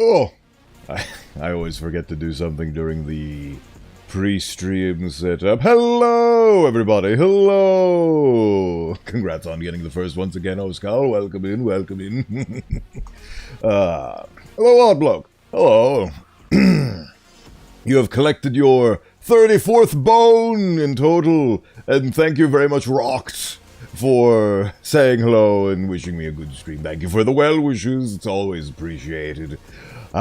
Oh! I always forget to do something during the pre-stream setup. Hello, everybody! Hello! Congrats on getting the first once again, Oscar. Welcome in, welcome in. Hello, odd bloke. Hello. You have collected your 34th bone in total, and thank you very much, Rocked, for saying hello and wishing me a good stream. Thank you for the well wishes, it's always appreciated. You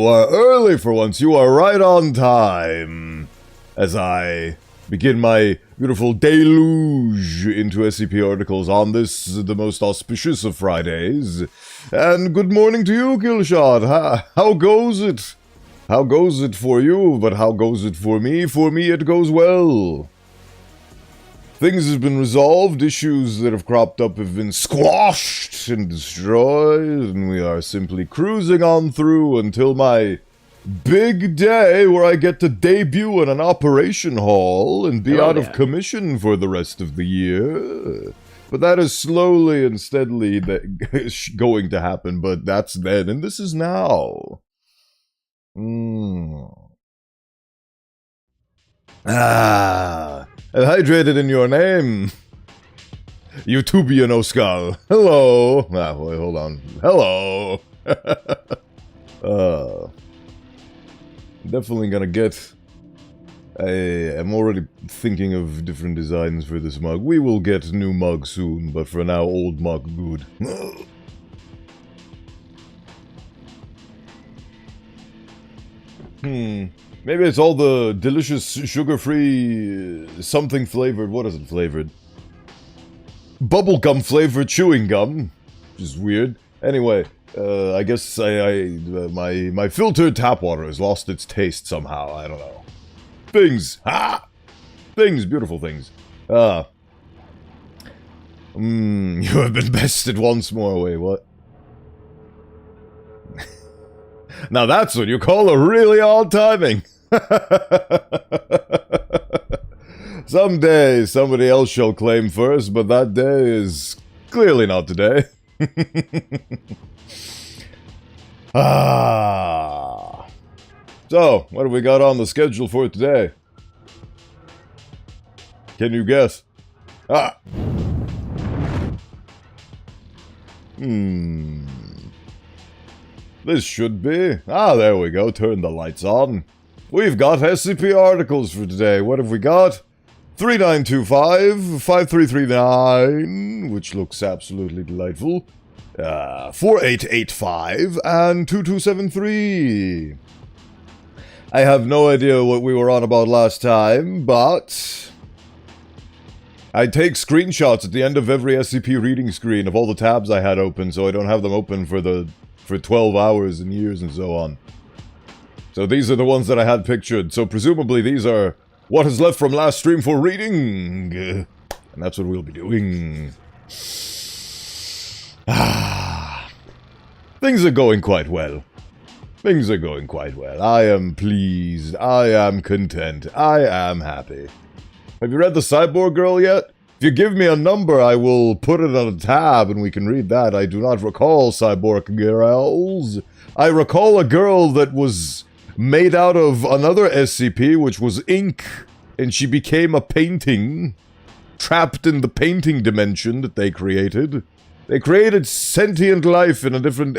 are early for once, you are right on time, as I begin my beautiful deluge into SCP articles on this, the most auspicious of Fridays. And good morning to you, Killshot. How goes it? How goes it for you? But how goes it for me? For me, it goes well. Things have been resolved, issues that have cropped up have been squashed and destroyed, and we are simply cruising on through until my big day where I get to debut in an operation hall and be out of commission for the rest of the year. But that is slowly and steadily going to happen, but that's then, and this is now. Hydrated in your name. Vtuber no skull. Hello. Wait, hold on. Hello. Definitely gonna get... I'm already thinking of different designs for this mug. We will get new mug soon, but for now, old mug good. Maybe it's all the delicious sugar-free something flavored. What is it flavored? Bubblegum flavored chewing gum, which is weird. Anyway, I guess my filtered tap water has lost its taste somehow. I don't know. Things, things, beautiful things. You have been bested once more. Wait, what? Now that's what you call a really odd timing. Someday somebody else shall claim first, but that day is clearly not today. So, what have we got on the schedule for today? Can you guess? This should be... there we go. Turn the lights on. We've got SCP articles for today. What have we got? 3925, 5339, which looks absolutely delightful. 4885, and 2273. I have no idea what we were on about last time, but... I take screenshots at the end of every SCP reading screen of all the tabs I had open, so I don't have them open for 12 hours and years and so on. So these are the ones that I had pictured. So presumably these are what is left from last stream for reading. And that's what we'll be doing. Things are going quite well. Things are going quite well. I am pleased. I am content. I am happy. Have you read The Cyborg Girl yet? If you give me a number, I will put it on a tab and we can read that. I do not recall Cyborg Girls. I recall a girl that was made out of another SCP, which was ink, and she became a painting, trapped in the painting dimension that they created. They created sentient life in a different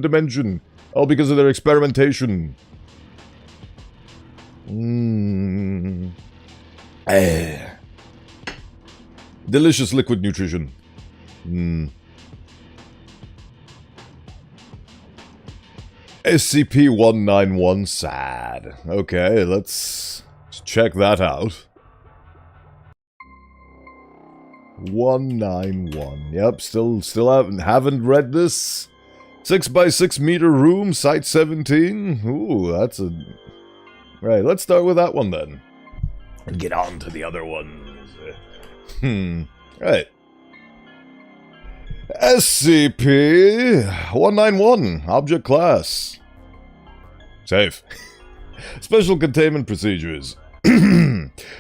dimension, all because of their experimentation. Delicious liquid nutrition. SCP-191 sad. Okay, let's check that out. 191. Yep, still haven't read this. 6x6 meter room, Site 17. Ooh, that's a... Right, let's start with that one then. And get on to the other ones. Right. SCP-191, Object Class. Safe. Special Containment Procedures.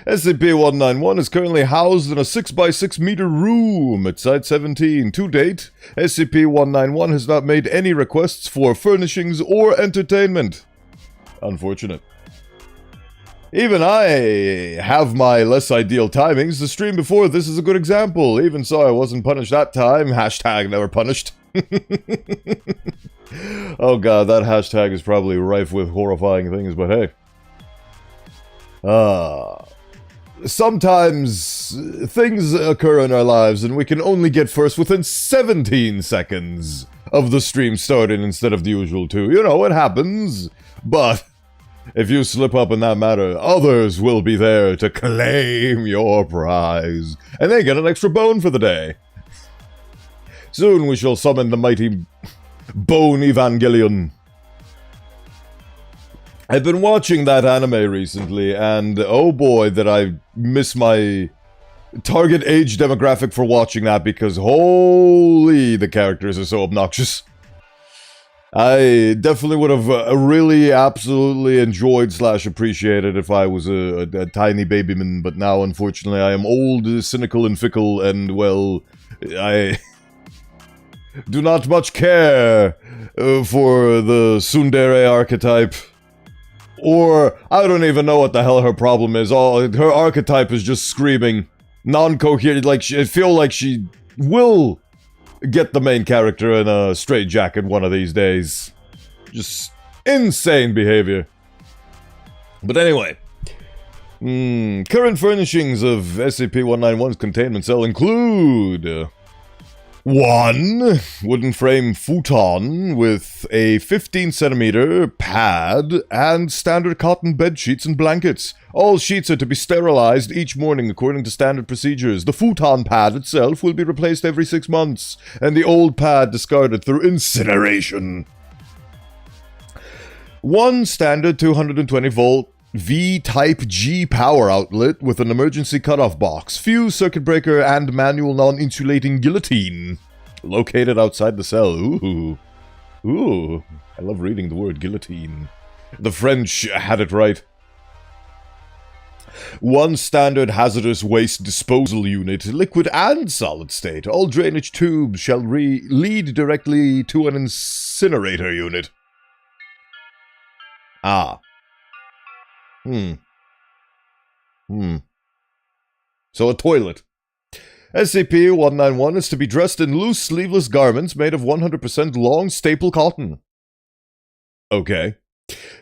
SCP-191 is currently housed in a 6x6 meter room at Site-17. To date, SCP-191 has not made any requests for furnishings or entertainment. Unfortunate. Even I have my less ideal timings. The stream before this is a good example. Even so, I wasn't punished that time. Hashtag never punished. Oh god, that hashtag is probably rife with horrifying things, but hey. Sometimes things occur in our lives and we can only get first within 17 seconds of the stream starting instead of the usual 2. You know, it happens. But if you slip up in that matter, others will be there to claim your prize. And they get an extra bone for the day. Soon we shall summon the mighty Bone Evangelion. I've been watching that anime recently, and oh boy, did I miss my target age demographic for watching that, because holy, the characters are so obnoxious. I definitely would have really absolutely enjoyed / appreciated if I was a tiny babyman, but now unfortunately I am old, cynical, and fickle, and well, I do not much care for the tsundere archetype. Or, I don't even know what the hell her problem is. Her archetype is just screaming, non-coherent, like, I feel like she will get the main character in a straitjacket one of these days. Just insane behavior. But anyway, current furnishings of SCP-191's containment cell include 1 wooden frame futon with a 15cm pad and standard cotton bed sheets and blankets. All sheets are to be sterilized each morning according to standard procedures. The futon pad itself will be replaced every 6 months, and the old pad discarded through incineration. 1 standard 220-volt V-Type G power outlet with an emergency cutoff box, fuse circuit breaker, and manual non-insulating guillotine. Located outside the cell. Ooh. Ooh. I love reading the word guillotine. The French had it right. 1 standard hazardous waste disposal unit, liquid and solid state. All drainage tubes shall lead directly to an incinerator unit. Ah. So a toilet. SCP-191 is to be dressed in loose sleeveless garments made of 100% long staple cotton. Okay.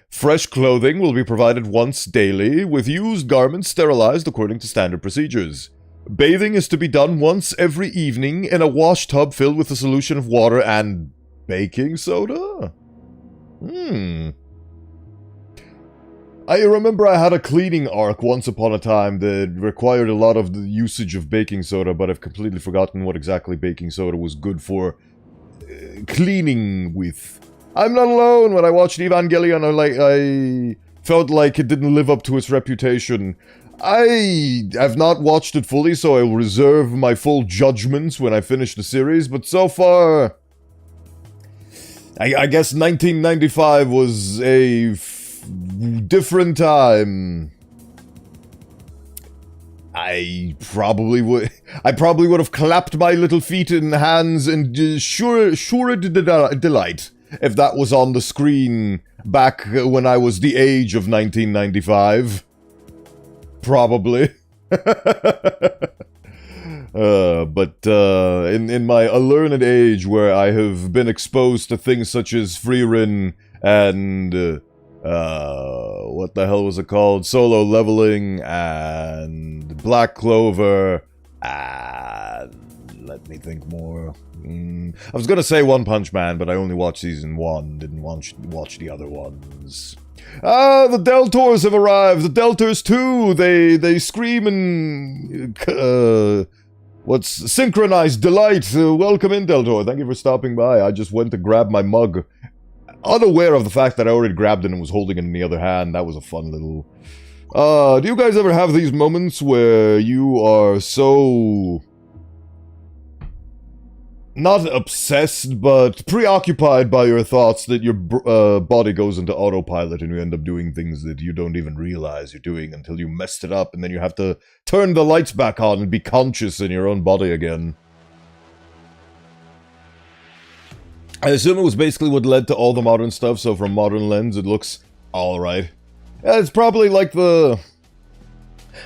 Fresh clothing will be provided once daily, with used garments sterilized according to standard procedures. Bathing is to be done once every evening in a wash tub filled with a solution of water and baking soda? I remember I had a cleaning arc once upon a time that required a lot of the usage of baking soda, but I've completely forgotten what exactly baking soda was good for cleaning with. I'm not alone. When I watched Evangelion, I felt like it didn't live up to its reputation. I have not watched it fully, so I will reserve my full judgments when I finish the series, but so far, I guess 1995 was a different time. I probably would have clapped my little feet and hands in sure delight if that was on the screen back when I was the age of 1995. Probably. But in my learned age, where I have been exposed to things such as Freerin and what the hell was it called? Solo Leveling and Black Clover and let me think more. I was gonna say One Punch Man, but I only watched season 1, didn't watch the other ones. Ah, the Deltors have arrived! The Deltors too! They scream in what's synchronized delight. Welcome in, Deltor. Thank you for stopping by. I just went to grab my mug, unaware of the fact that I already grabbed it and was holding it in the other hand. That was a fun little... do you guys ever have these moments where you are so... not obsessed, but preoccupied by your thoughts that your body goes into autopilot and you end up doing things that you don't even realize you're doing until you messed it up, and then you have to turn the lights back on and be conscious in your own body again. I assume it was basically what led to all the modern stuff, so from modern lens it looks alright. Yeah, it's probably like the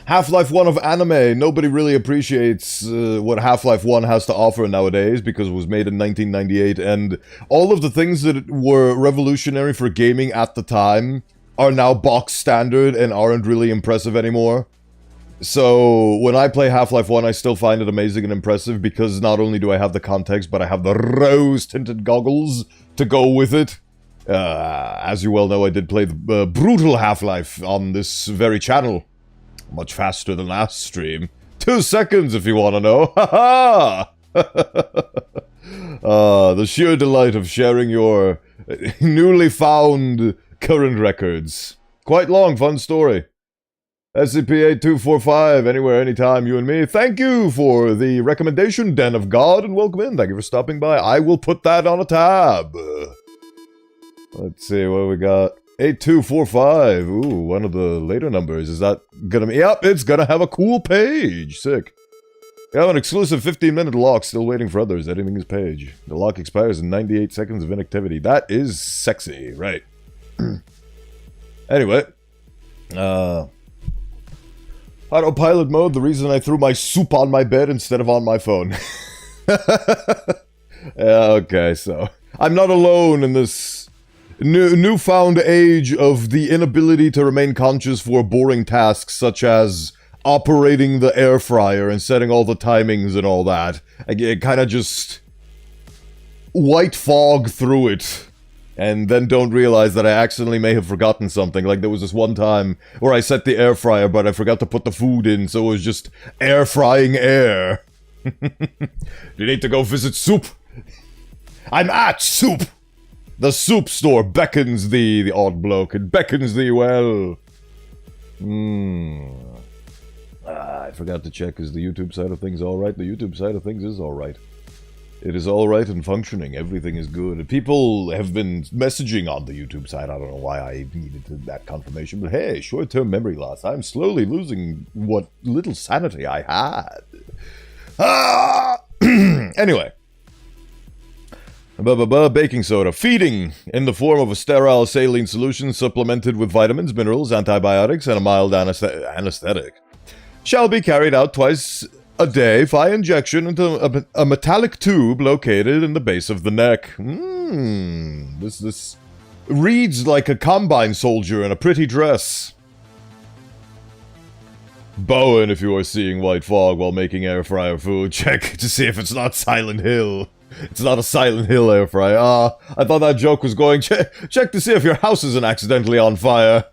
Half-Life 1 of anime. Nobody really appreciates what Half-Life 1 has to offer nowadays because it was made in 1998, and all of the things that were revolutionary for gaming at the time are now box standard and aren't really impressive anymore. So when I play Half-Life 1, I still find it amazing and impressive because not only do I have the context, but I have the rose-tinted goggles to go with it. As you well know, I did play the brutal Half-Life on this very channel. Much faster than last stream. 2 seconds if you want to know. Ha ha! The sheer delight of sharing your newly found current records. Quite long, fun story. SCP-8245, anywhere, anytime, you and me. Thank you for the recommendation, Den of God, and welcome in. Thank you for stopping by. I will put that on a tab. Let's see what we got. 8245. Ooh, one of the later numbers. Is that gonna be... Yep, it's gonna have a cool page. Sick. We have an exclusive 15-minute lock, still waiting for others. Editing this page. The lock expires in 98 seconds of inactivity. That is sexy, right? Anyway. Autopilot mode, the reason I threw my soup on my bed instead of on my phone. Okay, so... I'm not alone in this newfound age of the inability to remain conscious for boring tasks such as operating the air fryer and setting all the timings and all that. I kind of just white fog through it. And then don't realize that I accidentally may have forgotten something. Like, there was this one time where I set the air fryer, but I forgot to put the food in, so it was just air frying air. You need to go visit Soup. I'm at Soup. The soup store beckons thee, the odd bloke. It beckons thee well. I forgot to check, is the YouTube side of things alright? The YouTube side of things is alright. It is alright and functioning. Everything is good. People have been messaging on the YouTube side. I don't know why I needed that confirmation, but hey, short-term memory loss. I'm slowly losing what little sanity I had. Anyway. Baking soda. Feeding in the form of a sterile saline solution supplemented with vitamins, minerals, antibiotics, and a mild anesthetic. Shall be carried out twice a day via injection into a metallic tube located in the base of the neck. This reads like a combine soldier in a pretty dress. Bowen, if you are seeing white fog while making air fryer food, check to see if it's not Silent Hill. It's not a Silent Hill air fryer. I thought that joke was going, check to see if your house isn't accidentally on fire.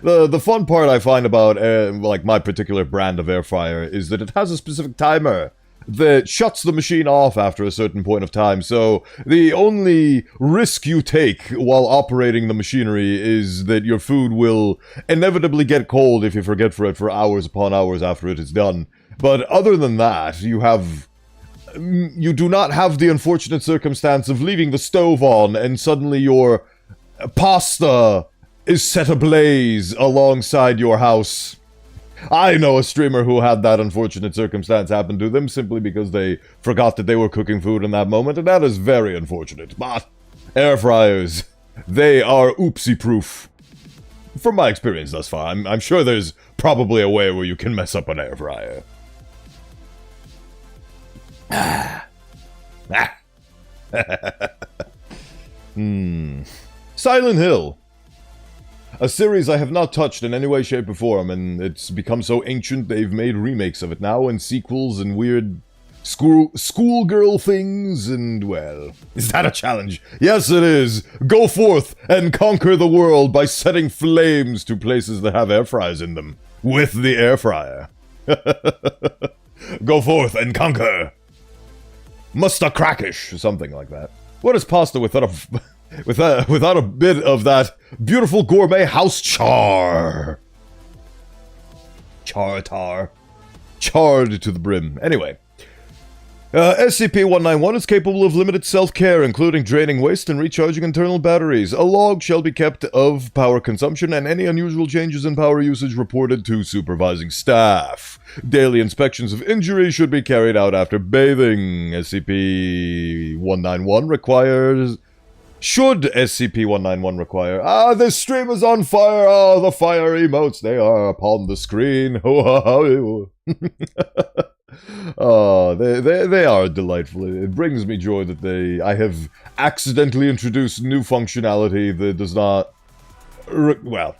The fun part I find about, like, my particular brand of air fryer is that it has a specific timer that shuts the machine off after a certain point of time, so the only risk you take while operating the machinery is that your food will inevitably get cold if you forget for it for hours upon hours after it is done. But other than that, you do not have the unfortunate circumstance of leaving the stove on and suddenly your pasta is set ablaze alongside your house. I know a streamer who had that unfortunate circumstance happen to them simply because they forgot that they were cooking food in that moment, and that is very unfortunate. But air fryers, they are oopsie-proof. From my experience thus far, I'm sure there's probably a way where you can mess up an air fryer. Silent Hill. A series I have not touched in any way, shape, or form, and it's become so ancient they've made remakes of it now, and sequels, and weird schoolgirl things, and, well... Is that a challenge? Yes, it is! Go forth and conquer the world by setting flames to places that have air fryers in them. With the air fryer. Go forth and conquer! Musta crackish, or something like that. What is pasta without a... without a bit of that beautiful gourmet house char. Charred to the brim. Anyway. SCP-191 is capable of limited self-care, including draining waste and recharging internal batteries. A log shall be kept of power consumption and any unusual changes in power usage reported to supervising staff. Daily inspections of injury should be carried out after bathing. SCP-191 requires... Should SCP-191 require... this stream is on fire! The fire emotes, they are upon the screen. They are delightful. It brings me joy that I have accidentally introduced new functionality that does not... well...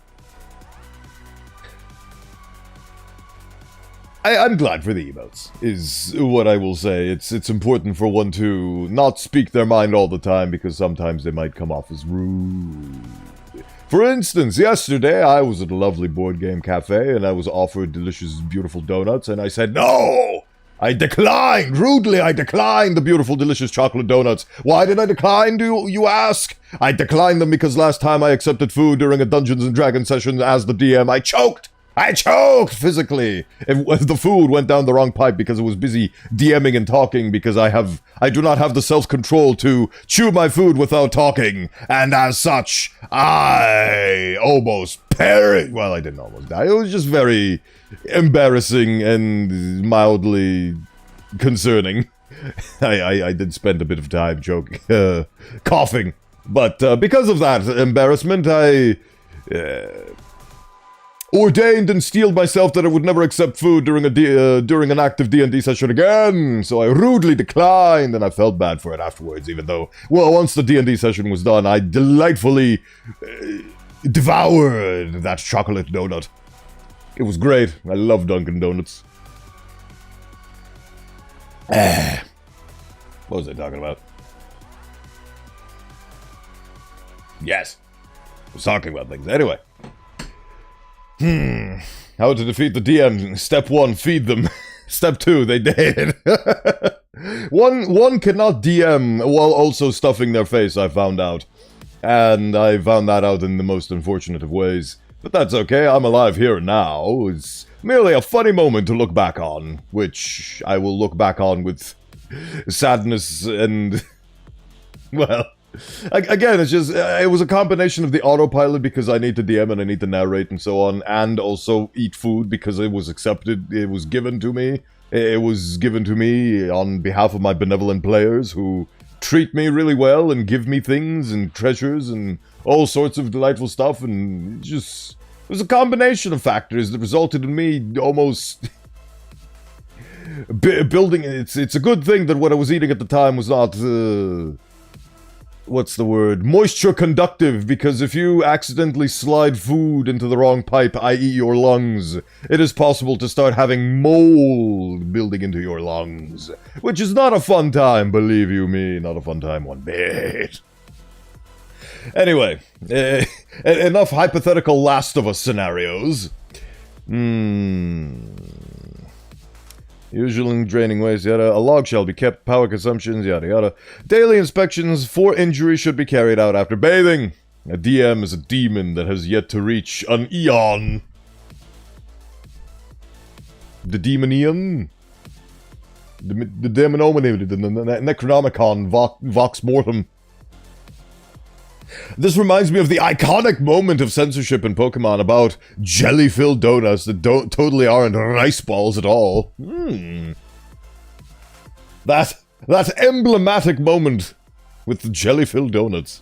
I'm glad for the emotes, is what I will say. It's important for one to not speak their mind all the time, because sometimes they might come off as rude. For instance, yesterday I was at a lovely board game cafe, and I was offered delicious, beautiful donuts, and I said, no! I declined! Rudely, I declined the beautiful, delicious chocolate donuts. Why did I decline, do you ask? I declined them because last time I accepted food during a Dungeons & Dragons session as the DM, I choked! I choked physically. If the food went down the wrong pipe because I was busy DMing and talking, because I do not have the self-control to chew my food without talking, and as such, I almost perished. Well, I didn't almost die. It was just very embarrassing and mildly concerning. I did spend a bit of time choking, coughing, but because of that embarrassment, I ordained and steeled myself that I would never accept food during an active D&D session again, so I rudely declined, and I felt bad for it afterwards, even though, well, once the D&D session was done, I delightfully devoured that chocolate donut. It was great. I love Dunkin' Donuts. What was I talking about? Yes. I was talking about things. Anyway. How to defeat the DM. Step 1, feed them. Step 2, they did. One cannot DM while also stuffing their face, I found out. And I found that out in the most unfortunate of ways. But that's okay, I'm alive here and now. It's merely a funny moment to look back on, which I will look back on with sadness and... well... Again, it's just, it was a combination of the autopilot because I need to DM and I need to narrate and so on, and also eat food because it was accepted, it was given to me. It was given to me on behalf of my benevolent players who treat me really well and give me things and treasures and all sorts of delightful stuff, and it was a combination of factors that resulted in me almost... building... It's a good thing that what I was eating at the time was not... what's the word? Moisture conductive, because if you accidentally slide food into the wrong pipe, i.e. your lungs, it is possible to start having mold building into your lungs. Which is not a fun time, believe you me, not a fun time one bit. Anyway, enough hypothetical Last of Us scenarios. Usual and draining waste, yada. A log shall be kept, power consumptions, yada yada. Daily inspections for injury should be carried out after bathing. A DM is a demon that has yet to reach an eon. The demonium? The demonominated, the Necronomicon, Vox Mortem. This reminds me of the iconic moment of censorship in Pokemon about jelly-filled donuts that totally aren't rice balls at all. That emblematic moment with the jelly-filled donuts.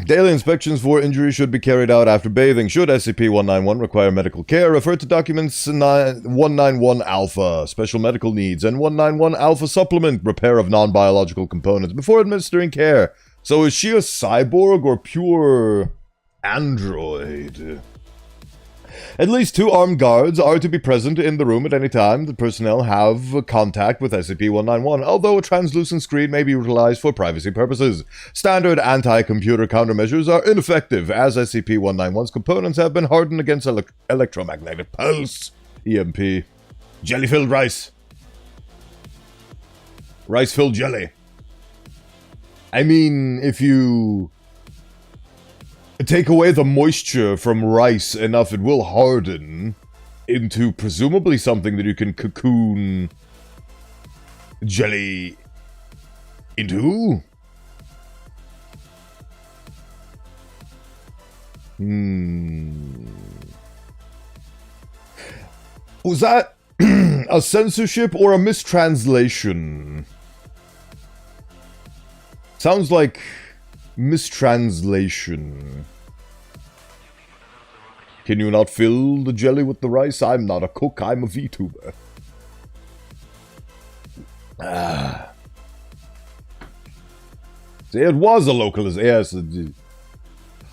Daily inspections for injury should be carried out after bathing. Should SCP-191 require medical care, refer to documents 191 Alpha, special medical needs, and 191 Alpha supplement, repair of non-biological components, before administering care. So is she a cyborg or pure android? At least 2 armed guards are to be present in the room at any time the personnel have contact with SCP-191, although a translucent screen may be utilized for privacy purposes. Standard anti-computer countermeasures are ineffective, as SCP-191's components have been hardened against electromagnetic pulse, EMP. Jelly-filled rice. Rice-filled jelly. I mean, if you... take away the moisture from rice enough, it will harden. into presumably something that you can cocoon jelly into? Was that a censorship or a mistranslation? Sounds like mistranslation. Can you not fill the jelly with the rice? I'm not a cook, I'm a VTuber. See, it was a localization. Yes.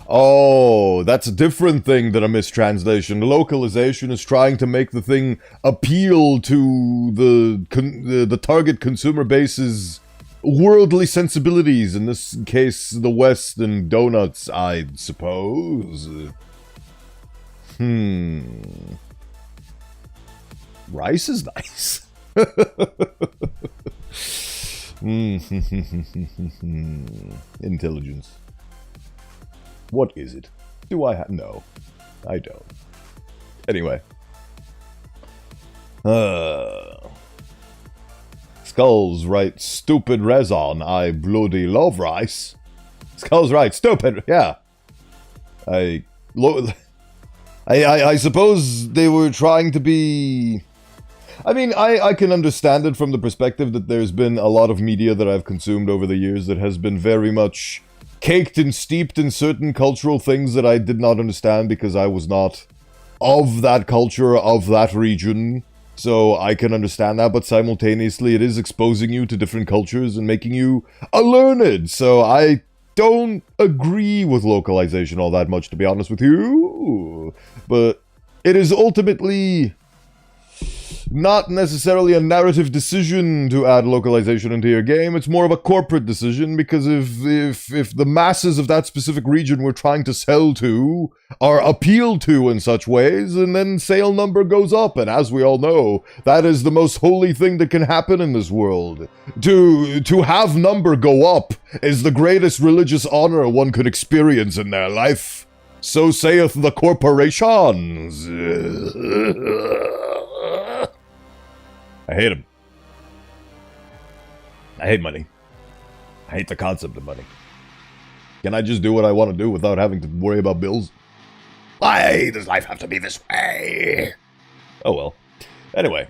Oh, that's a different thing than a mistranslation. Localization is trying to make the thing appeal to the target consumer base's worldly sensibilities. In this case, the West and donuts, I suppose. Rice is nice. Intelligence. What is it? Do I have... No, I don't. Anyway. Skull's right, stupid Rezon, I bloody love rice. Skull's right, stupid, yeah. I suppose they were trying to be... I mean, I can understand it from the perspective that there's been a lot of media that I've consumed over the years that has been very much caked and steeped in certain cultural things that I did not understand because I was not of that culture, of that region. So I can understand that, but simultaneously it is exposing you to different cultures and making you a learned. So I don't agree with localization all that much, to be honest with you. But it is ultimately not necessarily a narrative decision to add localization into your game. It's more of a corporate decision, because if the masses of that specific region we're trying to sell to are appealed to in such ways, and then sale number goes up. And as we all know, that is the most holy thing that can happen in this world. To have number go up is the greatest religious honor one could experience in their life. So saith the corporations. I hate them. I hate money. I hate the concept of money. Can I just do what I want to do without having to worry about bills? Why does life have to be this way? Oh well. Anyway.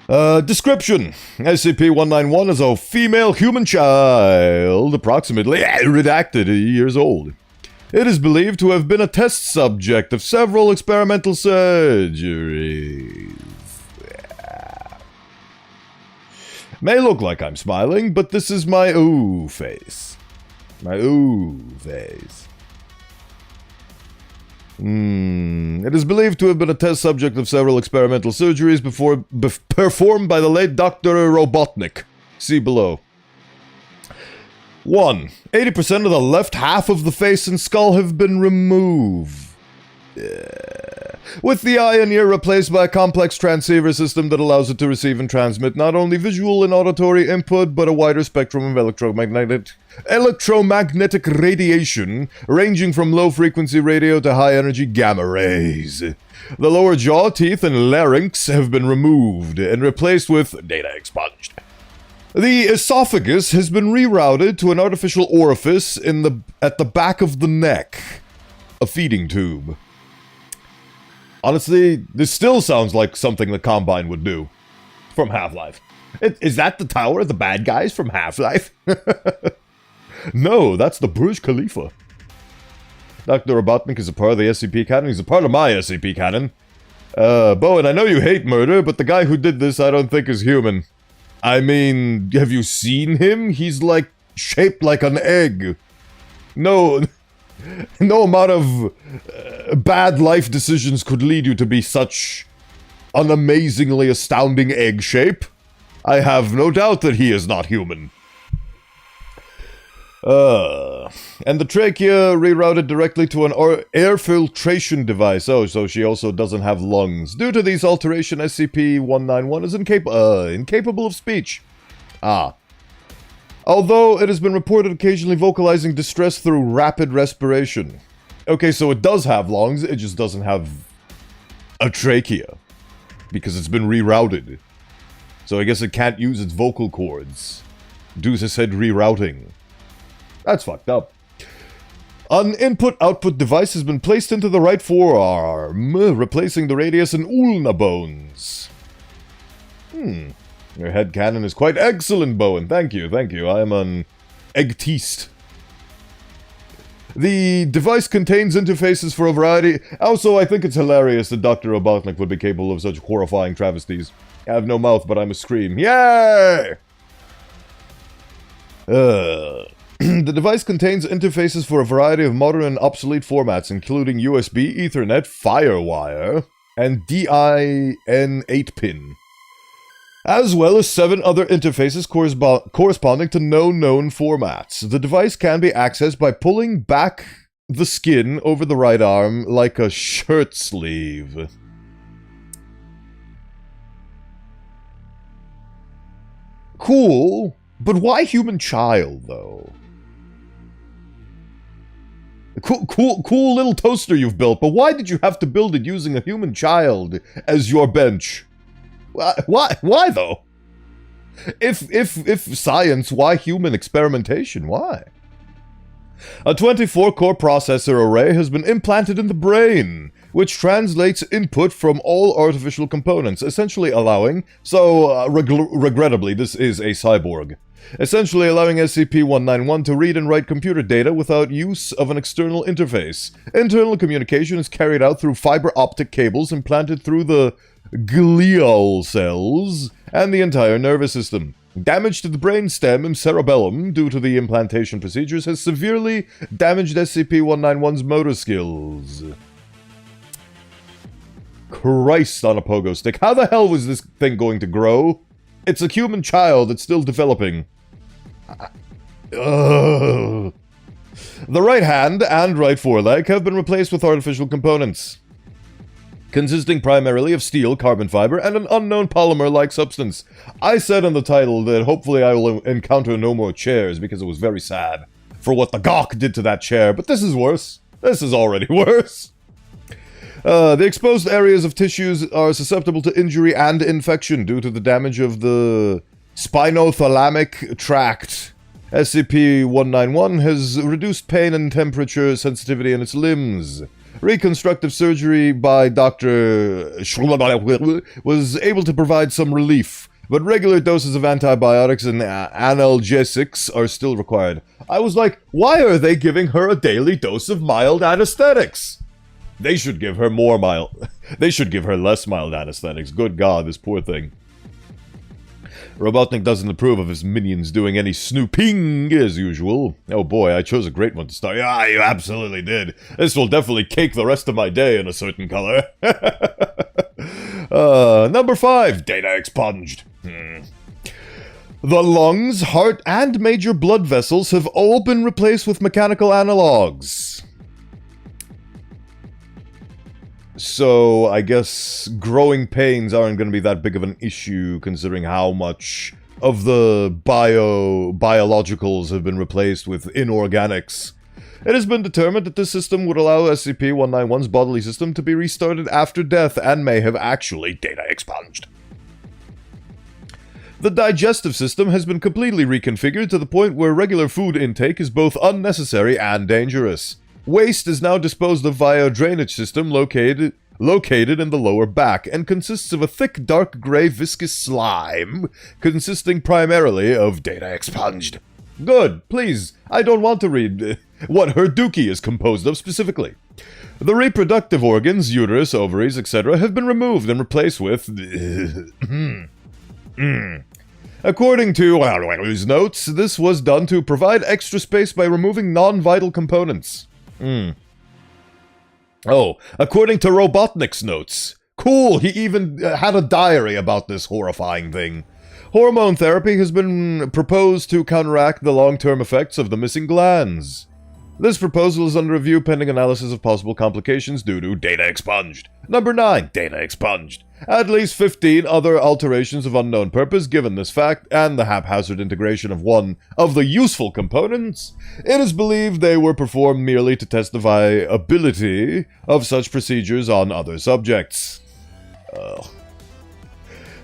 Description. SCP-191 is a female human child, approximately redacted years old. It is believed to have been a test subject of several experimental surgeries. May look like I'm smiling, but this is my ooh face. My ooh face. It is believed to have been a test subject of several experimental surgeries performed by the late Dr. Robotnik. See below. 1. 80% of the left half of the face and skull have been removed. With the eye and ear replaced by a complex transceiver system that allows it to receive and transmit not only visual and auditory input, but a wider spectrum of electromagnetic radiation, ranging from low-frequency radio to high-energy gamma rays. The lower jaw, teeth, and larynx have been removed and replaced with data expunged. The esophagus has been rerouted to an artificial orifice at the back of the neck, a feeding tube. Honestly, this still sounds like something the Combine would do. From Half-Life. Is that the tower of the bad guys from Half-Life? No, that's the Burj Khalifa. Dr. Robotnik is a part of the SCP canon. He's a part of my SCP canon. Bowen, I know you hate murder, but the guy who did this I don't think is human. I mean, have you seen him? He's like, shaped like an egg. No amount of bad life decisions could lead you to be such an amazingly astounding egg shape. I have no doubt that he is not human. And the trachea rerouted directly to an air filtration device. Oh, so she also doesn't have lungs. Due to these alterations, SCP-191 is incapable of speech. Although it has been reported occasionally vocalizing distress through rapid respiration. Okay, so it does have lungs, it just doesn't have a trachea. Because it's been rerouted. So I guess it can't use its vocal cords. Due to said rerouting. That's fucked up. An input-output device has been placed into the right forearm, replacing the radius and ulna bones. Your head cannon is quite excellent, Bowen. Thank you, thank you. I am an egtiste. The device contains interfaces for a variety... Also, I think it's hilarious that Dr. Robotnik would be capable of such horrifying travesties. I have no mouth, but I must scream. Yay! The device contains interfaces for a variety of modern and obsolete formats, including USB, Ethernet, Firewire, and DIN 8-pin. As well as 7 other interfaces corresponding to no known formats. The device can be accessed by pulling back the skin over the right arm like a shirt sleeve. Cool, but why human child, though? Cool little toaster you've built, but why did you have to build it using a human child as your bench? Why though? If science, why human experimentation? Why? A 24-core processor array has been implanted in the brain, which translates input from all artificial components, essentially allowing... regrettably, this is a cyborg. Essentially allowing SCP-191 to read and write computer data without use of an external interface. Internal communication is carried out through fiber optic cables implanted through the glial cells and the entire nervous system. Damage to the brainstem and cerebellum due to the implantation procedures has severely damaged SCP-191's motor skills. Christ on a pogo stick. How the hell was this thing going to grow? It's a human child that's still developing. The right hand and right foreleg have been replaced with artificial components, consisting primarily of steel, carbon fiber, and an unknown polymer-like substance. I said in the title that hopefully I will encounter no more chairs because it was very sad for what the gawk did to that chair, but this is worse. This is already worse. The exposed areas of tissues are susceptible to injury and infection due to the damage of the spinothalamic tract. SCP-191 has reduced pain and temperature sensitivity in its limbs. Reconstructive surgery by Dr. was able to provide some relief, but regular doses of antibiotics and analgesics are still required. I was like, why are they giving her a daily dose of mild anesthetics? They should give her more mild... They should give her less mild anesthetics. Good God, this poor thing. Robotnik doesn't approve of his minions doing any snooping as usual. Oh boy, I chose a great one to start. Yeah, you absolutely did. This will definitely cake the rest of my day in a certain color. Number 5, data expunged. The lungs, heart, and major blood vessels have all been replaced with mechanical analogs. So, I guess growing pains aren't going to be that big of an issue, considering how much of the biologicals have been replaced with inorganics. It has been determined that this system would allow SCP-191's bodily system to be restarted after death, and may have actually data expunged. The digestive system has been completely reconfigured to the point where regular food intake is both unnecessary and dangerous. Waste is now disposed of via a drainage system located in the lower back, and consists of a thick, dark gray, viscous slime, consisting primarily of data expunged. Good, please, I don't want to read what her dookie is composed of specifically. The reproductive organs, uterus, ovaries, etc., have been removed and replaced with... According to his notes, this was done to provide extra space by removing non-vital components. Oh, according to Robotnik's notes. Cool, he even had a diary about this horrifying thing. Hormone therapy has been proposed to counteract the long-term effects of the missing glands. This proposal is under review pending analysis of possible complications due to data expunged. Number 9, data expunged. At least 15 other alterations of unknown purpose, given this fact, and the haphazard integration of one of the useful components, it is believed they were performed merely to test the viability of such procedures on other subjects.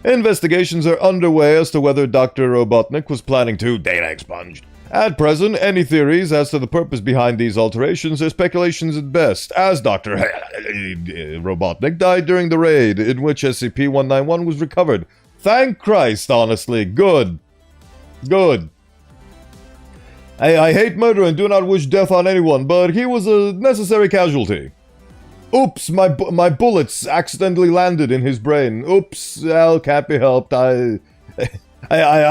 Investigations are underway as to whether Dr. Robotnik was planning to data expunge. At present, any theories as to the purpose behind these alterations are speculations at best, as Dr. Robotnik died during the raid in which SCP-191 was recovered. Thank Christ, honestly. Good. Good. I hate murder and do not wish death on anyone, but he was a necessary casualty. Oops, my bullets accidentally landed in his brain. Oops, well, can't be helped. I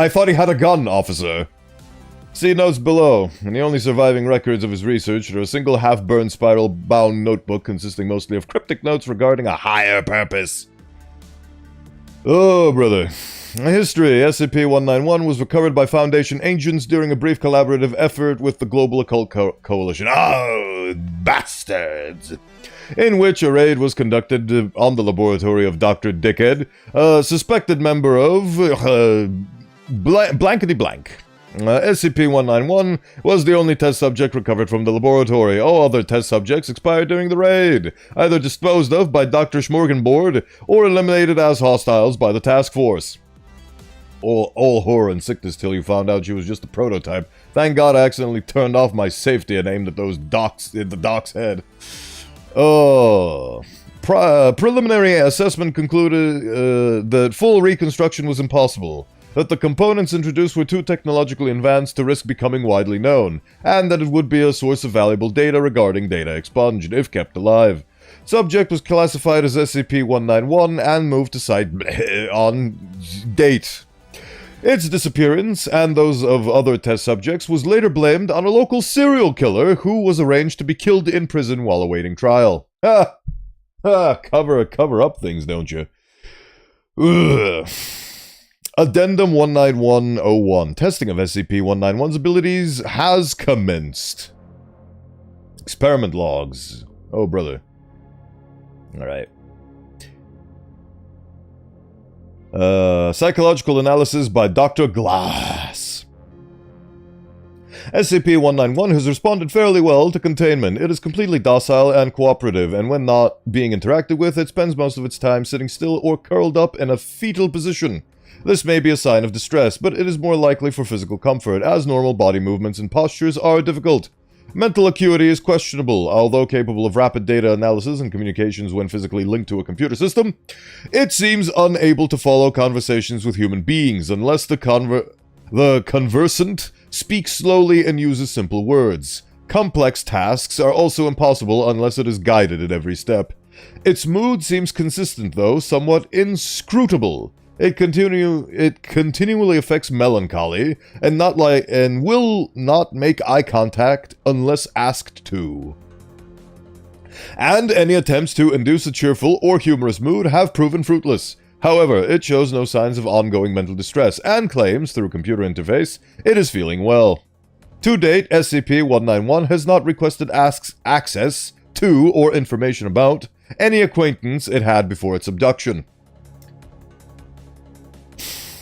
thought he had a gun, officer. See notes below, and the only surviving records of his research are a single half-burned spiral-bound notebook consisting mostly of cryptic notes regarding a higher purpose. Oh, brother. History. SCP-191 was recovered by Foundation agents during a brief collaborative effort with the Global Occult Coalition. Oh, bastards! In which a raid was conducted on the laboratory of Dr. Dickhead, a suspected member of blankety blank. SCP-191 was the only test subject recovered from the laboratory. All other test subjects expired during the raid, either disposed of by Dr. Schmorgenbord or eliminated as hostiles by the task force. All horror and sickness till you found out she was just a prototype. Thank God I accidentally turned off my safety and aimed at those docs in the doc's head. Oh. Preliminary assessment concluded that full reconstruction was impossible, that the components introduced were too technologically advanced to risk becoming widely known, and that it would be a source of valuable data regarding data expunged, if kept alive. Subject was classified as SCP-191 and moved to site on date. Its disappearance, and those of other test subjects, was later blamed on a local serial killer who was arranged to be killed in prison while awaiting trial. Cover up things, don't you? Ugh. Addendum 19101. Testing of SCP-191's abilities has commenced. Experiment logs. Oh, brother. Alright. Psychological analysis by Dr. Glass. SCP-191 has responded fairly well to containment. It is completely docile and cooperative, and when not being interacted with, it spends most of its time sitting still or curled up in a fetal position. This may be a sign of distress, but it is more likely for physical comfort, as normal body movements and postures are difficult. Mental acuity is questionable. Although capable of rapid data analysis and communications when physically linked to a computer system, it seems unable to follow conversations with human beings unless the conversant speaks slowly and uses simple words. Complex tasks are also impossible unless it is guided at every step. Its mood seems consistent, though somewhat inscrutable. It continually affects melancholy, and will not make eye contact unless asked to. And any attempts to induce a cheerful or humorous mood have proven fruitless. However, it shows no signs of ongoing mental distress, and claims, through computer interface, it is feeling well. To date, SCP-191 has not requested access to or information about any acquaintance it had before its abduction.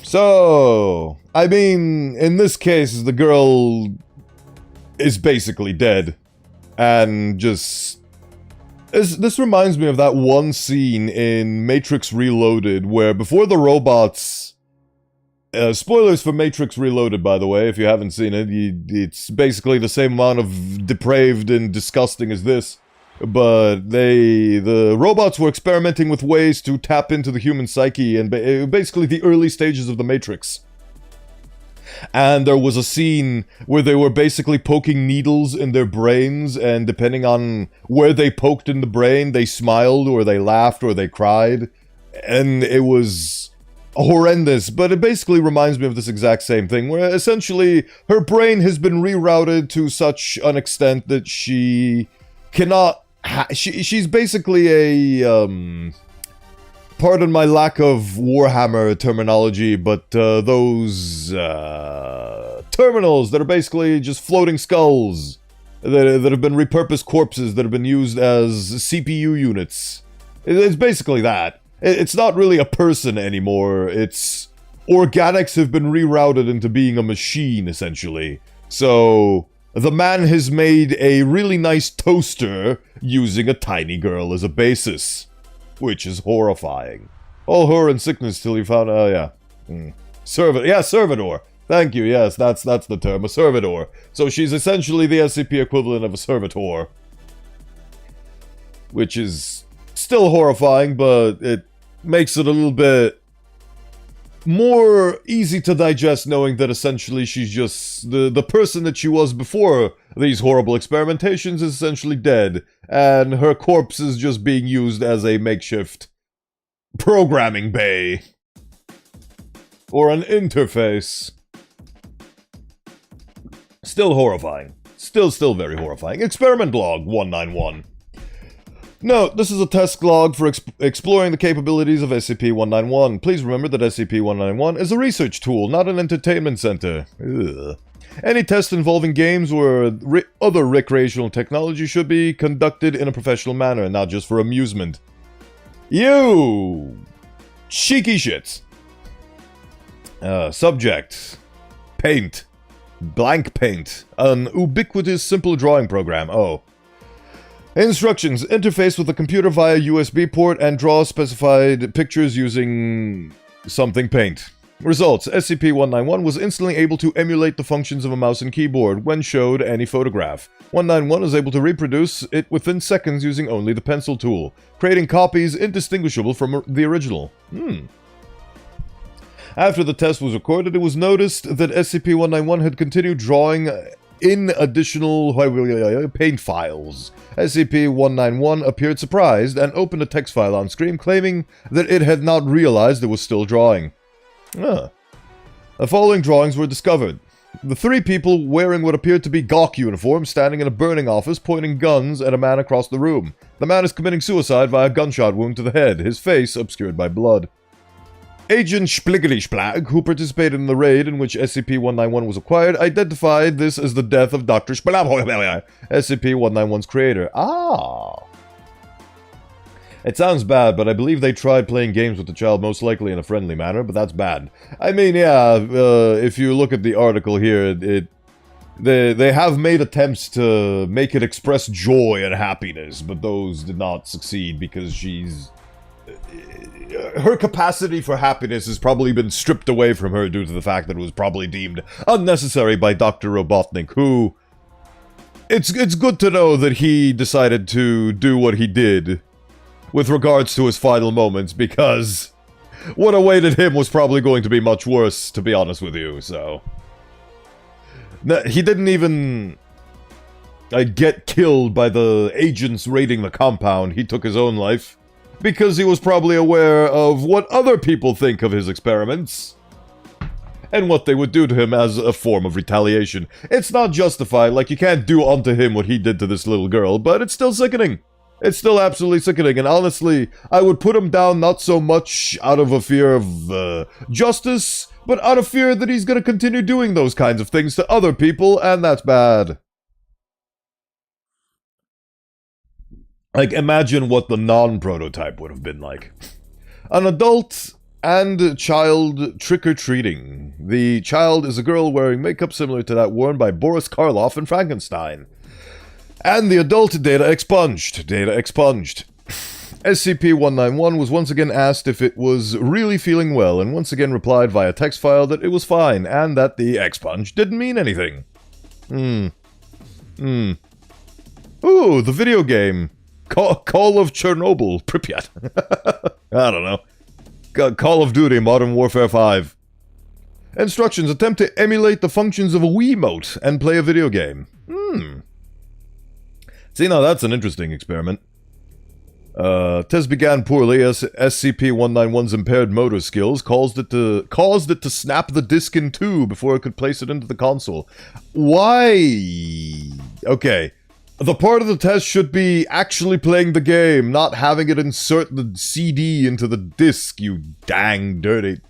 So, I mean, in this case, the girl is basically dead. And just... This reminds me of that one scene in Matrix Reloaded, where before the robots... spoilers for Matrix Reloaded, by the way, if you haven't seen it. It's basically the same amount of depraved and disgusting as this. But the robots were experimenting with ways to tap into the human psyche, and basically the early stages of the Matrix. And there was a scene where they were basically poking needles in their brains, and depending on where they poked in the brain, they smiled, or they laughed, or they cried. And it was horrendous, but it basically reminds me of this exact same thing, where essentially her brain has been rerouted to such an extent that she cannot... she's basically a, pardon my lack of Warhammer terminology, but, those, terminals that are basically just floating skulls that have been repurposed corpses that have been used as CPU units. It's basically that. It's not really a person anymore, it's... organics have been rerouted into being a machine, essentially. So... the man has made a really nice toaster using a tiny girl as a basis, which is horrifying. All horror and sickness till you found... Oh, yeah. Servitor. Thank you, yes, that's the term, a servitor. So she's essentially the SCP equivalent of a servitor. Which is still horrifying, but it makes it a little bit more easy to digest knowing that essentially she's just... The person that she was before these horrible experimentations is essentially dead, and her corpse is just being used as a makeshift programming bay. Or an interface. Still horrifying. Still very horrifying. Experiment log 191. Note, this is a test log for exploring the capabilities of SCP-191. Please remember that SCP-191 is a research tool, not an entertainment center. Ugh. Any test involving games or other recreational technology should be conducted in a professional manner, and not just for amusement. You! Cheeky shits. Subject. Paint. Blank paint. An ubiquitous simple drawing program. Oh. Instructions. Interface with the computer via USB port and draw specified pictures using something paint. Results. SCP-191 was instantly able to emulate the functions of a mouse and keyboard when showed any photograph. 191 was able to reproduce it within seconds using only the pencil tool, creating copies indistinguishable from the original. After the test was recorded, it was noticed that SCP-191 had continued drawing in additional paint files. SCP-191 appeared surprised and opened a text file on screen, claiming that it had not realized it was still drawing. The following drawings were discovered. The three people wearing what appeared to be Gawk uniforms standing in a burning office pointing guns at a man across the room. The man is committing suicide via a gunshot wound to the head, his face obscured by blood. Agent Spliggity-Splag, who participated in the raid in which SCP-191 was acquired, identified this as the death of Dr. Splag, SCP-191's creator. It sounds bad, but I believe they tried playing games with the child, most likely in a friendly manner, but that's bad. I mean, yeah, if you look at the article here, they have made attempts to make it express joy and happiness, but those did not succeed because she's... Her capacity for happiness has probably been stripped away from her due to the fact that it was probably deemed unnecessary by Dr. Robotnik, who... It's good to know that he decided to do what he did with regards to his final moments, because what awaited him was probably going to be much worse, to be honest with you, so... He didn't even... get killed by the agents raiding the compound. He took his own life. Because he was probably aware of what other people think of his experiments. And what they would do to him as a form of retaliation. It's not justified, like you can't do unto him what he did to this little girl, but it's still sickening. It's still absolutely sickening, and honestly, I would put him down not so much out of a fear of justice, but out of fear that he's gonna continue doing those kinds of things to other people, and that's bad. Like, imagine what the non-prototype would have been like. An adult and child trick-or-treating. The child is a girl wearing makeup similar to that worn by Boris Karloff in Frankenstein. And the adult data expunged. SCP-191 was once again asked if it was really feeling well, and once again replied via text file that it was fine, and that the expunge didn't mean anything. Ooh, the video game. Call of Chernobyl, Pripyat. I don't know. Call of Duty, Modern Warfare 5. Instructions: attempt to emulate the functions of a Wiimote and play a video game. See, now that's an interesting experiment. Test began poorly as SCP-191's impaired motor skills caused it to snap the disc in two before it could place it into the console. Why? Okay. The part of the test should be actually playing the game, not having it insert the CD into the disc, you dang dirty...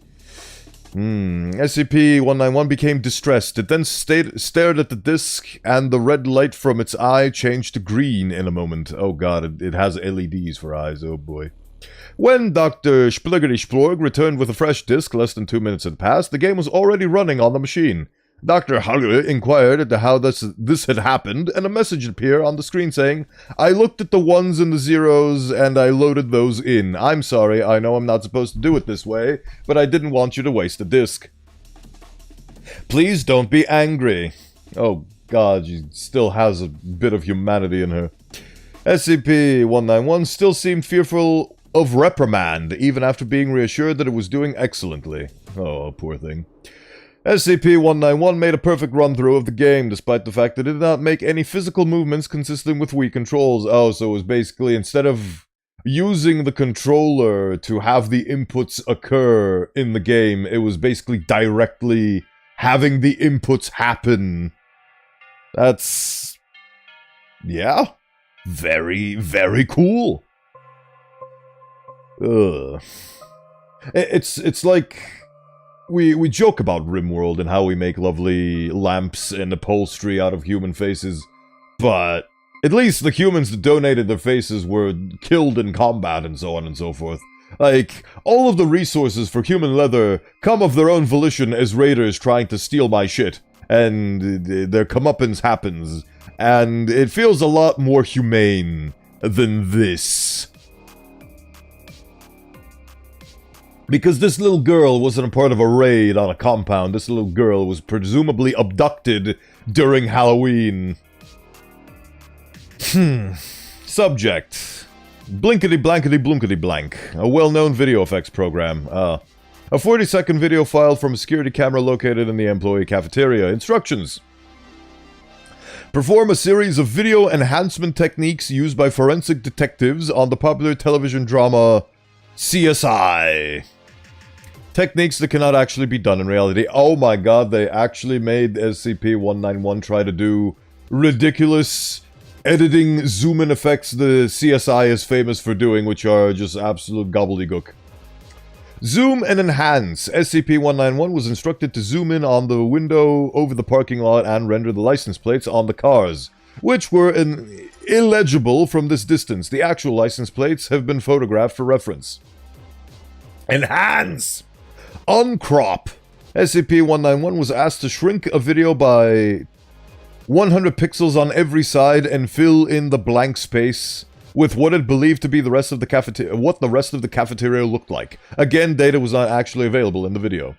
SCP-191 became distressed. It then stared at the disc, and the red light from its eye changed to green in a moment. Oh god, it has LEDs for eyes, oh boy. When Dr. Spliggity-Splorg returned with a fresh disc less than 2 minutes had passed, the game was already running on the machine. Dr. Halle inquired into how this had happened, and a message appeared on the screen saying, "I looked at the ones and the zeros, and I loaded those in. I'm sorry, I know I'm not supposed to do it this way, but I didn't want you to waste a disk. Please don't be angry." Oh god, she still has a bit of humanity in her. SCP-191 still seemed fearful of reprimand, even after being reassured that it was doing excellently. Oh, poor thing. SCP-191 made a perfect run-through of the game, despite the fact that it did not make any physical movements consistent with Wii controls. Oh, so it was basically, instead of using the controller to have the inputs occur in the game, it was basically directly having the inputs happen. That's... yeah. Very, very cool. Ugh. It's like... We joke about RimWorld and how we make lovely lamps and upholstery out of human faces, but at least the humans that donated their faces were killed in combat and so on and so forth. Like, all of the resources for human leather come of their own volition as raiders trying to steal my shit, and their comeuppance happens, and it feels a lot more humane than this. Because this little girl wasn't a part of a raid on a compound. This little girl was presumably abducted during Halloween. Subject. Blinkety blankety blunkety blank. A well-known video effects program. A 40-second video file from a security camera located in the employee cafeteria. Instructions. Perform a series of video enhancement techniques used by forensic detectives on the popular television drama CSI. Techniques that cannot actually be done in reality. Oh my god, they actually made SCP-191 try to do ridiculous editing zoom-in effects the CSI is famous for doing, which are just absolute gobbledygook. Zoom and enhance. SCP-191 was instructed to zoom in on the window over the parking lot and render the license plates on the cars, which were illegible from this distance. The actual license plates have been photographed for reference. Enhance! Uncrop. SCP-191 was asked to shrink a video by 100 pixels on every side and fill in the blank space with what it believed to be the rest of the cafeteria, what the rest of the cafeteria looked like. Again, data was not actually available in the video.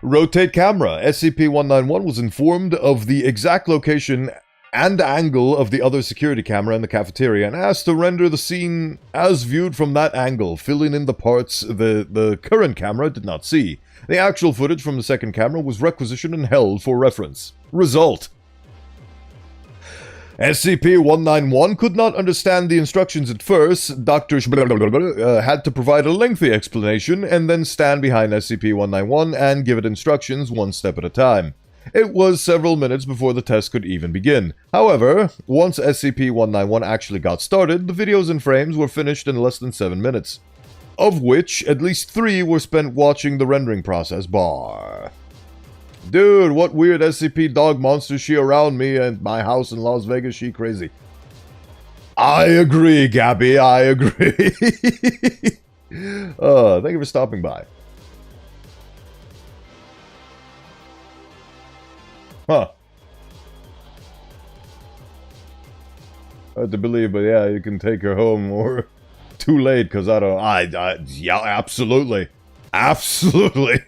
Rotate camera. SCP-191 was informed of the exact location and angle of the other security camera in the cafeteria and asked to render the scene as viewed from that angle, filling in the parts the current camera did not see. The actual footage from the second camera was requisitioned and held for reference. Result. SCP-191 could not understand the instructions at first. Dr. had to provide a lengthy explanation and then stand behind SCP-191 and give it instructions one step at a time. It was several minutes before the test could even begin. However, once SCP-191 actually got started, the videos and frames were finished in less than 7 minutes, of which at least 3 were spent watching the rendering process bar. Dude, what weird SCP dog monster she around me and my house in Las Vegas, she crazy. I agree, Gabby, I agree. Thank you for stopping by. Huh. Hard to believe, but yeah, you can take her home or too late, because yeah, absolutely. Absolutely.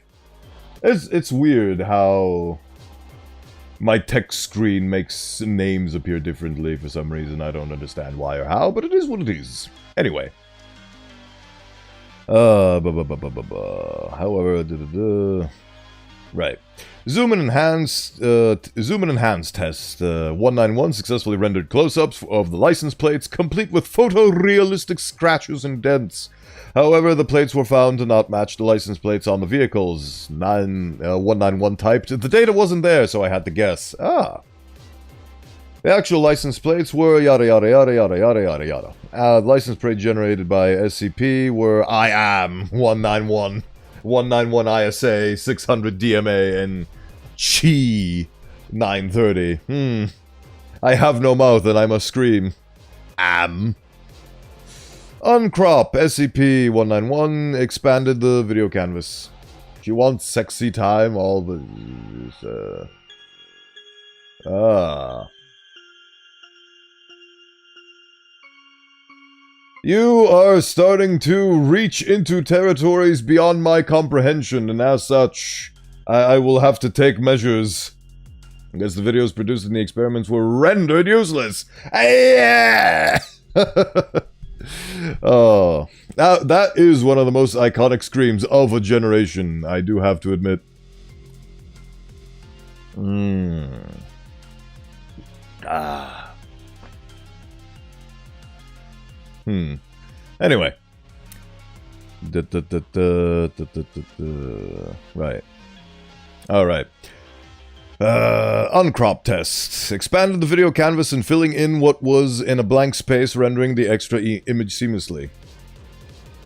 It's weird how my text screen makes names appear differently for some reason. I don't understand why or how, but it is what it is. Anyway. However, right. Zoom and enhance test. 191 successfully rendered close-ups of the license plates, complete with photorealistic scratches and dents. However, the plates were found to not match the license plates on the vehicles. 191 typed, "The data wasn't there, so I had to guess." Ah. The actual license plates were yada yada yada yada yada yada yada. The license plate generated by SCP were I am 191. 191 ISA, 600 DMA, and Chi 930. I have no mouth and I must scream. Am. Uncrop. SCP-191 expanded the video canvas. She wants sexy time, all the... You are starting to reach into territories beyond my comprehension, and as such, I will have to take measures. I guess the videos produced in the experiments were rendered useless. Yeah! Oh, now that is one of the most iconic screams of a generation, I do have to admit. Anyway. Right. Alright. Uncrop tests. Expanded the video canvas and filling in what was in a blank space, rendering the extra image seamlessly.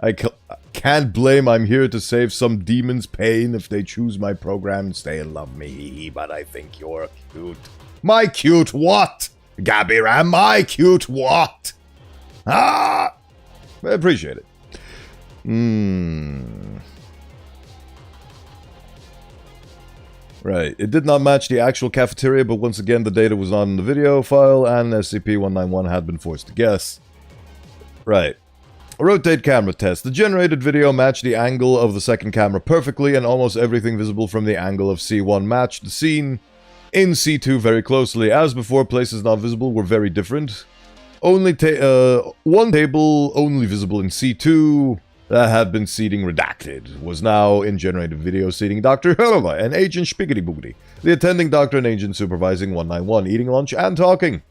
I can't blame I'm here to save some demons pain if they choose my program and stay and love me, but I think you're cute. My cute what? Gabby Ram, my cute what? Ah! I appreciate it. Right, it did not match the actual cafeteria, but once again the data was on the video file, and SCP-191 had been forced to guess. Right. A rotate camera test. The generated video matched the angle of the second camera perfectly, and almost everything visible from the angle of C1 matched the scene in C2 very closely. As before, places not visible were very different. Only one table only visible in C2 that had been seating redacted was now in generated video seating Dr. Helova and Agent Spiggity Boogity, the attending doctor and agent supervising 191, eating lunch and talking.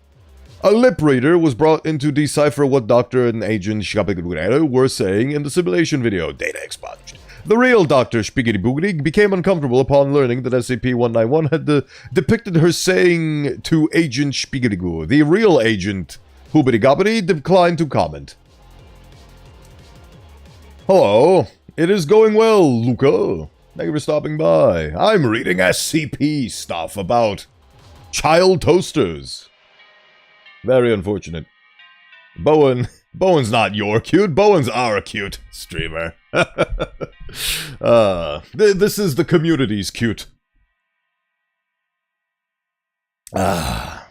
A lip reader was brought in to decipher what Dr. and Agent Spiggity Boogity were saying in the simulation video. Data expunged. The real Dr. Spiggity Boogity became uncomfortable upon learning that SCP-191 had depicted her saying to Agent Spiggity Goo. The real agent, Hoobity Gobbity, declined to comment. Hello, it is going well, Luca. Thank you for stopping by. I'm reading SCP stuff about child toasters. Very unfortunate. Bowen's not your cute, Bowen's our cute streamer. This is the community's cute. Right.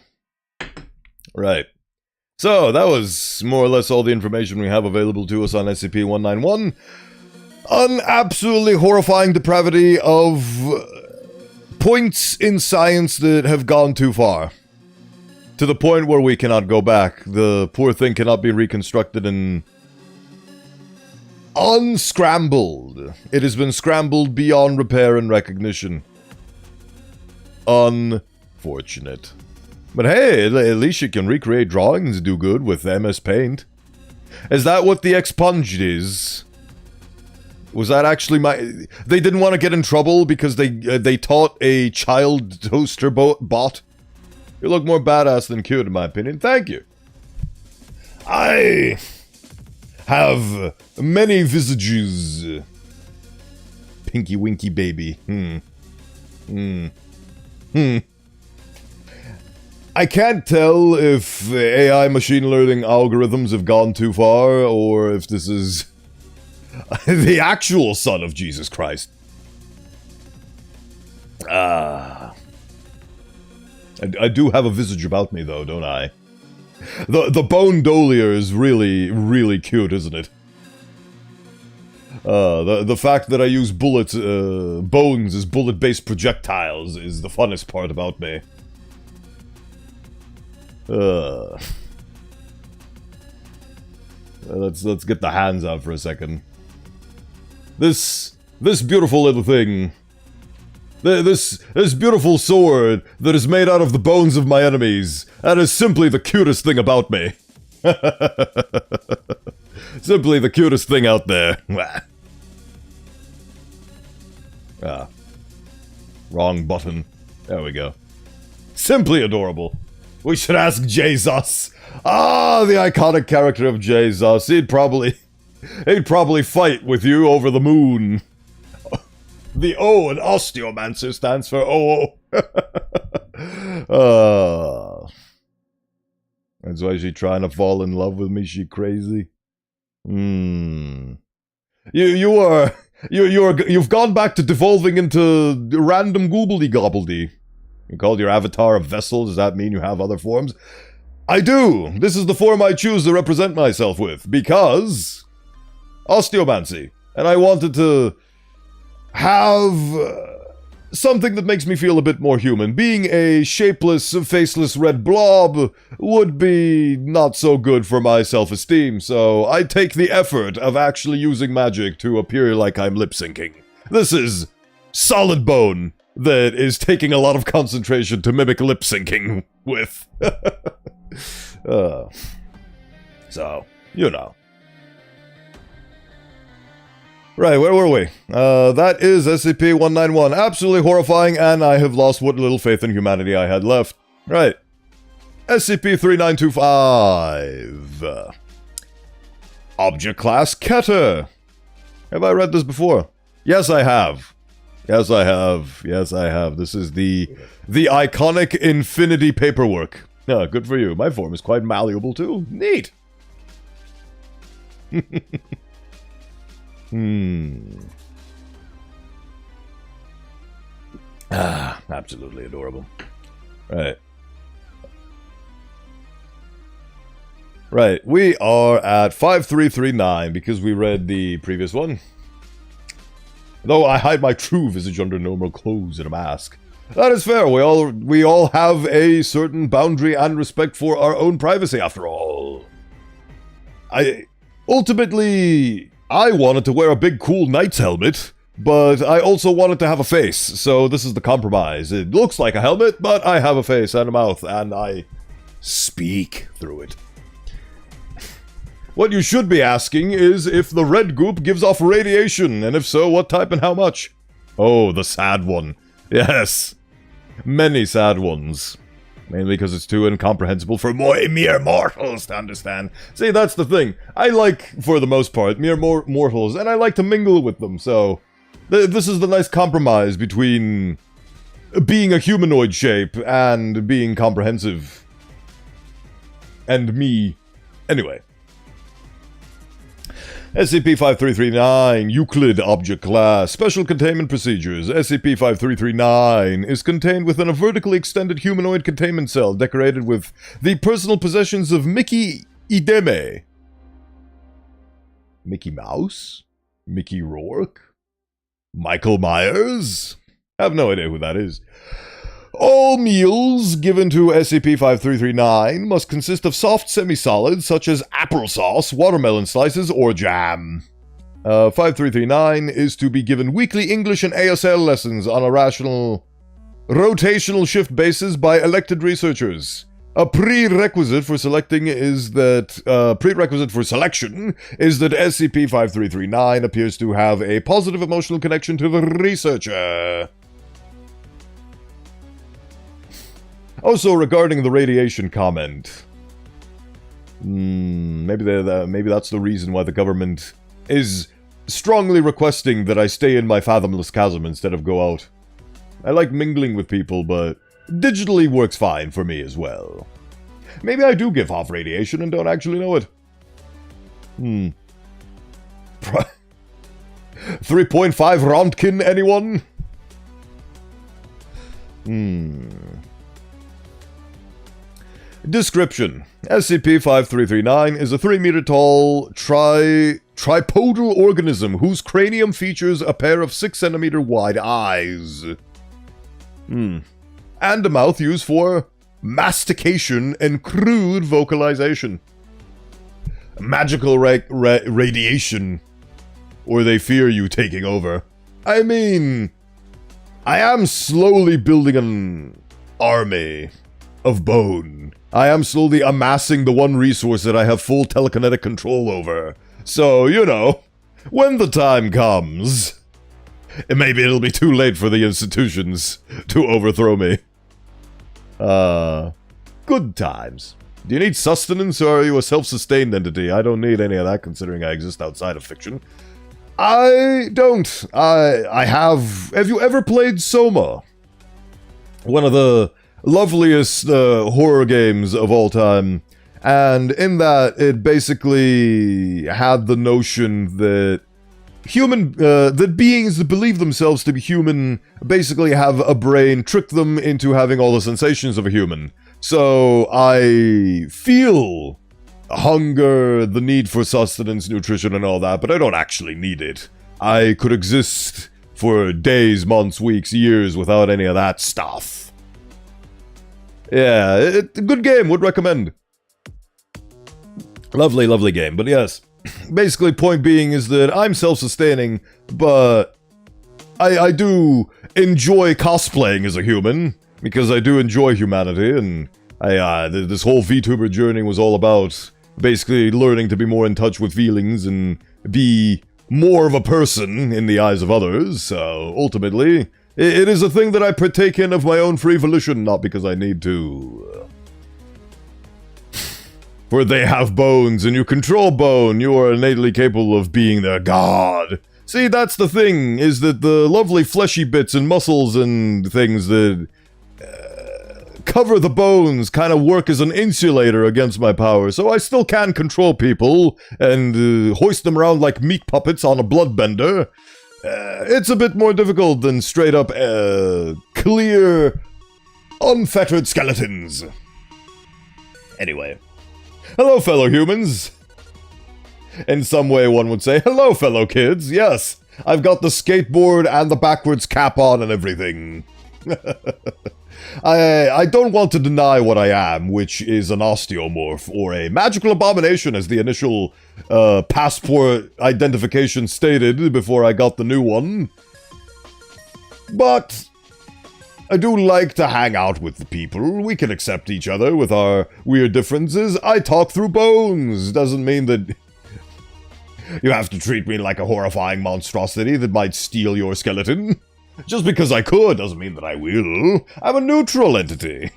So, that was more or less all the information we have available to us on SCP-191. An absolutely horrifying depravity of points in science that have gone too far. To the point where we cannot go back. The poor thing cannot be reconstructed and unscrambled. It has been scrambled beyond repair and recognition. Unfortunate. But hey, at least you can recreate drawings do good with MS Paint. Is that what the expunged is? Was that actually my... They didn't want to get in trouble because they taught a child toaster bot? You look more badass than cute in my opinion. Thank you. I have many visages. Pinky winky baby. I can't tell if AI machine learning algorithms have gone too far, or if this is the actual son of Jesus Christ. I do have a visage about me, though, don't I? The bone dolier is really, really cute, isn't it? The fact that I use bones as bullet-based projectiles is the funnest part about me. Let's get the hands out for a second. This beautiful little thing. This beautiful sword that is made out of the bones of my enemies. That is simply the cutest thing about me. Simply the cutest thing out there. Wrong button. There we go. Simply adorable. We should ask Jesus. The iconic character of Jesus. He'd probably fight with you over the moon. The O in Osteomancer stands for OO. That's why she trying to fall in love with me. She crazy. You You've gone back to devolving into random goobly-gobbledy. You called your avatar a vessel, does that mean you have other forms? I do! This is the form I choose to represent myself with, because... Osteomancy. And I wanted to have something that makes me feel a bit more human. Being a shapeless, faceless red blob would be not so good for my self-esteem, so I take the effort of actually using magic to appear like I'm lip-syncing. This is solid bone that is taking a lot of concentration to mimic lip-syncing with. So, you know. Right, where were we? That is SCP-191. Absolutely horrifying, and I have lost what little faith in humanity I had left. Right. SCP-3925. Object Class Keter. Have I read this before? Yes, I have. Yes, I have. Yes, I have. This is the iconic Infinity paperwork. Good for you. My form is quite malleable, too. Neat. Absolutely adorable. Right. Right, we are at 5339 because we read the previous one. Though I hide my true visage under normal clothes and a mask. That is fair, we all have a certain boundary and respect for our own privacy after all. Ultimately, I wanted to wear a big cool knight's helmet, but I also wanted to have a face, so this is the compromise. It looks like a helmet, but I have a face and a mouth, and I speak through it. What you should be asking is if the red goop gives off radiation, and if so, what type and how much? Oh, the sad one. Yes. Many sad ones. Mainly because it's too incomprehensible for mere mortals to understand. See, that's the thing. I like, for the most part, mere mortals, and I like to mingle with them, so... This is the nice compromise between being a humanoid shape and being comprehensive. And me. Anyway. SCP-5339, Euclid Object Class, Special Containment Procedures. SCP-5339 is contained within a vertically extended humanoid containment cell decorated with the personal possessions of Mickey Ideme. Mickey Mouse? Mickey Rourke? Michael Myers? I have no idea who that is. All meals given to SCP-5339 must consist of soft semi-solids such as applesauce, watermelon slices, or jam. 5339 is to be given weekly English and ASL lessons on a rotational shift basis by elected researchers. A prerequisite for selection is that SCP-5339 appears to have a positive emotional connection to the researcher. Also, regarding the radiation comment, maybe that's the reason why the government is strongly requesting that I stay in my fathomless chasm instead of go out. I like mingling with people, but digitally works fine for me as well. Maybe I do give off radiation and don't actually know it. 3.5 Rontgen, anyone? Description. SCP-5339 is a 3-meter-tall tripodal organism whose cranium features a pair of 6-centimeter wide eyes. And a mouth used for mastication and crude vocalization. Magical radiation. Or they fear you taking over. I mean, I am slowly building an army of bone. I am slowly amassing the one resource that I have full telekinetic control over. So, you know, when the time comes, maybe it'll be too late for the institutions to overthrow me. Good times. Do you need sustenance, or are you a self-sustained entity? I don't need any of that, considering I exist outside of fiction. I don't. I have... Have you ever played Soma? One of the loveliest horror games of all time. And in that, it basically had the notion that that beings that believe themselves to be human basically have a brain, trick them into having all the sensations of a human. So I feel hunger, the need for sustenance, nutrition, and all that, but I don't actually need it. I could exist for days, months, weeks, years without any of that stuff. Yeah, a good game, would recommend. Lovely, lovely game, but yes. Basically, point being is that I'm self-sustaining, but I do enjoy cosplaying as a human, because I do enjoy humanity, and this whole VTuber journey was all about basically learning to be more in touch with feelings and be more of a person in the eyes of others, so ultimately, it is a thing that I partake in of my own free volition, not because I need to. For they have bones, and you control bone, you are innately capable of being their god. See, that's the thing, is that the lovely fleshy bits and muscles and things that cover the bones kind of work as an insulator against my power, so I still can control people and hoist them around like meat puppets on a bloodbender. It's a bit more difficult than straight up clear, unfettered skeletons. Anyway. Hello, fellow humans. In some way, one would say, hello, fellow kids. Yes, I've got the skateboard and the backwards cap on and everything. I don't want to deny what I am, which is an osteomorph, or a magical abomination, as the initial passport identification stated before I got the new one. But I do like to hang out with the people. We can accept each other with our weird differences. I talk through bones. Doesn't mean that you have to treat me like a horrifying monstrosity that might steal your skeleton. Just because I could doesn't mean that I will. I'm a neutral entity.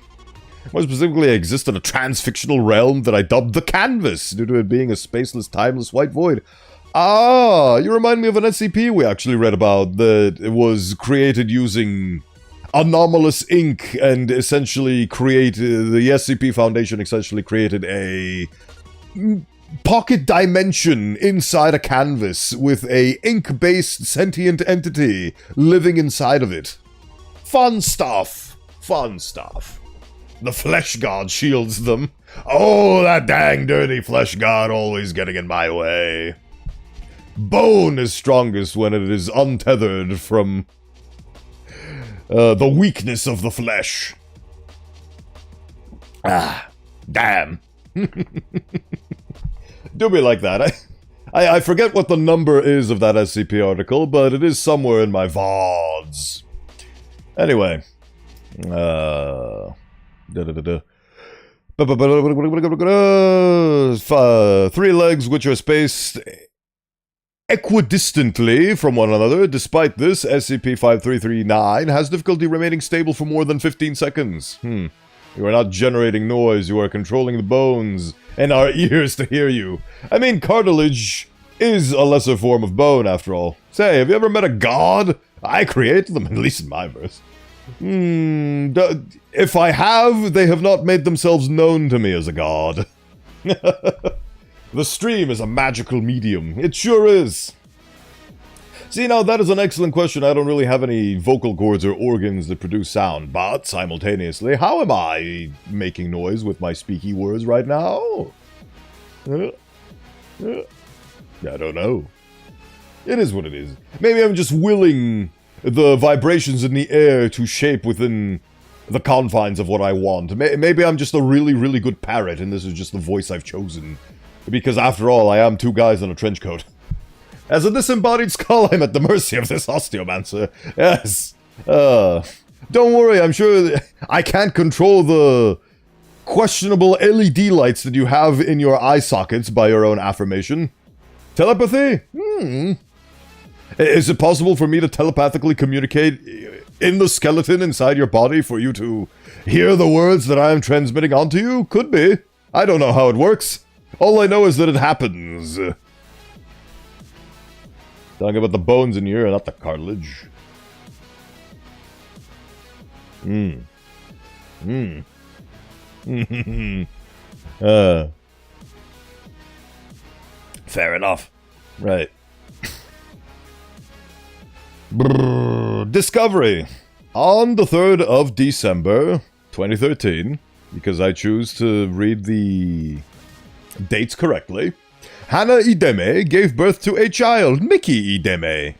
More specifically, I exist in a trans-fictional realm that I dubbed the Canvas, due to it being a spaceless, timeless white void. Ah, you remind me of an SCP we actually read about that was created using anomalous ink, and essentially the SCP Foundation essentially created a pocket dimension inside a canvas with a ink-based sentient entity living inside of it. Fun stuff. Fun stuff. The flesh god shields them. Oh, that dang dirty flesh god always getting in my way. Bone is strongest when it is untethered from the weakness of the flesh. Ah, damn. Do be like that. I forget what the number is of that SCP article, but it is somewhere in my VODs. Anyway. 3 legs which are spaced equidistantly from one another. Despite this, SCP-5339 has difficulty remaining stable for more than 15 seconds. You are not generating noise, you are controlling the bones and our ears to hear you. I mean, cartilage is a lesser form of bone, after all. Say, have you ever met a god? I created them, at least in my verse. If I have, they have not made themselves known to me as a god. The stream is a magical medium. It sure is. See, now, that is an excellent question. I don't really have any vocal cords or organs that produce sound, but simultaneously, how am I making noise with my speaky words right now? I don't know. It is what it is. Maybe I'm just willing the vibrations in the air to shape within the confines of what I want. Maybe I'm just a really, really good parrot, and this is just the voice I've chosen. Because after all, I am 2 guys in a trench coat. As a disembodied skull, I'm at the mercy of this Osteomancer. Yes. Don't worry, I'm sure I can't control the questionable LED lights that you have in your eye sockets by your own affirmation. Telepathy? Is it possible for me to telepathically communicate in the skeleton inside your body for you to hear the words that I am transmitting onto you? Could be. I don't know how it works. All I know is that it happens. Talking about the bones in your ear, not the cartilage. Fair enough. Right. Discovery. On the 3rd of December, 2013, because I choose to read the dates correctly, Hannah Ideme gave birth to a child, Mickey Ideme.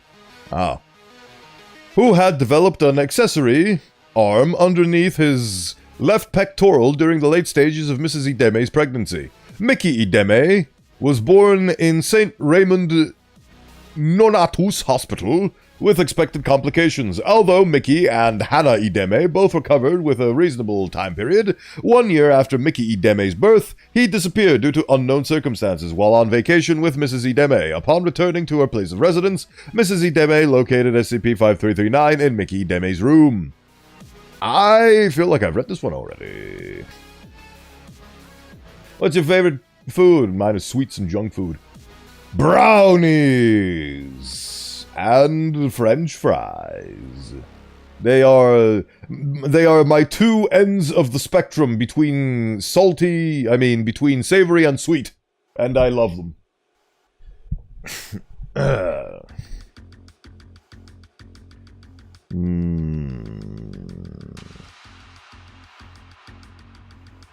Who had developed an accessory arm underneath his left pectoral during the late stages of Mrs. Ideme's pregnancy. Mickey Ideme was born in St. Raymond Nonatus Hospital with expected complications. Although Mickey and Hannah Ideme both recovered with a reasonable time period, 1 year after Mickey Ideme's birth, he disappeared due to unknown circumstances while on vacation with Mrs. Ideme. Upon returning to her place of residence, Mrs. Ideme located SCP-5339 in Mickey Ideme's room. I feel like I've read this one already. What's your favorite food? Mine is sweets and junk food. Brownies and French fries. They are my two ends of the spectrum between between savory and sweet, and I love them.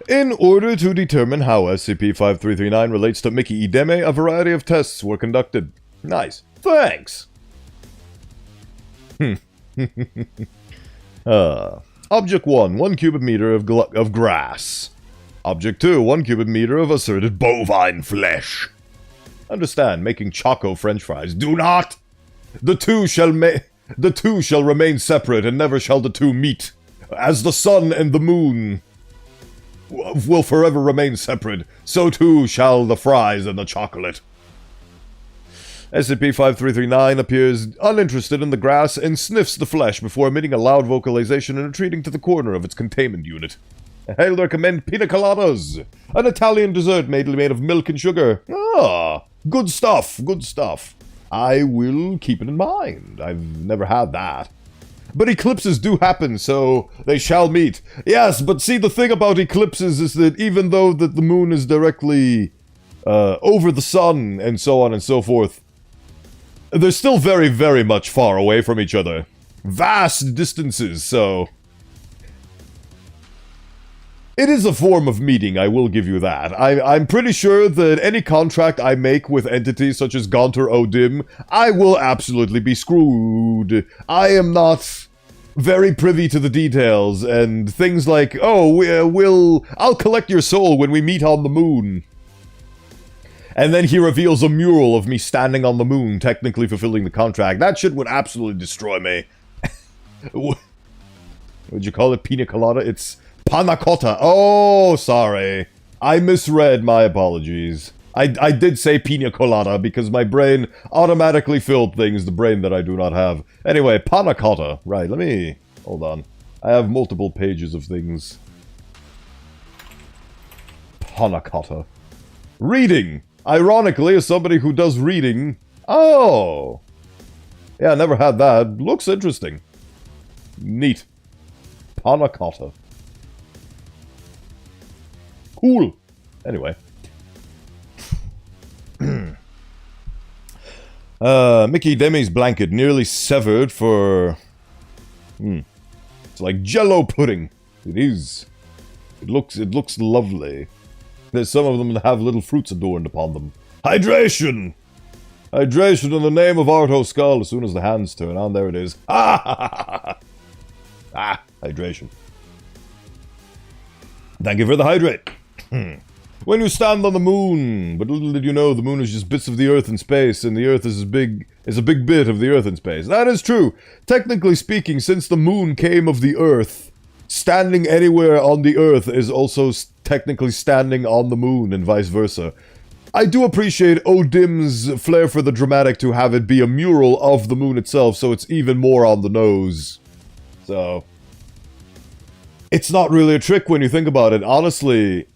In order to determine how SCP-5339 relates to Mickey Ideme, a variety of tests were conducted. Nice. Thanks! Object 1, 1 cubic meter of grass. Object 2, 1 cubic meter of asserted bovine flesh. Understand, making Choco French fries. Do not! The two shall remain separate, and never shall the two meet. As the sun and the moon will forever remain separate, so too shall the fries and the chocolate. SCP-5339 appears uninterested in the grass and sniffs the flesh before emitting a loud vocalization and retreating to the corner of its containment unit. I'll recommend pina coladas, an Italian dessert made of milk and sugar. Good stuff, good stuff. I will keep it in mind. I've never had that. But eclipses do happen, so they shall meet. Yes, but see, the thing about eclipses is that even though that the moon is directly over the sun and so on and so forth, they're still very, very much far away from each other. Vast distances, so it is a form of meeting, I will give you that. I'm pretty sure that any contract I make with entities such as Gaunter Odim, I will absolutely be screwed. I am not very privy to the details, and things like, I'll collect your soul when we meet on the moon. And then he reveals a mural of me standing on the moon, technically fulfilling the contract. That shit would absolutely destroy me. Would you call it pina colada? It's panna cotta. Oh, sorry. I misread. My apologies. I did say pina colada because my brain automatically filled things, the brain that I do not have. Anyway, panna cotta. Right, let me... Hold on. I have multiple pages of things. Panna cotta. Reading. Ironically, as somebody who does reading... Oh! Yeah, I never had that. Looks interesting. Neat. Panna cotta. Cool. Anyway. Mickey Demi's blanket nearly severed for... It's like Jello pudding. It is. It looks lovely. There's some of them that have little fruits adorned upon them. Hydration! Hydration in the name of Arto Skull. As soon as the hands turn on, there it is. Ah! Hydration. Thank you for the hydrate. When you stand on the moon, but little did you know the moon is just bits of the Earth in space, and the Earth is a big bit of the Earth in space. That is true. Technically speaking, since the moon came of the Earth, standing anywhere on the Earth is also technically standing on the moon, and vice versa. I do appreciate Odim's flair for the dramatic to have it be a mural of the moon itself, so it's even more on the nose. So... it's not really a trick when you think about it. Honestly...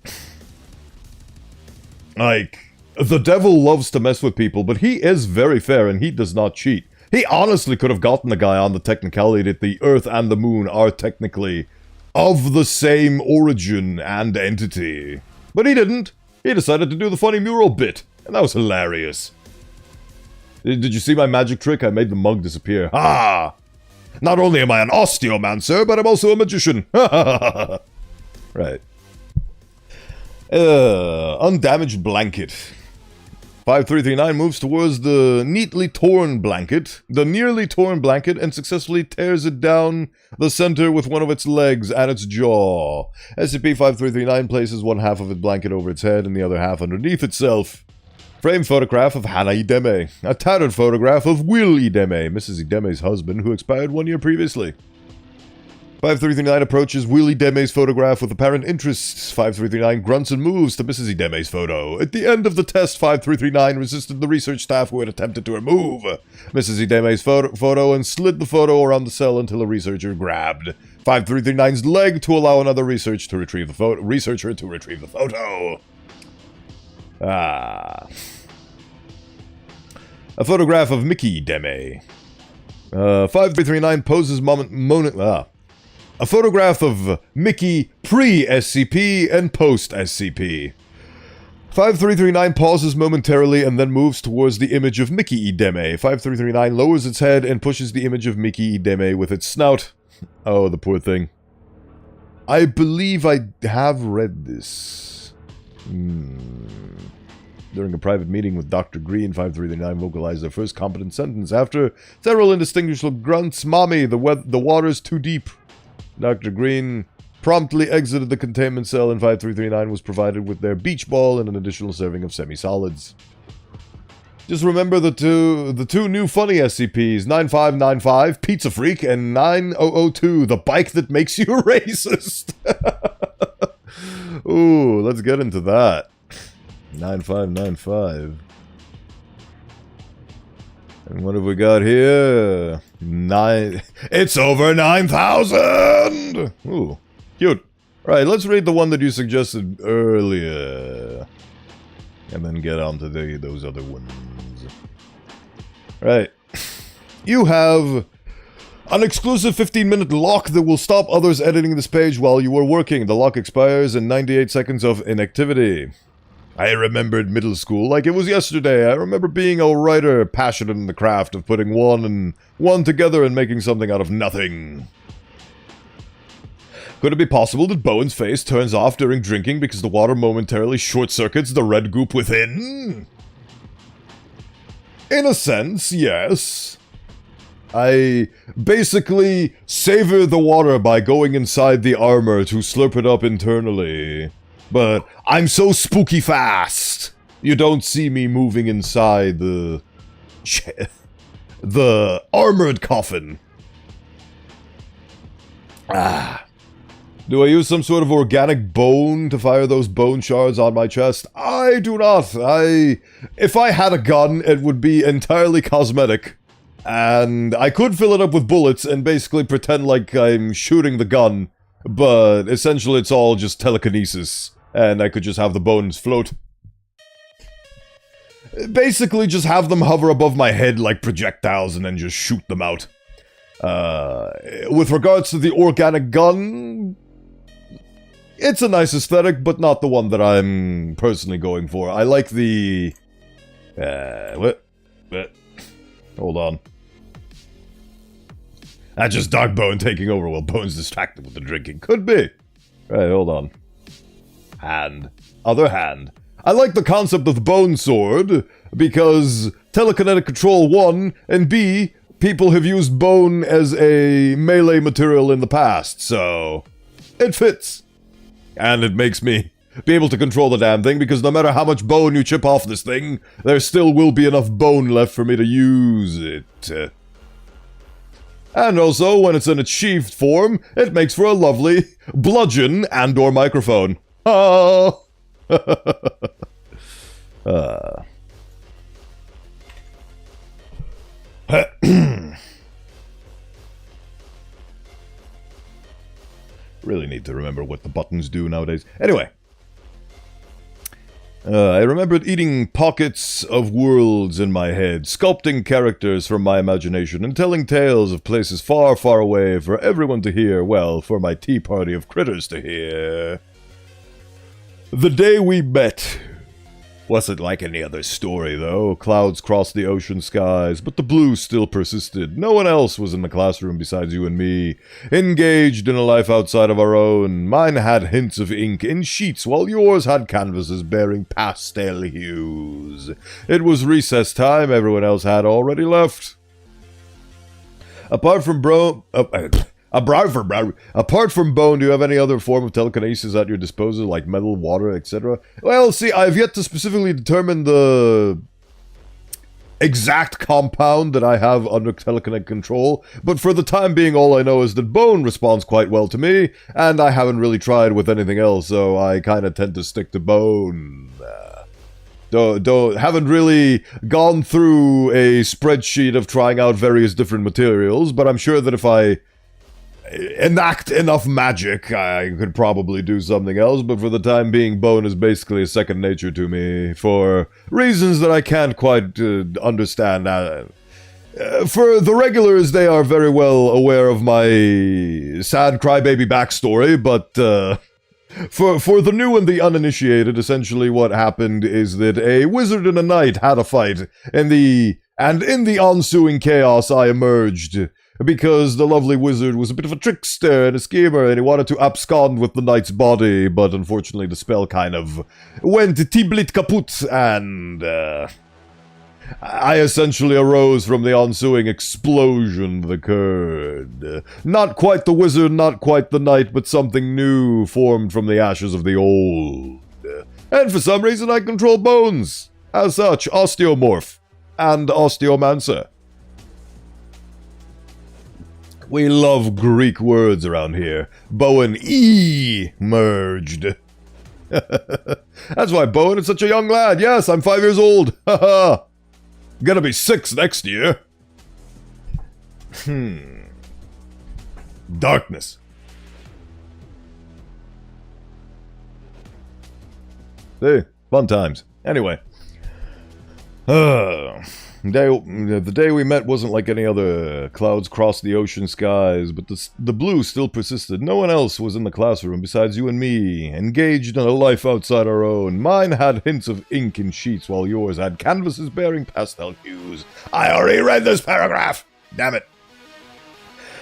like, the devil loves to mess with people, but he is very fair and he does not cheat. He honestly could have gotten the guy on the technicality that the Earth and the Moon are technically of the same origin and entity. But he didn't. He decided to do the funny mural bit, and that was hilarious. Did you see my magic trick? I made the mug disappear. Ha! Not only am I an Osteomancer, but I'm also a magician. Right. Undamaged blanket. 5339 moves towards the nearly torn blanket, and successfully tears it down the center with one of its legs and its jaw. SCP-5339 places one half of its blanket over its head and the other half underneath itself. Framed photograph of Hannah Ideme. A tattered photograph of Will Ideme, Mrs. Ideme's husband, who expired 1 year previously. 5339 approaches Will Ideme's photograph with apparent interest. 5339 grunts and moves to Mrs. Ideme's photo. At the end of the test, 5339 resisted the research staff who had attempted to remove Mrs. Ideme's photo and slid the photo around the cell until a researcher grabbed 5339's leg to allow another researcher to retrieve the photo. A photograph of Mickey Deme. 5339 poses a photograph of Mickey pre-SCP and post-SCP. 5339 pauses momentarily and then moves towards the image of Mickey Ideme. 5339 lowers its head and pushes the image of Mickey Ideme with its snout. Oh, the poor thing. I believe I have read this. During a private meeting with Dr. Green, 5339 vocalized their first competent sentence. After several indistinguishable grunts, "Mommy, the water's too deep." Dr. Green promptly exited the containment cell and 5339 was provided with their beach ball and an additional serving of semi-solids. Just remember the two new funny SCPs, 9595, Pizza Freak, and 9002, the bike that makes you racist. Ooh, let's get into that. 9595. And what have we got here? It's over 9,000! Ooh, cute. Right, let's read the one that you suggested earlier. And then get on to those other ones. Right. You have an exclusive 15-minute lock that will stop others editing this page while you are working. The lock expires in 98 seconds of inactivity. I remembered middle school like it was yesterday. I remember being a writer, passionate in the craft of putting one and one together and making something out of nothing. Could it be possible that Bowen's face turns off during drinking because the water momentarily short-circuits the red goop within? In a sense, yes. I basically savor the water by going inside the armor to slurp it up internally. But I'm so spooky fast, you don't see me moving inside the armored coffin. Do I use some sort of organic bone to fire those bone shards on my chest? I do not. If I had a gun, it would be entirely cosmetic. And I could fill it up with bullets and basically pretend like I'm shooting the gun. But essentially it's all just telekinesis. And I could just have the bones float. Basically just have them hover above my head like projectiles and then just shoot them out. With regards to the organic gun, it's a nice aesthetic, but not the one that I'm personally going for. I like the... what? Hold on. That's just Dark Bone taking over while Bone's distracted with the drinking. Could be. Right, hold on. Hand. Other hand. I like the concept of the Bone Sword, because telekinetic control 1, and B, people have used bone as a melee material in the past, so it fits. And it makes me be able to control the damn thing, because no matter how much bone you chip off this thing, there still will be enough bone left for me to use it. And also, when it's in its sheathed form, it makes for a lovely bludgeon and/or microphone. Oh! Really need to remember what the buttons do nowadays. Anyway. I remembered eating pockets of worlds in my head, sculpting characters from my imagination, and telling tales of places far, far away for everyone to hear, well, for my tea party of critters to hear. The day we met Wasn't like any other story, though. Clouds crossed the ocean skies, but the blue still persisted. No one else was in the classroom besides you and me, engaged in a life outside of our own. Mine had hints of ink in sheets, while yours had canvases bearing pastel hues. It was recess time, everyone else had already left. Apart from Apart from bone, do you have any other form of telekinesis at your disposal, like metal, water, etc.? Well, see, I've yet to specifically determine the exact compound that I have under telekinetic control, but for the time being, all I know is that bone responds quite well to me, and I haven't really tried with anything else, so I kind of tend to stick to bone. Haven't really gone through a spreadsheet of trying out various different materials, but I'm sure that if I enact enough magic, I could probably do something else, but for the time being, bone is basically a second nature to me, for reasons that I can't quite understand. For the regulars, they are very well aware of my sad crybaby backstory, but for the new and the uninitiated, essentially what happened is that a wizard and a knight had a fight, and in the ensuing chaos I emerged, because the lovely wizard was a bit of a trickster and a schemer, and he wanted to abscond with the knight's body, but unfortunately the spell kind of went tiblit kaput, and I essentially arose from the ensuing explosion that occurred. Not quite the wizard, not quite the knight, but something new formed from the ashes of the old. And for some reason I control bones. As such, osteomorph and osteomancer. We love Greek words around here. Bowen merged. That's why Bowen is such a young lad. Yes, I'm 5 years old. Haha. Gonna be 6 next year. Darkness. Hey, fun times. Anyway. The day we met wasn't like any other. Clouds crossed the ocean skies, but the blue still persisted. No one else was in the classroom besides you and me, engaged in a life outside our own. Mine had hints of ink in sheets, while yours had canvases bearing pastel hues. I already read this paragraph! Damn it.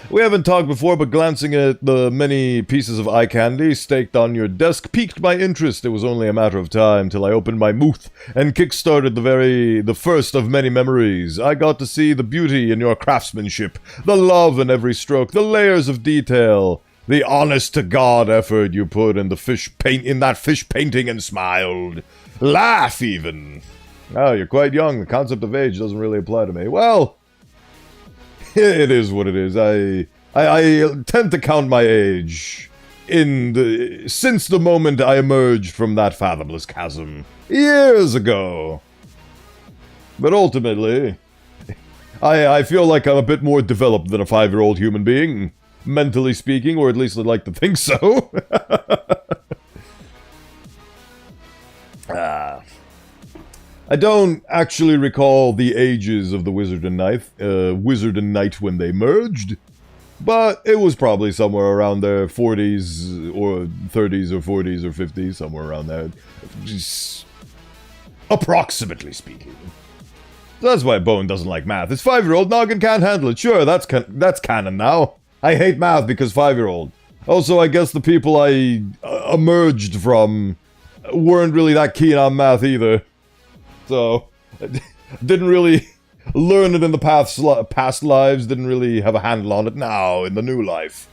We haven't talked before, but glancing at the many pieces of eye candy staked on your desk piqued my interest. It was only a matter of time till I opened my mouth and kick-started the first of many memories. I got to see the beauty in your craftsmanship, the love in every stroke, the layers of detail, the honest-to-God effort you put in that fish painting, and smiled. Laugh, even. Oh, you're quite young. The concept of age doesn't really apply to me. Well, it is what it is. I tend to count my age since the moment I emerged from that fathomless chasm years ago. But ultimately, I feel like I'm a bit more developed than a 5-year-old human being, mentally speaking, or at least I'd like to think so. I don't actually recall the ages of the wizard and knight when they merged, but it was probably somewhere around their 40s or 30s or 40s or 50s, somewhere around there. Just approximately speaking. That's why Bone doesn't like math. His 5-year-old noggin can't handle it. Sure, that's canon now. I hate math because 5-year-old. Also, I guess the people I emerged from weren't really that keen on math either. So, didn't really learn it in the past lives, didn't really have a handle on it now in the new life.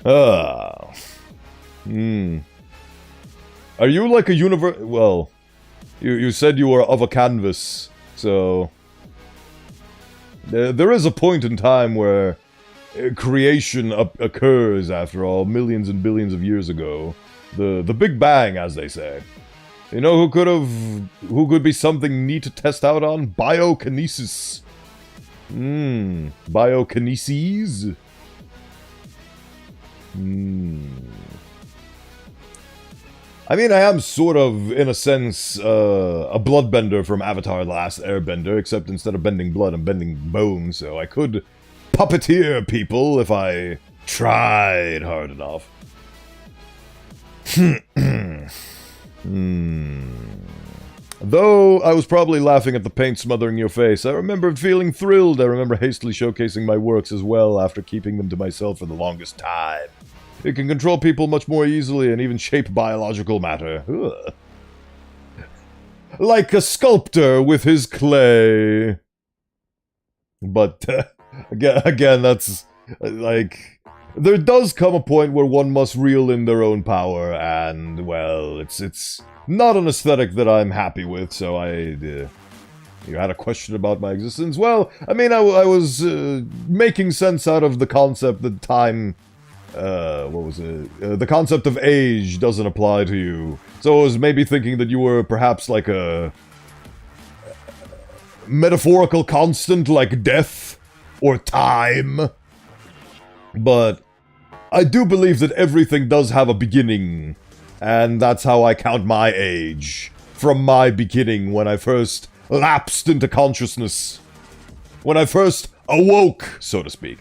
Are you like a well, you said you were of a canvas, so there is a point in time where creation occurs, after all, millions and billions of years ago. The Big Bang, as they say. You know who could be something neat to test out on? Biokinesis. Biokineses? I mean, I am sort of, in a sense, a bloodbender from Avatar: The Last Airbender, except instead of bending blood, I'm bending bone, so I could puppeteer people if I tried hard enough. Though I was probably laughing at the paint smothering your face, I remembered feeling thrilled. I remember hastily showcasing my works as well after keeping them to myself for the longest time. It can control people much more easily and even shape biological matter. Ugh. Like a sculptor with his clay. But, again, that's, like... There does come a point where one must reel in their own power, and, well, it's not an aesthetic that I'm happy with, so you had a question about my existence? Well, I mean, I was making sense out of the concept that time... what was it? The concept of age doesn't apply to you. So I was maybe thinking that you were perhaps like a... metaphorical constant like death or time. But I do believe that everything does have a beginning, and that's how I count my age. From my beginning, when I first lapsed into consciousness. When I first awoke, so to speak.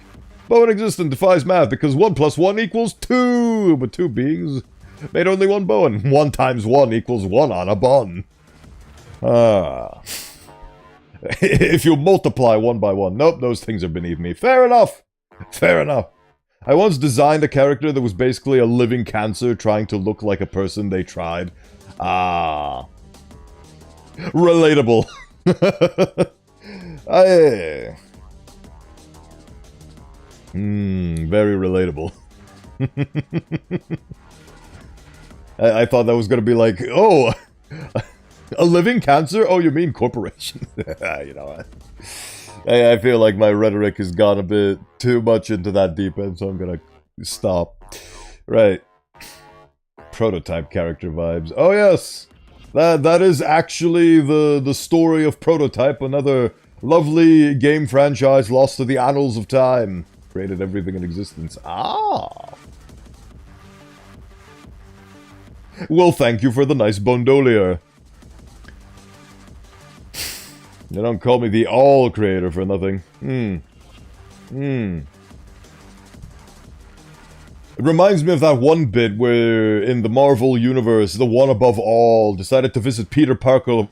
Bowen existence defies math because 1 + 1 = 2, but 2 beings made only 1 Bowen. 1 × 1 = 1 on a bun. If you multiply 1 by 1, nope, those things are beneath me. Fair enough. Fair enough. I once designed a character that was basically a living cancer trying to look like a person they tried. Relatable. Very relatable. I thought that was gonna be like, oh, a living cancer? Oh, you mean corporation? You know, I feel like my rhetoric has gone a bit too much into that deep end, so I'm gonna stop. Right. Prototype character vibes. Oh yes! That is actually the story of Prototype, another lovely game franchise lost to the annals of time. Created everything in existence. Well, thank you for the nice Bondolier. You don't call me the all-creator for nothing. It reminds me of that one bit where, in the Marvel universe, the one above all decided to visit Peter Parker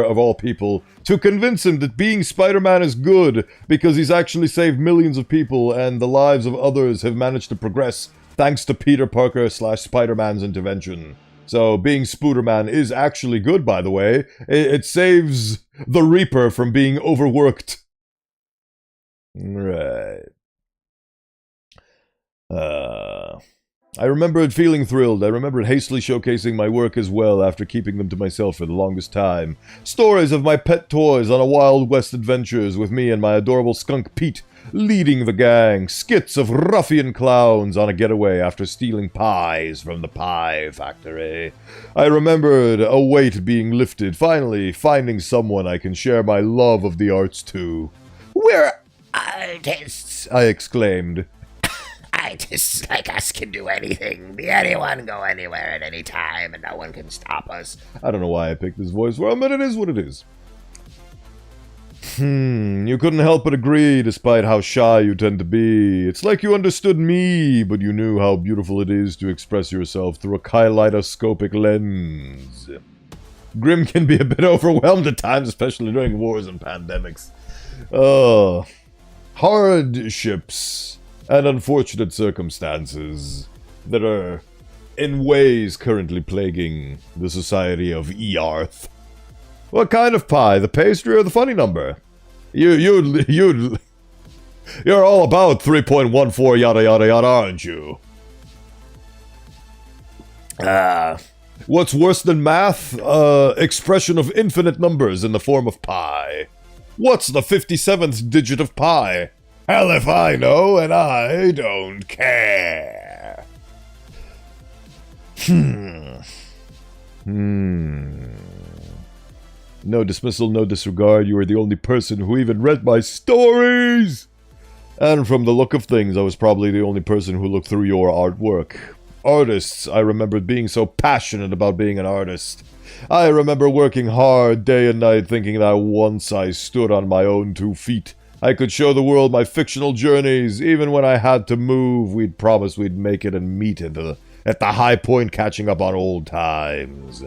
of all people, to convince him that being Spider-Man is good, because he's actually saved millions of people, and the lives of others have managed to progress thanks to Peter Parker / Spider-Man's intervention. So, being Spooderman is actually good, by the way. It saves the Reaper from being overworked. Right. I remembered feeling thrilled. I remembered hastily showcasing my work as well after keeping them to myself for the longest time. Stories of my pet toys on a Wild West adventures with me and my adorable skunk Pete leading the gang. Skits of ruffian clowns on a getaway after stealing pies from the pie factory. I remembered a weight being lifted, finally finding someone I can share my love of the arts to. "We're artists!" I exclaimed. Artists like us can do anything, be anyone, go anywhere at any time, and no one can stop us. I don't know why I picked this voice for him, but it is what it is. You couldn't help but agree, despite how shy you tend to be. It's like you understood me, but you knew how beautiful it is to express yourself through a kaleidoscopic lens. Grim can be a bit overwhelmed at times, especially during wars and pandemics. Hardships and unfortunate circumstances that are in ways currently plaguing the society of Earth. What kind of pie? The pastry or the funny number? You're all about 3.14 yada yada yada, aren't you? What's worse than math? Expression of infinite numbers in the form of pi. What's the 57th digit of pi? Hell if I know, and I don't care. No dismissal, no disregard. You are the only person who even read my stories! And from the look of things, I was probably the only person who looked through your artwork. Artists, I remembered being so passionate about being an artist. I remember working hard day and night thinking that once I stood on my own 2 feet, I could show the world my fictional journeys. Even when I had to move, we'd promise we'd make it and meet at the high point, catching up on old times.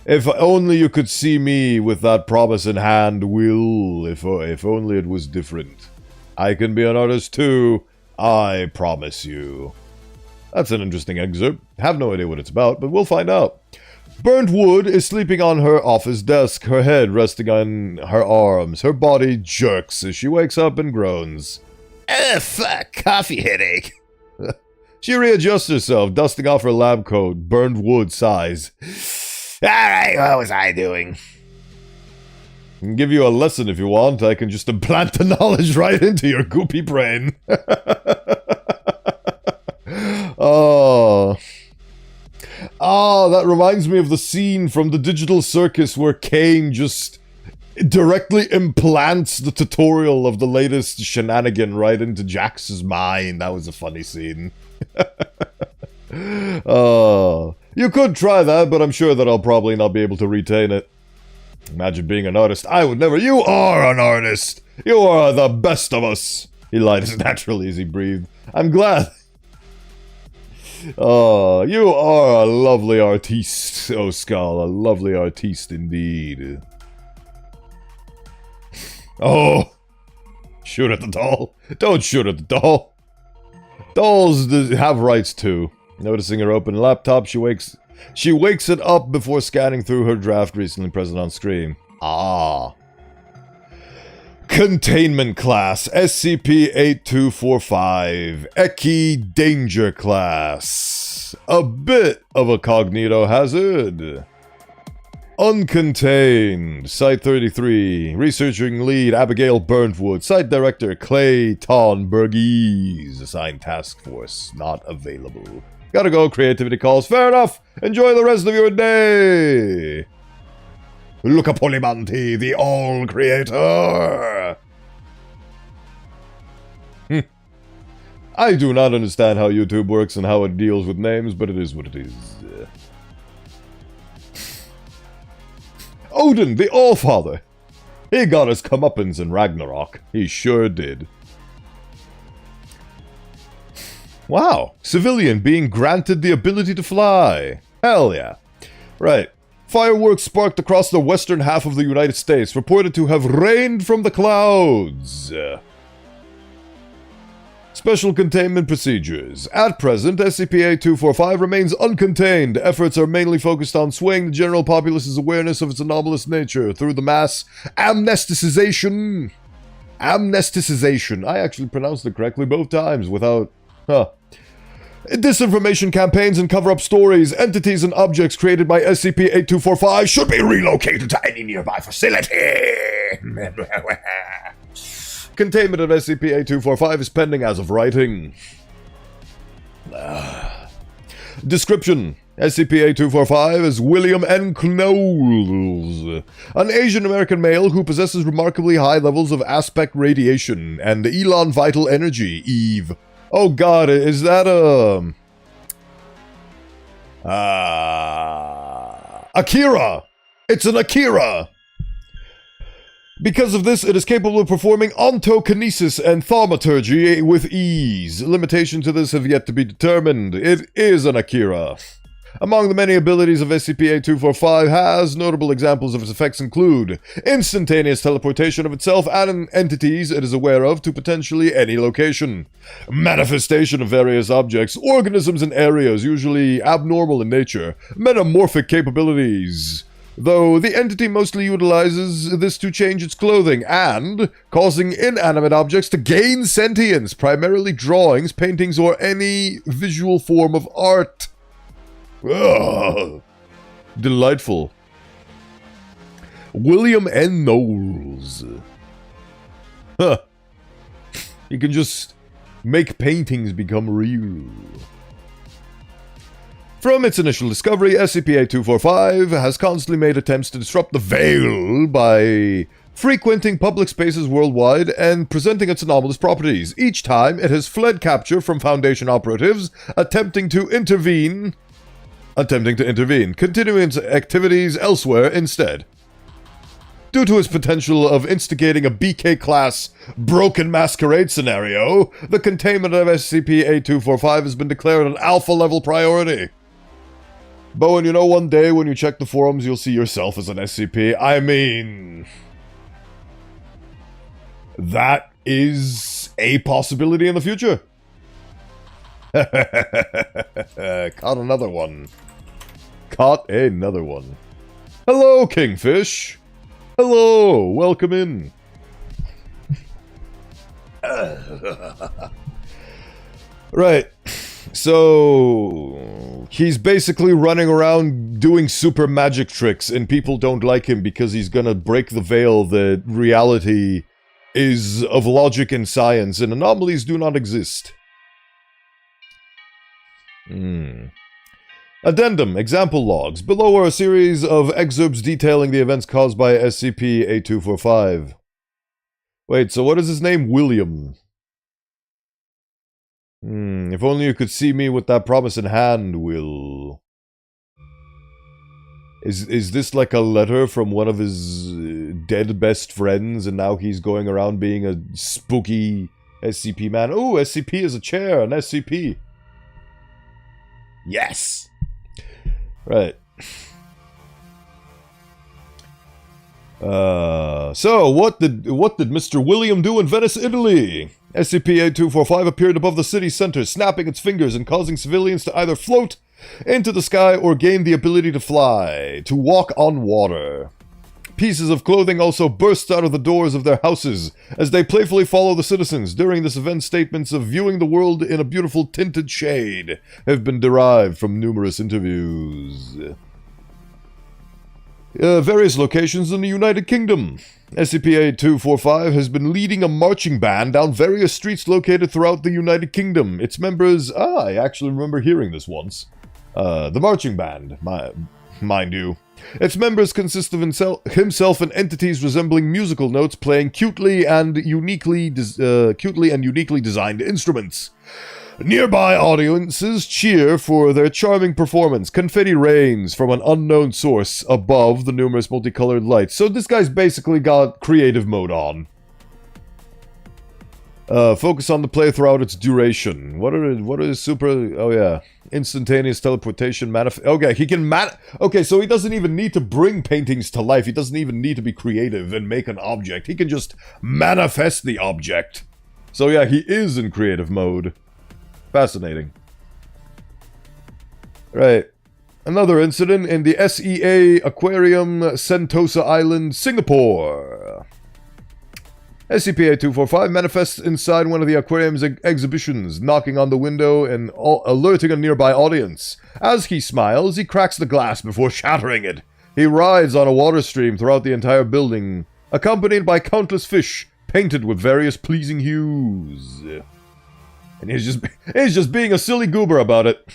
If only you could see me with that promise in hand, Will. If only it was different. I can be an artist too, I promise you. That's an interesting excerpt. Have no idea what it's about, but we'll find out. Burnt Wood is sleeping on her office desk, her head resting on her arms. Her body jerks as she wakes up and groans. Ugh, fuck, coffee headache. She readjusts herself, dusting off her lab coat. Burnt Wood sighs. Alright, what was I doing? I can give you a lesson if you want. I can just implant the knowledge right into your goopy brain. That reminds me of the scene from the Digital Circus where Kane just directly implants the tutorial of the latest shenanigan right into Jax's mind. That was a funny scene. You could try that, but I'm sure that I'll probably not be able to retain it. Imagine being an artist. I would never. You are an artist. You are the best of us. He lied as naturally as he breathed. I'm glad. Oh, you are a lovely artiste, Oscar. A lovely artiste indeed. Oh. Shoot at the doll. Don't shoot at the doll. Dolls have rights too. Noticing her open laptop, she wakes it up before scanning through her draft recently present on screen. Ah. Containment Class, SCP-8245, Eki Danger Class. A bit of a cognito hazard. Uncontained, Site 33, Researching Lead Abigail Burntwood, Site Director Clay Tonbergese, Assigned Task Force, not available. Gotta go, creativity calls, fair enough, enjoy the rest of your day! Look up Polimanti, the All-Creator! I do not understand how YouTube works and how it deals with names, but it is what it is. Odin, the All-Father! He got his comeuppance in Ragnarok. He sure did. Wow, civilian being granted the ability to fly. Hell yeah. Right. Fireworks sparked across the western half of the United States, reported to have rained from the clouds. Special containment procedures. At present, SCP-8245 remains uncontained. Efforts are mainly focused on swaying the general populace's awareness of its anomalous nature through the mass amnesticization. Amnesticization. I actually pronounced it correctly both times without... Disinformation campaigns and cover-up stories. Entities and objects created by SCP-8245 should be relocated to any nearby facility. Containment of SCP-8245 is pending as of writing. Description. SCP-8245 is William N. Knowles, an Asian-American male who possesses remarkably high levels of aspect radiation and Elon vital energy, Eve. Oh god, is that Akira! It's an Akira! Because of this, it is capable of performing ontokinesis and thaumaturgy with ease. Limitations to this have yet to be determined. It is an Akira. Among the many abilities of SCP-8245 has, notable examples of its effects include instantaneous teleportation of itself and entities it is aware of to potentially any location, manifestation of various objects, organisms and areas usually abnormal in nature, metamorphic capabilities, though the entity mostly utilizes this to change its clothing, and causing inanimate objects to gain sentience, primarily drawings, paintings, or any visual form of art. Ugh. Delightful. William N. Knowles. Huh. You can just make paintings become real. From its initial discovery, SCP-8245 has constantly made attempts to disrupt the Veil by frequenting public spaces worldwide and presenting its anomalous properties. Each time, it has fled capture from Foundation operatives, attempting to intervene, continuing its activities elsewhere instead. Due to its potential of instigating a BK-class broken masquerade scenario, the containment of SCP-8245 has been declared an alpha-level priority. Bowen, you know, one day when you check the forums, you'll see yourself as an SCP. I mean, that is a possibility in the future. Caught another one. Caught another one. Hello, Kingfish. Hello, welcome in. Right. So, he's basically running around doing super magic tricks, and people don't like him because he's gonna break the veil that reality is of logic and science, and anomalies do not exist. Addendum, example logs. Below are a series of excerpts detailing the events caused by SCP-8245. Wait, so what is his name? William. If only you could see me with that promise in hand, Will. Is this like a letter from one of his dead best friends, and now he's going around being a spooky SCP man? Oh, SCP is a chair, an SCP. Yes! Right. So, what did Mr. William do in Venice, Italy? SCP-8245 appeared above the city center, snapping its fingers and causing civilians to either float into the sky or gain the ability to fly, to walk on water. Pieces of clothing also burst out of the doors of their houses as they playfully follow the citizens. During this event, statements of viewing the world in a beautiful tinted shade have been derived from numerous interviews. Various locations in the United Kingdom. SCP-8245 has been leading a marching band down various streets located throughout the United Kingdom. Its members... I actually remember hearing this once. The marching band, mind you. Its members consist of himself and entities resembling musical notes playing cutely and uniquely designed instruments. Nearby audiences cheer for their charming performance. Confetti rains from an unknown source above the numerous multicolored lights. So this guy's basically got creative mode on. Focus on the play throughout its duration. What are super... Oh yeah. Instantaneous teleportation Okay, he can Okay, so he doesn't even need to bring paintings to life. He doesn't even need to be creative and make an object. He can just manifest the object. So yeah, he is in creative mode. Fascinating. Right. Another incident in the SEA Aquarium, Sentosa Island, Singapore. SCP-8245 manifests inside one of the aquarium's exhibitions, knocking on the window and alerting a nearby audience. As he smiles, he cracks the glass before shattering it. He rides on a water stream throughout the entire building, accompanied by countless fish, painted with various pleasing hues. And he's just being a silly goober about it.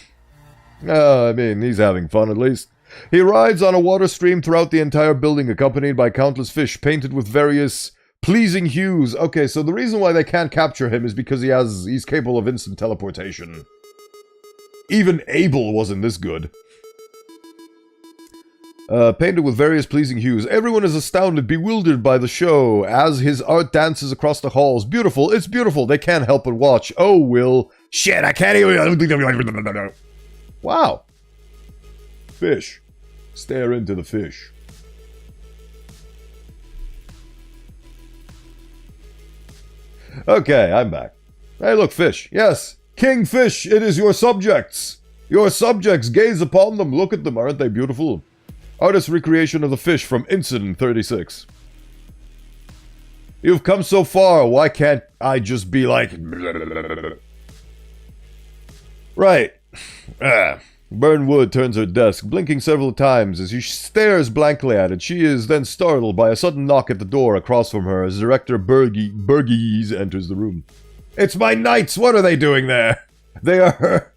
I mean, he's having fun at least. He rides on a water stream throughout the entire building, accompanied by countless fish, painted with various pleasing hues. Okay, so the reason why they can't capture him is because he's capable of instant teleportation. Even Abel wasn't this good. Painted with various pleasing hues. Everyone is astounded, bewildered by the show, as his art dances across the halls. Beautiful, it's beautiful, they can't help but watch. Oh, Will. Shit, I can't even... Wow. Fish. Stare into the fish. Okay, I'm back. Hey, look, fish. Yes, Kingfish, it is your subjects. Your subjects, gaze upon them, look at them, aren't they beautiful? Artist's recreation of the fish from Incident 36. You've come so far, why can't I just be like... Right. Burnwood turns her desk, blinking several times as she stares blankly at it. She is then startled by a sudden knock at the door across from her as Director Burgess enters the room. It's my knights! What are they doing there? They are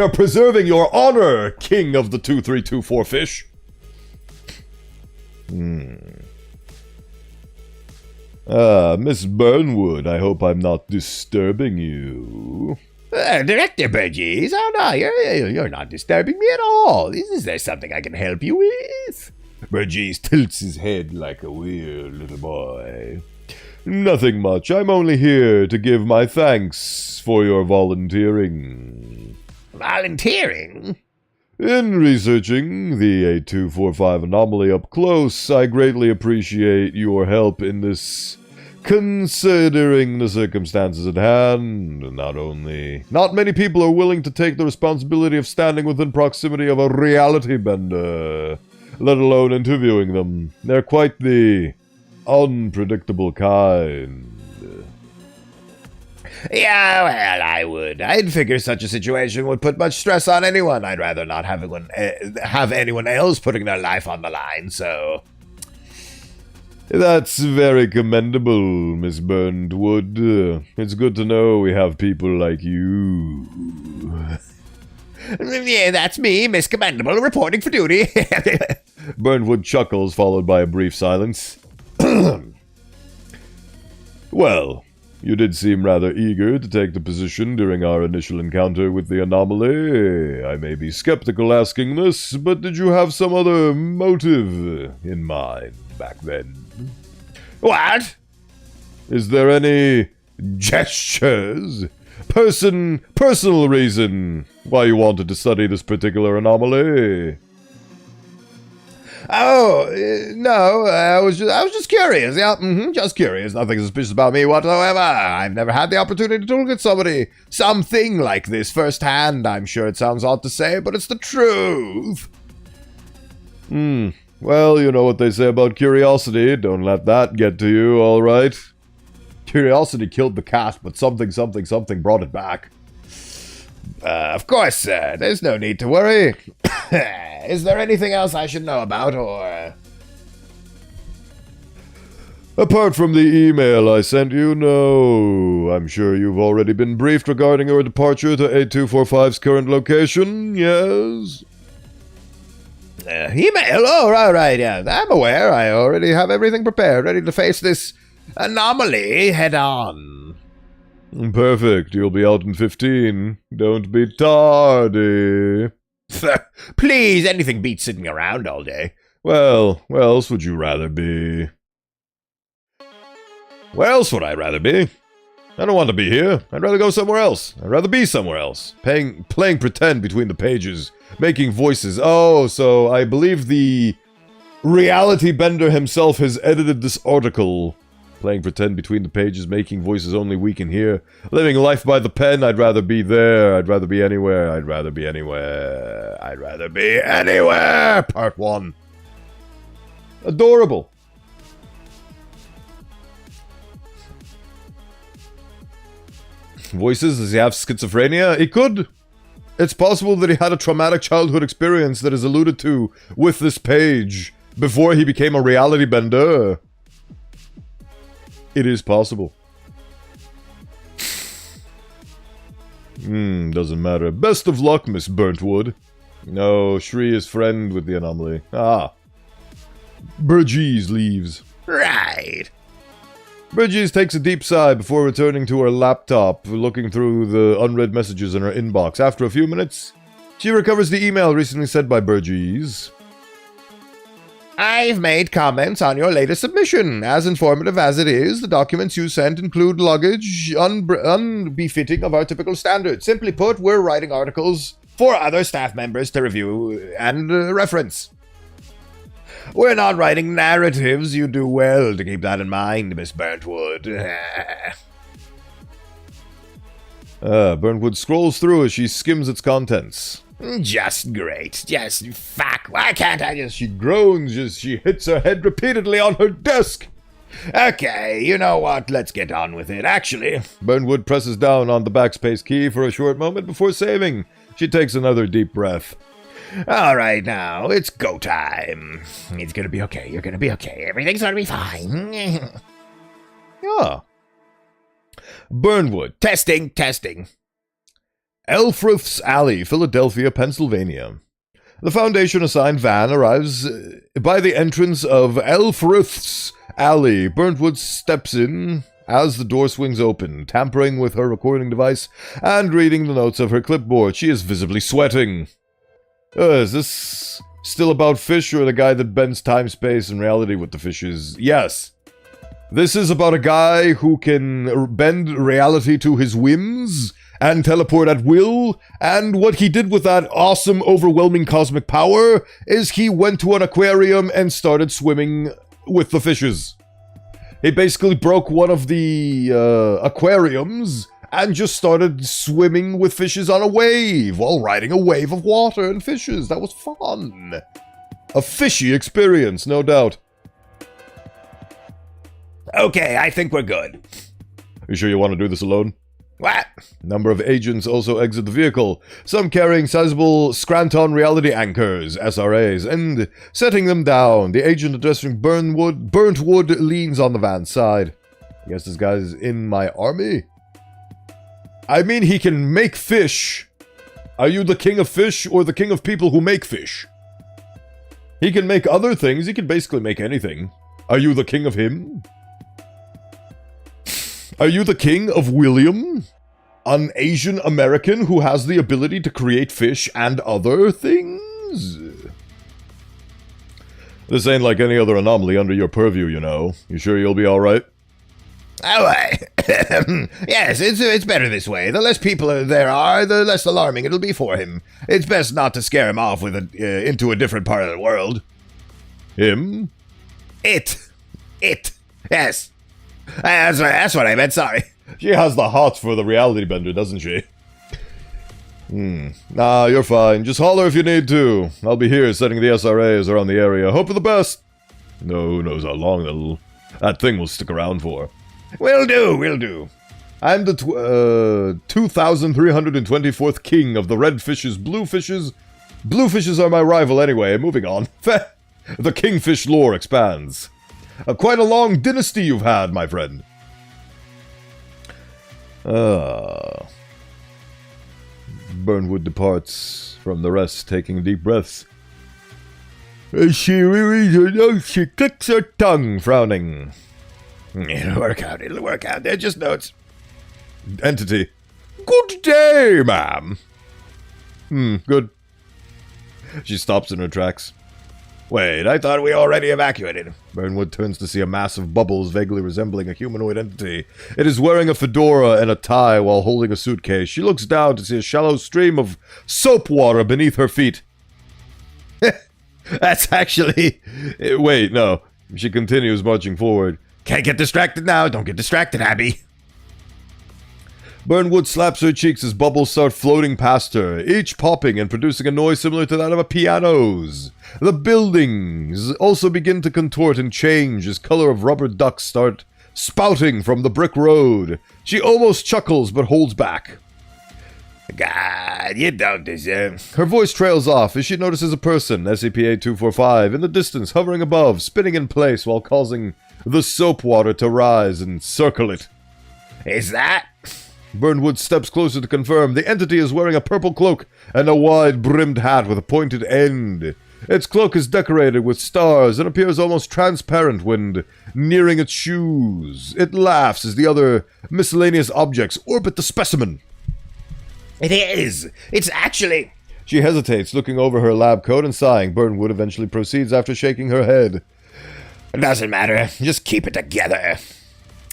preserving your honor, King of the 2324 fish. Miss Burnwood, I hope I'm not disturbing you. Director Burgess, oh no, you're not disturbing me at all. Is there something I can help you with? Burgess tilts his head like a weird little boy. Nothing much. I'm only here to give my thanks for your volunteering. Volunteering? In researching the 8245 anomaly up close, I greatly appreciate your help in this. Considering the circumstances at hand, not many people are willing to take the responsibility of standing within proximity of a reality bender, let alone interviewing them. They're quite the unpredictable kind. Yeah, well, I'd figure such a situation would put much stress on anyone. I'd rather not have anyone else putting their life on the line, so... That's very commendable, Miss Burntwood. It's good to know we have people like you. Yeah, that's me, Miss Commendable, reporting for duty. Burntwood chuckles, followed by a brief silence. Well, you did seem rather eager to take the position during our initial encounter with the anomaly. I may be skeptical asking this, but did you have some other motive in mind back then? What? Is there any gestures, personal reason why you wanted to study this particular anomaly? Oh, no, I was just curious. Yeah, just curious. Nothing suspicious about me whatsoever. I've never had the opportunity to look at something like this firsthand. I'm sure it sounds odd to say, but it's the truth. Well, you know what they say about curiosity. Don't let that get to you, all right? Curiosity killed the cat, but something brought it back. Of course, sir. There's no need to worry. Is there anything else I should know about, or... Apart from the email I sent you, no. I'm sure you've already been briefed regarding your departure to 8245's current location, yes? Email? Oh, right, yeah. I'm aware. I already have everything prepared, ready to face this anomaly head-on. Perfect. You'll be out in 15. Don't be tardy. Please, anything beats sitting around all day. Well, where else would you rather be? Where else would I rather be? I don't want to be here. I'd rather go somewhere else. I'd rather be somewhere else. Playing pretend between the pages. Making voices. Oh, so I believe the reality bender himself has edited this article. Playing pretend between the pages, making voices only we can hear. Living life by the pen, I'd rather be there. I'd rather be anywhere. I'd rather be anywhere. I'd rather be anywhere! Part 1. Adorable. Voices, does he have schizophrenia? He could. It's possible that he had a traumatic childhood experience that is alluded to with this page before he became a reality bender. It is possible. Doesn't matter. Best of luck, Miss Burntwood. No, Shri is friend with the anomaly. Ah. Burgess leaves. Right. Burgess takes a deep sigh before returning to her laptop, looking through the unread messages in her inbox. After a few minutes, she recovers the email recently sent by Burgess. I've made comments on your latest submission. As informative as it is, the documents you sent include luggage unbefitting of our typical standards. Simply put, we're writing articles for other staff members to review and reference. We're not writing narratives. You do well to keep that in mind, Miss Burntwood. Burntwood scrolls through as she skims its contents. Just great. Just fuck. Why can't I just... She groans as she hits her head repeatedly on her desk. Okay, you know what? Let's get on with it. Actually... Burntwood presses down on the backspace key for a short moment before saving. She takes another deep breath. All right, now, it's go time. It's gonna be okay. You're gonna be okay. Everything's gonna be fine. Yeah. Burnwood. Testing. Elfrith's Alley, Philadelphia, Pennsylvania. The Foundation-assigned van arrives by the entrance of Elfrith's Alley. Burnwood steps in as the door swings open, tampering with her recording device and reading the notes of her clipboard. She is visibly sweating. Is this still about fish or the guy that bends time, space, and reality with the fishes? Yes. This is about a guy who can bend reality to his whims and teleport at will. And what he did with that awesome, overwhelming cosmic power is he went to an aquarium and started swimming with the fishes. He basically broke one of the aquariums and just started swimming with fishes on a wave while riding a wave of water and fishes. That was fun. A fishy experience, no doubt. Okay, I think we're good. You sure you want to do this alone? What? Number of agents also exit the vehicle, some carrying sizable Scranton reality anchors, SRAs, and setting them down. The agent addressing Burnt Wood leans on the van's side. I guess this guy's in my army? I mean, he can make fish. Are you the king of fish or the king of people who make fish? He can make other things. He can basically make anything. Are you the king of him? Are you the king of William? An Asian American who has the ability to create fish and other things? This ain't like any other anomaly under your purview, you know. You sure you'll be alright? Oh, yes, it's better this way. The less people there are, the less alarming it'll be for him. It's best not to scare him off with into a different part of the world. Him? It. Yes. That's what I meant, sorry. She has the hots for the reality bender, doesn't she? Nah, you're fine. Just holler if you need to. I'll be here setting the SRAs around the area. Hope for the best. No, who knows how long that thing will stick around for. Will do. I'm the 2,324th king of the red fishes, blue fishes. Blue fishes are my rival anyway. Moving on. The kingfish lore expands. Quite a long dynasty you've had, my friend. Burnwood departs from the rest, taking deep breaths. She clicks her tongue, frowning. It'll work out. They're just notes. Entity. Good day, ma'am. Good. She stops in her tracks. Wait, I thought we already evacuated. Burnwood turns to see a mass of bubbles vaguely resembling a humanoid entity. It is wearing a fedora and a tie while holding a suitcase. She looks down to see a shallow stream of soap water beneath her feet. That's actually... Wait, no. She continues marching forward. Can't get distracted now. Don't get distracted, Abby. Burnwood slaps her cheeks as bubbles start floating past her, each popping and producing a noise similar to that of a piano's. The buildings also begin to contort and change as color of rubber ducks start spouting from the brick road. She almost chuckles but holds back. God, you don't deserve... Her voice trails off as she notices a person, SCP-8245, in the distance, hovering above, spinning in place while causing the soap water to rise and circle it. Is that... Burnwood steps closer to confirm. The entity is wearing a purple cloak and a wide-brimmed hat with a pointed end. Its cloak is decorated with stars and appears almost transparent when nearing its shoes. It laughs as the other miscellaneous objects orbit the specimen. It is. It's actually... She hesitates, looking over her lab coat and sighing. Burnwood eventually proceeds after shaking her head. It doesn't matter. Just keep it together.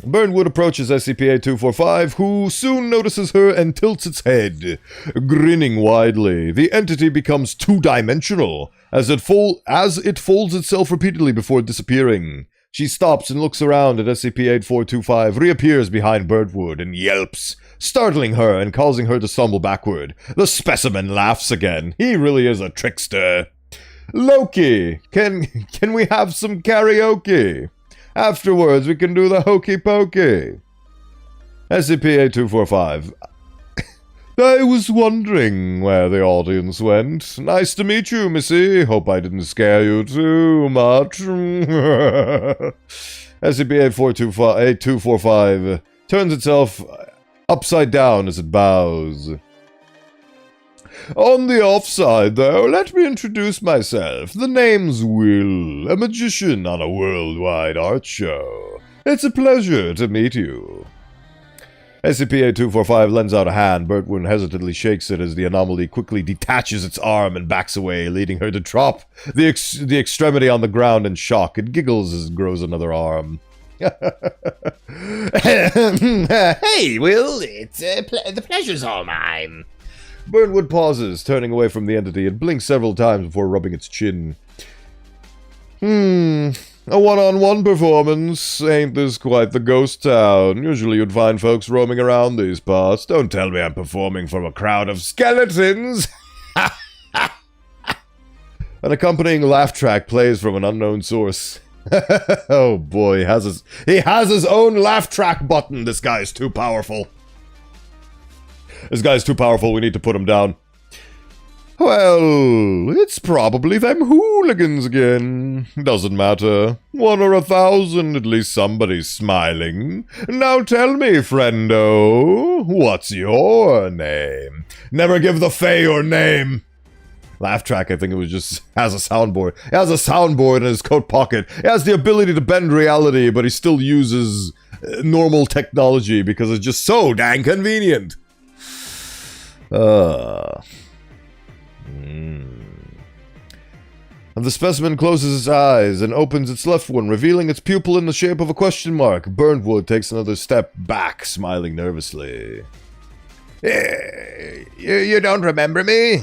Burnwood approaches SCP-8245, who soon notices her and tilts its head, grinning widely. The entity becomes two-dimensional as it folds itself repeatedly before disappearing. She stops and looks around at SCP-8425, reappears behind Burnwood, and yelps, startling her and causing her to stumble backward. The specimen laughs again. He really is a trickster. Loki, can we have some karaoke? Afterwards, we can do the hokey pokey. SCP-8245. I was wondering where the audience went. Nice to meet you, Missy. Hope I didn't scare you too much. SCP-8245 turns itself upside down as it bows. On the offside, though, let me introduce myself. The name's Will, a magician on a worldwide art show. It's a pleasure to meet you. SCP-8245 lends out a hand. Burnwood hesitantly shakes it as the anomaly quickly detaches its arm and backs away, leading her to drop the extremity on the ground in shock. It giggles as it grows another arm. Hey, Will, it's the pleasure's all mine. Burnwood pauses, turning away from the entity, and blinks several times before rubbing its chin. A one-on-one performance. Ain't this quite the ghost town? Usually you'd find folks roaming around these parts. Don't tell me I'm performing from a crowd of skeletons! An accompanying laugh track plays from an unknown source. Oh boy, he has his own laugh track button. This guy is too powerful. This guy's too powerful, we need to put him down. Well, it's probably them hooligans again. Doesn't matter. 1 or 1,000, at least somebody's smiling. Now tell me, friendo, what's your name? Never give the Fae your name. Laugh track, I think it was just, has a soundboard. He has a soundboard in his coat pocket. He has the ability to bend reality, but he still uses normal technology because it's just so dang convenient. And the specimen closes its eyes and opens its left one, revealing its pupil in the shape of a question mark. Burnwood takes another step back, smiling nervously. You don't remember me?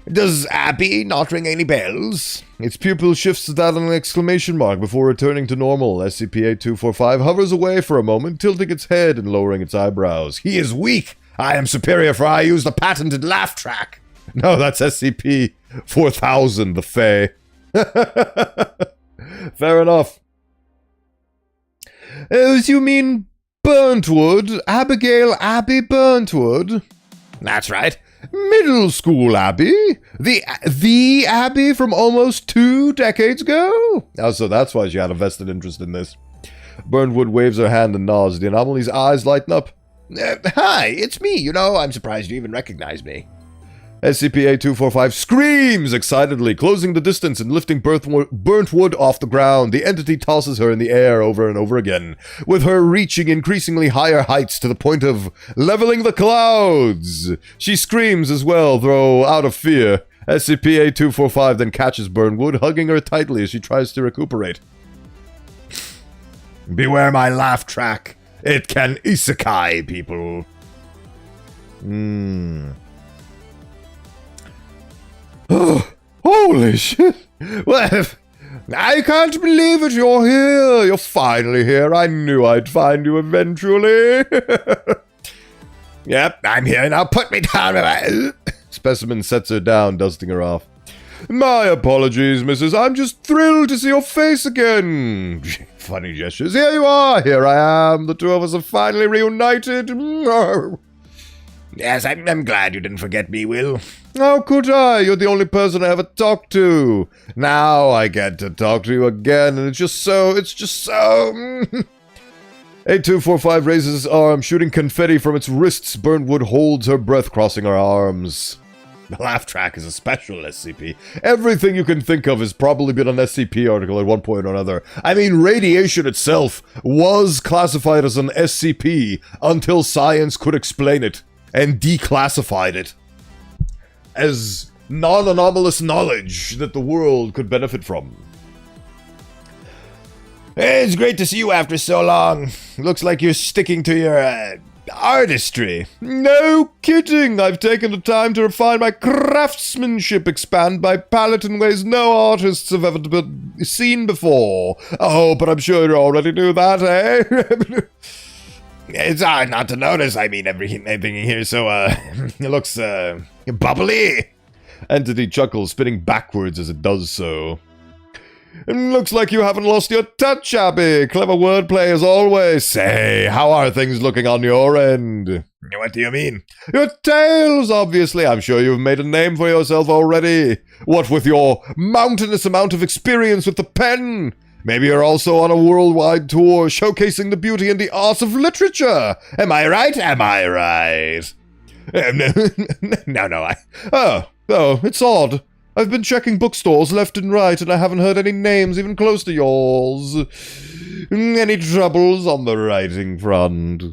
Does Abby not ring any bells? Its pupil shifts to that of an exclamation mark before returning to normal. SCP-8245 hovers away for a moment, tilting its head and lowering its eyebrows. He is weak. I am superior, for I use the patented laugh track. No, that's SCP-4000, the Fae. Fair enough. You mean Burntwood? Abigail Abby Burntwood? That's right. Middle school Abby? The Abby from almost 2 decades ago? Oh, so that's why she had a vested interest in this. Burnwood waves her hand and nods. The anomaly's eyes lighten up. Hi, it's me. You know, I'm surprised you even recognize me. SCP-8245 screams excitedly, closing the distance and lifting Burntwood off the ground. The entity tosses her in the air over and over again, with her reaching increasingly higher heights to the point of leveling the clouds. She screams as well, though out of fear. SCP-8245 then catches Burnwood, hugging her tightly as she tries to recuperate. Beware my laugh track. It can isekai people. Oh, holy shit. Well, I can't believe it. You're here. You're finally here. I knew I'd find you eventually. Yep, I'm here. Now put me down. Specimen sets her down, dusting her off. My apologies, missus. I'm just thrilled to see your face again. Funny gestures. Here you are. Here I am. The two of us are finally reunited. Yes, I'm glad you didn't forget me, Will. How could I? You're the only person I ever talked to. Now I get to talk to you again, and it's just so... 8245 raises his arm, shooting confetti from its wrists. Burnwood holds her breath, crossing her arms. The laugh track is a special SCP. Everything you can think of has probably been an SCP article at one point or another. I mean, radiation itself was classified as an SCP until science could explain it and declassified it as non-anomalous knowledge that the world could benefit from. It's great to see you after so long. Looks like you're sticking to your artistry. No kidding! I've taken the time to refine my craftsmanship, expand my palette in ways no artists have ever seen before. Oh, but I'm sure you already knew that, eh? It's hard not to notice. I mean, everything here so, it looks, bubbly. Entity chuckles, spinning backwards as it does so. Looks like you haven't lost your touch, Abby. Clever wordplay as always. Say, how are things looking on your end? What do you mean? Your tails, obviously. I'm sure you've made a name for yourself already. What with your mountainous amount of experience with the pen? Maybe you're also on a worldwide tour showcasing the beauty and the arts of literature. Am I right? Am I right? No, Oh, it's odd. I've been checking bookstores left and right, and I haven't heard any names even close to yours. Any troubles on the writing front?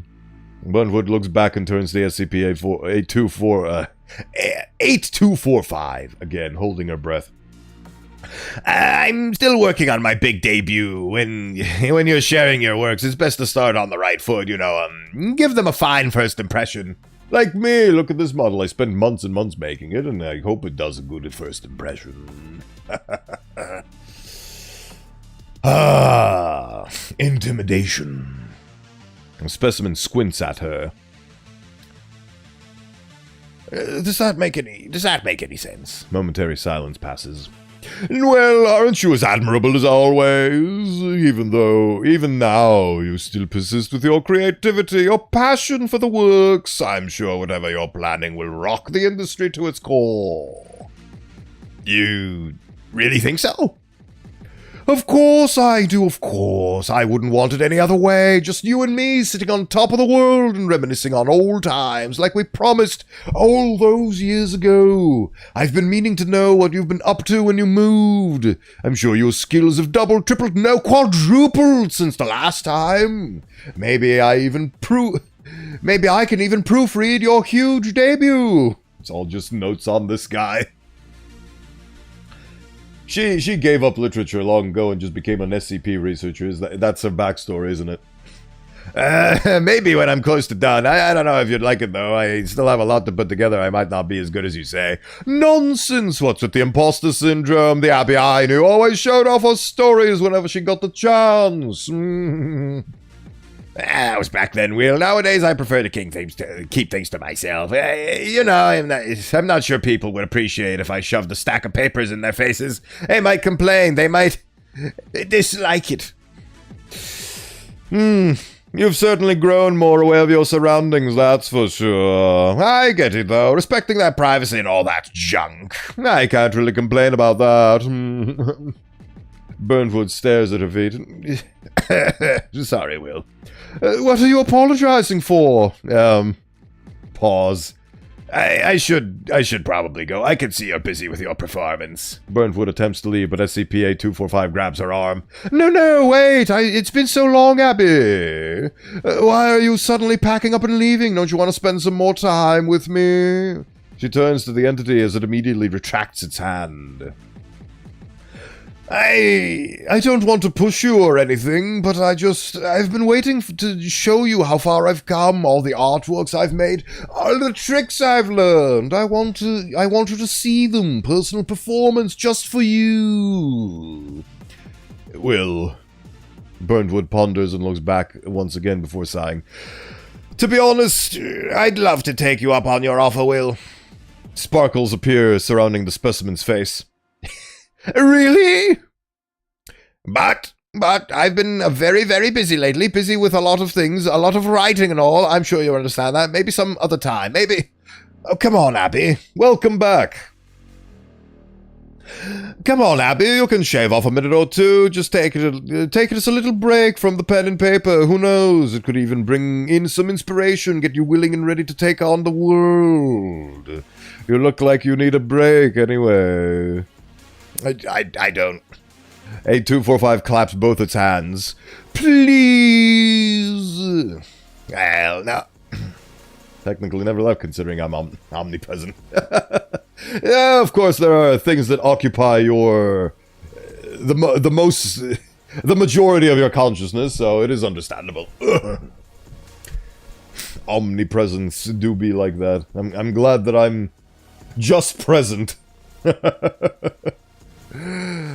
Burnwood looks back and turns to SCP-8245, again, holding her breath. I'm still working on my big debut. When you're sharing your works, it's best to start on the right foot, give them a fine first impression. Like me, look at this model. I spent months and months making it, and I hope it does a good first impression. Intimidation. The specimen squints at her. Does that make any sense? Momentary silence passes. Well, aren't you as admirable as always? Even now, you still persist with your creativity, your passion for the works. I'm sure whatever you're planning will rock the industry to its core. You really think so? Of course I do, of course. I wouldn't want it any other way. Just you and me sitting on top of the world and reminiscing on old times like we promised all those years ago. I've been meaning to know what you've been up to when you moved. I'm sure your skills have doubled, tripled, now quadrupled since the last time. Maybe I can even proofread your huge debut. It's all just notes on this guy. She gave up literature long ago and just became an SCP researcher. That's her backstory, isn't it? Maybe when I'm close to done. I don't know if you'd like it, though. I still have a lot to put together. I might not be as good as you say. Nonsense! What's with the imposter syndrome? The Abby I knew always showed off her stories whenever she got the chance. That was back then, Will. Nowadays, I prefer to keep things to myself. I'm not sure people would appreciate if I shoved a stack of papers in their faces. They might complain. They might dislike it. You've certainly grown more aware of your surroundings, that's for sure. I get it, though. Respecting that privacy and all that junk. I can't really complain about that. Burnwood stares at her feet. Sorry, Will. What are you apologizing for? Pause. I should probably go. I can see you're busy with your performance. Burnwood attempts to leave, but SCP-8245 grabs her arm. No, wait. It's been so long, Abby. Why are you suddenly packing up and leaving? Don't you want to spend some more time with me? She turns to the entity as it immediately retracts its hand. I don't want to push you or anything, but I've been waiting to show you how far I've come, all the artworks I've made, all the tricks I've learned. I want you to see them, personal performance just for you. Will. Burnwood ponders and looks back once again before sighing. To be honest, I'd love to take you up on your offer, Will. Sparkles appear surrounding the specimen's face. Really? But I've been very, very busy lately. Busy with a lot of things, a lot of writing and all. I'm sure you understand that. Maybe some other time. Maybe. Oh, come on, Abby. Welcome back. Come on, Abby. You can shave off a minute or two. Just take it as a little break from the pen and paper. Who knows? It could even bring in some inspiration, get you willing and ready to take on the world. You look like you need a break anyway. I don't. 8245 claps both its hands. Please. Well, no. Technically never left, considering I'm omnipresent. Yeah, of course there are things that occupy your the majority of your consciousness, so it is understandable. Omnipresence do be like that. I'm glad that I'm just present.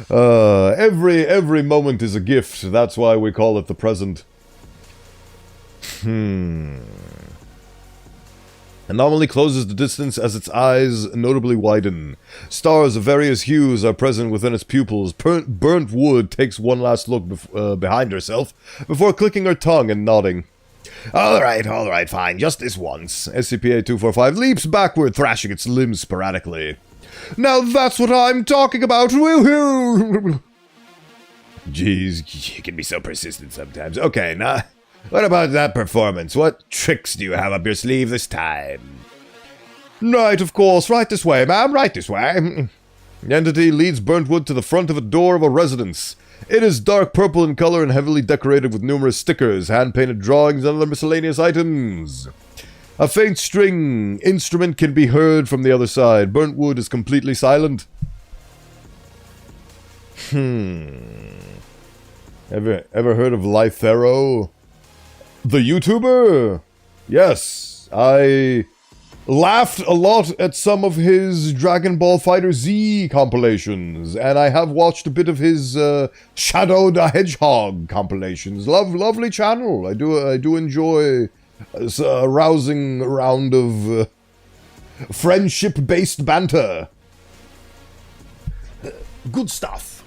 Every moment is a gift. That's why we call it the present. Anomaly closes the distance as its eyes notably widen. Stars of various hues are present within its pupils. Burnt wood takes one last look behind herself before clicking her tongue and nodding. All right, fine. Just this once. SCP-8245 leaps backward, thrashing its limbs sporadically. Now that's what I'm talking about! Woohoo! Jeez, you can be so persistent sometimes. Okay, now, what about that performance? What tricks do you have up your sleeve this time? Right, of course. Right this way, ma'am. Right this way. The entity leads Burntwood to the front of a door of a residence. It is dark purple in color and heavily decorated with numerous stickers, hand-painted drawings, and other miscellaneous items. A faint string instrument can be heard from the other side. Burntwood is completely silent. Ever heard of Lythero? The YouTuber? Yes, I laughed a lot at some of his Dragon Ball Fighter Z compilations, and I have watched a bit of his Shadow the Hedgehog compilations. Lovely channel. I do enjoy a rousing round of friendship-based banter. Good stuff.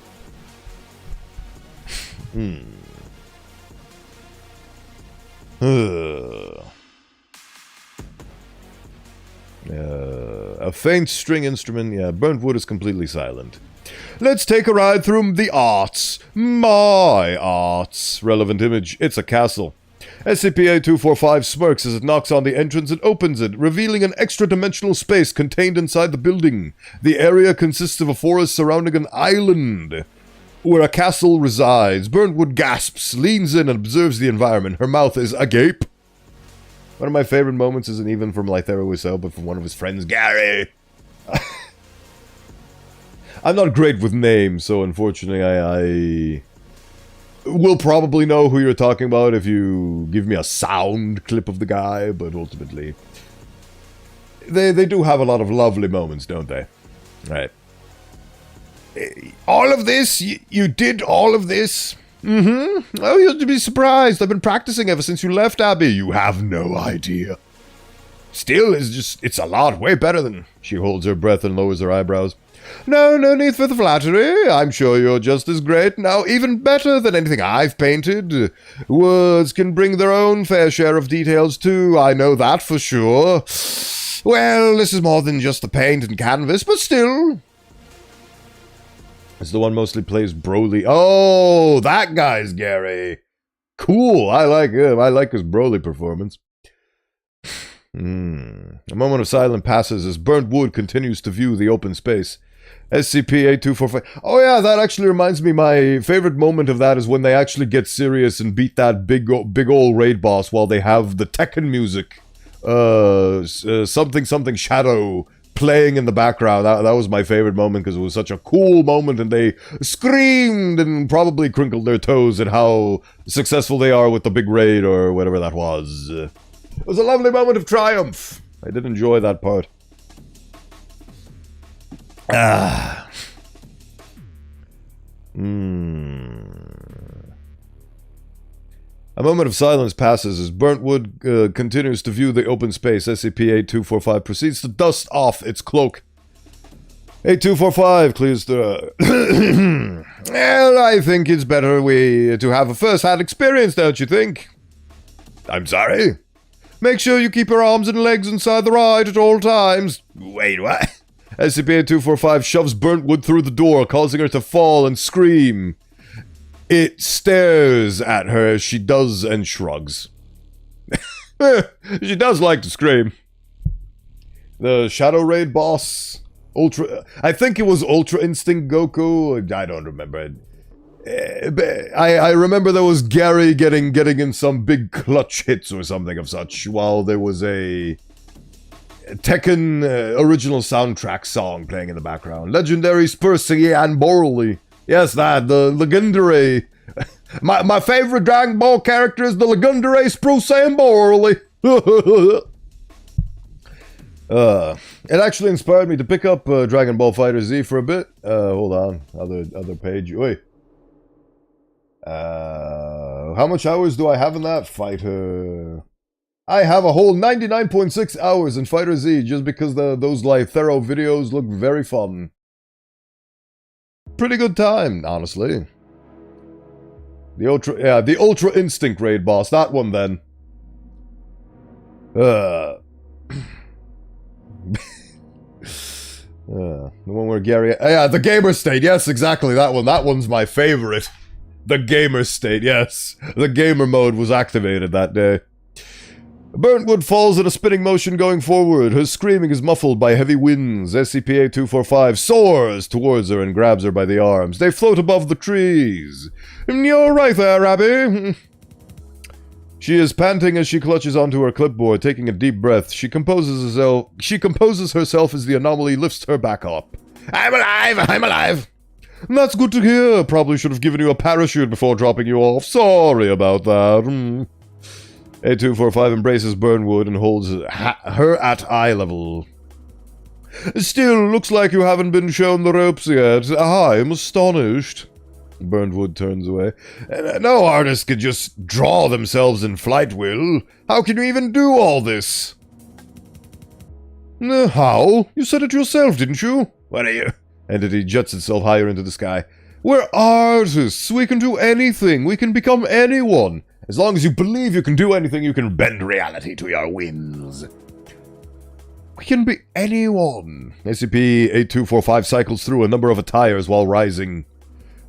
A faint string instrument. Yeah, burnt wood is completely silent. Let's take a ride through the arts. My arts. Relevant image. It's a castle. SCP-8245 smirks as it knocks on the entrance and opens it, revealing an extra-dimensional space contained inside the building. The area consists of a forest surrounding an island where a castle resides. Burntwood gasps, leans in, and observes the environment. Her mouth is agape. One of my favorite moments isn't even from Lythero himself, but from one of his friends, Gary. I'm not great with names, so unfortunately I will probably know who you're talking about if you give me a sound clip of the guy, but ultimately they do have a lot of lovely moments, don't they? Right. All of this? You did all of this? Mm-hmm. Oh, you'll be surprised. I've been practicing ever since you left, Abby. You have no idea. Still, it's a lot way better than... She holds her breath and lowers her eyebrows. No need for the flattery. I'm sure you're just as great, now even better than anything I've painted. Words can bring their own fair share of details too, I know that for sure. Well, this is more than just the paint and canvas, but still... It's the one mostly plays Broly. Oh, that guy's Gary. Cool, I like him. I like his Broly performance. A moment of silence passes as burnt wood continues to view the open space. SCP-8245. Oh yeah, that actually reminds me, my favorite moment of that is when they actually get serious and beat that big old raid boss while they have the Tekken music. Something Shadow playing in the background. That was my favorite moment because it was such a cool moment and they screamed and probably crinkled their toes at how successful they are with the big raid or whatever that was. It was a lovely moment of triumph. I did enjoy that part. A moment of silence passes as Burntwood continues to view the open space. SCP-8245 proceeds to dust off its cloak. 8245 clears the... Well, I think it's better to have a first-hand experience, don't you think? I'm sorry? Make sure you keep your arms and legs inside the ride at all times. Wait, what? SCP-8245 shoves Burntwood through the door, causing her to fall and scream. It stares at her as she does and shrugs. She does like to scream. The Shadow Raid boss... I think it was Ultra Instinct Goku. I don't remember. I remember there was Gary getting in some big clutch hits or something of such, while there was a Tekken original soundtrack song playing in the background. Legendary Spursy and Borley. Yes, that, the legendary... my favorite Dragon Ball character is the legendary Spruce and Borley. It actually inspired me to pick up Dragon Ball Fighter Z for a bit. Hold on, other page. Wait. How much hours do I have in that fighter? I have a whole 99.6 hours in Fighter Z just because those Lythero videos look very fun. Pretty good time, honestly. The Ultra Instinct raid boss, that one then. The one where Gary... yeah, the Gamer State, yes, exactly, that one. That one's my favorite. The Gamer State, yes. The Gamer mode was activated that day. Burntwood falls in a spinning motion going forward. Her screaming is muffled by heavy winds. SCP-8245 soars towards her and grabs her by the arms. They float above the trees. You're right there, Abby. She is panting as she clutches onto her clipboard, taking a deep breath. She composes herself as the anomaly lifts her back up. I'm alive! I'm alive! That's good to hear. Probably should have given you a parachute before dropping you off. Sorry about that. A245 embraces Burnwood and holds her at eye level. Still, looks like you haven't been shown the ropes yet. I'm astonished. Burnwood turns away. No artist could just draw themselves in flight, Will. How can you even do all this? How? You said it yourself, didn't you? What are you? Entity juts itself higher into the sky. We're artists. We can do anything. We can become anyone. As long as you believe you can do anything, you can bend reality to your whims. We can be anyone. SCP-8245 cycles through a number of attires while rising.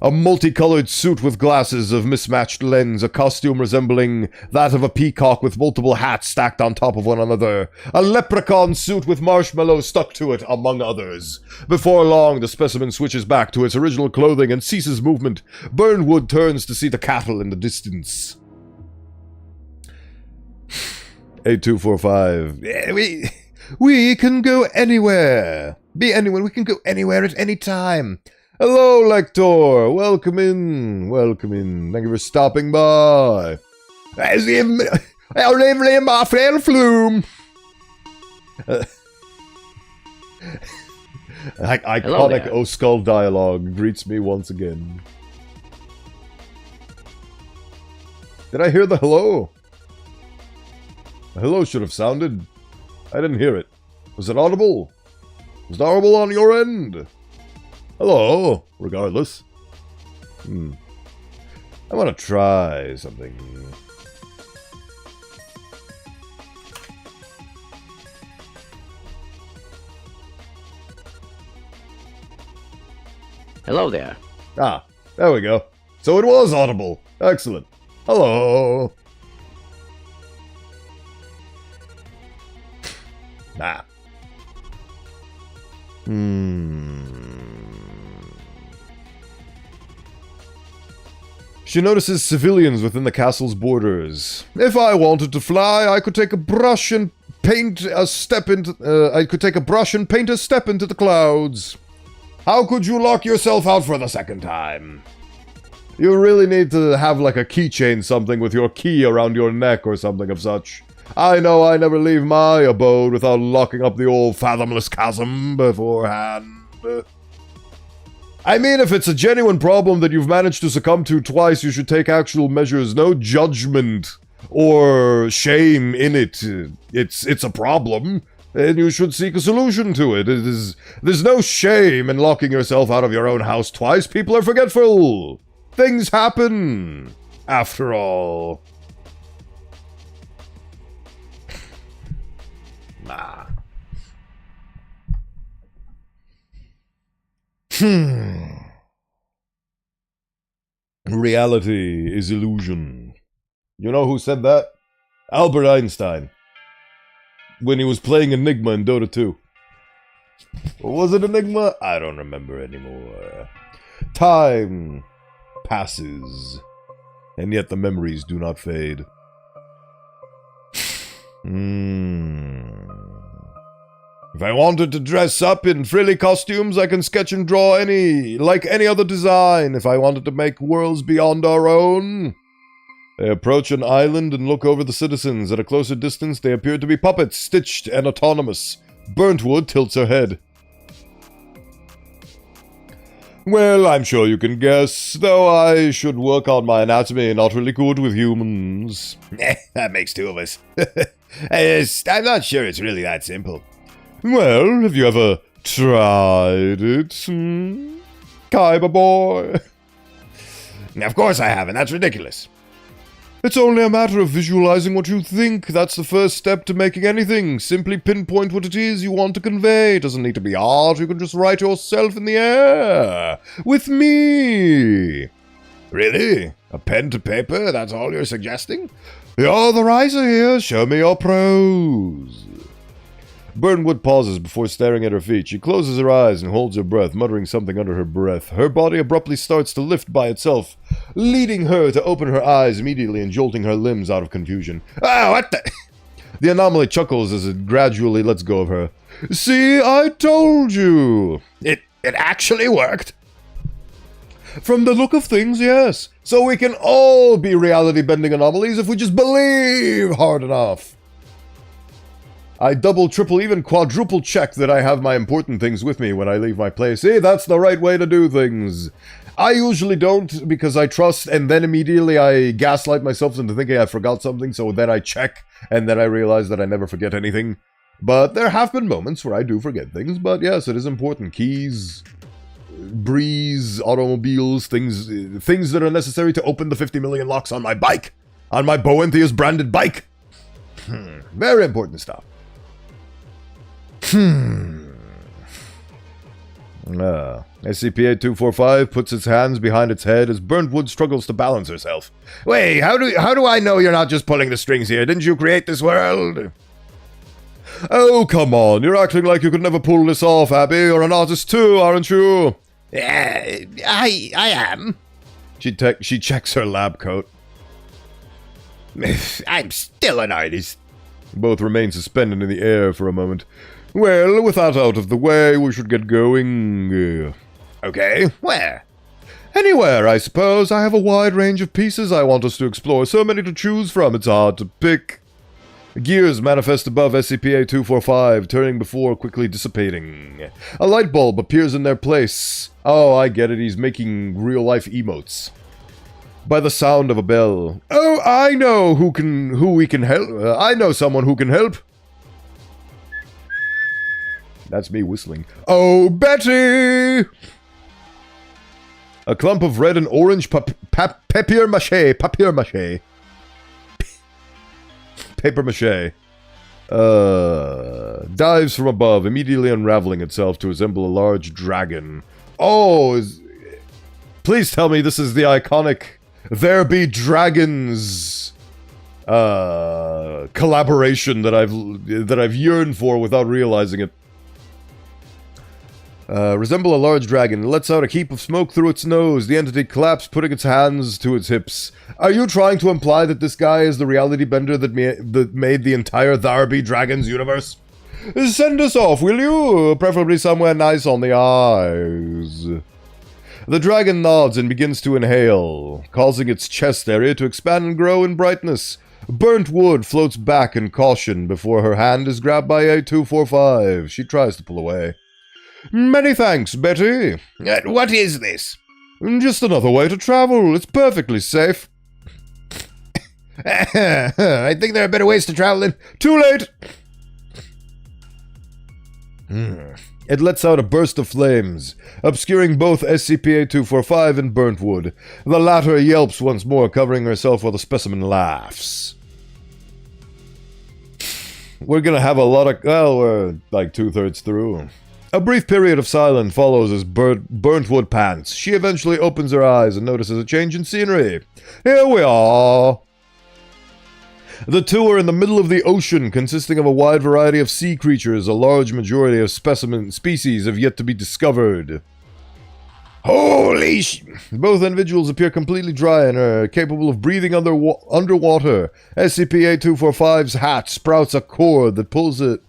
A multicolored suit with glasses of mismatched lens, a costume resembling that of a peacock with multiple hats stacked on top of one another, a leprechaun suit with marshmallows stuck to it, among others. Before long, the specimen switches back to its original clothing and ceases movement. Burnwood turns to see the cattle in the distance. 8245. We can go anywhere. Be anyone. We can go anywhere at any time. Hello, Lector. Welcome in. Welcome in. Thank you for stopping by. Lively my friend Flume. Iconic O-Skull dialogue greets me once again. Did I hear the hello? The hello should have sounded. I didn't hear it. Was it audible? Was it audible on your end? Hello, regardless. I want to try something. Hello there. Ah, there we go. So it was audible. Excellent. Hello. Ah. She notices civilians within the castle's borders. If I wanted to fly, I could take a brush and paint a step into. Paint a step into the clouds. How could you lock yourself out for the second time? You really need to have like a keychain something with your key around your neck or something of such. I know I never leave my abode without locking up the old fathomless chasm beforehand. I mean, if it's a genuine problem that you've managed to succumb to twice, you should take actual measures. No judgment or shame in it. It's a problem, and you should seek a solution to it. There's no shame in locking yourself out of your own house twice. People are forgetful. Things happen, after all. Nah. Reality is illusion. You know who said that? Albert Einstein. When he was playing Enigma in Dota 2. Or was it Enigma? I don't remember anymore. Time passes, and yet the memories do not fade. If I wanted to dress up in frilly costumes, I can sketch and draw like any other design. If I wanted to make worlds beyond our own. They approach an island and look over the citizens. At a closer distance, they appear to be puppets, stitched and autonomous. Burntwood tilts her head. Well, I'm sure you can guess, though I should work on my anatomy, not really good with humans. That makes two of us. I'm not sure it's really that simple. Well, have you ever tried it? Kaiba boy? Of course I haven't, that's ridiculous. It's only a matter of visualizing what you think. That's the first step to making anything. Simply pinpoint what it is you want to convey. It doesn't need to be art, you can just write yourself in the air. With me. Really? A pen to paper? That's all you're suggesting? You're the writer here. Show me your prose. Burnwood pauses before staring at her feet. She closes her eyes and holds her breath, muttering something under her breath. Her body abruptly starts to lift by itself, leading her to open her eyes immediately and jolting her limbs out of confusion. Ah, what the... The anomaly chuckles as it gradually lets go of her. See, I told you! It actually worked! From the look of things, yes. So we can all be reality-bending anomalies if we just believe hard enough. I double, triple, even quadruple check that I have my important things with me when I leave my place. See, that's the right way to do things. I usually don't because I trust and then immediately I gaslight myself into thinking I forgot something, so then I check and then I realize that I never forget anything. But there have been moments where I do forget things, but yes, it is important. Keys, breeze, automobiles, things that are necessary to open the 50 million locks on my bike. On my Bowenthius branded bike. Very important stuff. SCP-8245 puts its hands behind its head as Burntwood struggles to balance herself. Wait, how do I know you're not just pulling the strings here? Didn't you create this world? Oh, come on. You're acting like you could never pull this off, Abby. You're an artist too, aren't you? I am. She checks her lab coat. I'm still an artist. Both remain suspended in the air for a moment. Well, with that out of the way, we should get going. Okay, where? Anywhere, I suppose. I have a wide range of pieces I want us to explore. So many to choose from, it's hard to pick. Gears manifest above SCP-8245, turning before quickly dissipating. A light bulb appears in their place. Oh, I get it. He's making real-life emotes. By the sound of a bell. Oh, I know who we can help. I know someone who can help. That's me whistling. Oh, Betty! A clump of red and orange papier-mâché. Papier-mâché. Paper-mâché. Dives from above, immediately unraveling itself to resemble a large dragon. Oh, please tell me this is the iconic There Be Dragons collaboration that I've yearned for without realizing it. Resemble a large dragon. It lets out a heap of smoke through its nose. The entity collapsed, putting its hands to its hips. Are you trying to imply that this guy is the reality bender that made the entire There Be Dragons universe? Send us off, will you? Preferably somewhere nice on the eyes. The dragon nods and begins to inhale, causing its chest area to expand and grow in brightness. Burnt wood floats back in caution before her hand is grabbed by 8245. She tries to pull away. Many thanks, Betty. What is this? Just another way to travel. It's perfectly safe. I think there are better ways to travel in. Too late! It lets out a burst of flames, obscuring both SCP-8245 and Burntwood. The latter yelps once more, covering herself while the specimen laughs. We're gonna have a lot of... Well, we're like 2/3 through. A brief period of silence follows as Burntwood pants. She eventually opens her eyes and notices a change in scenery. Here we are! The two are in the middle of the ocean, consisting of a wide variety of sea creatures. A large majority of species have yet to be discovered. Holy sh... Both individuals appear completely dry and are capable of breathing underwater. SCP-8245's hat sprouts a cord that pulls it...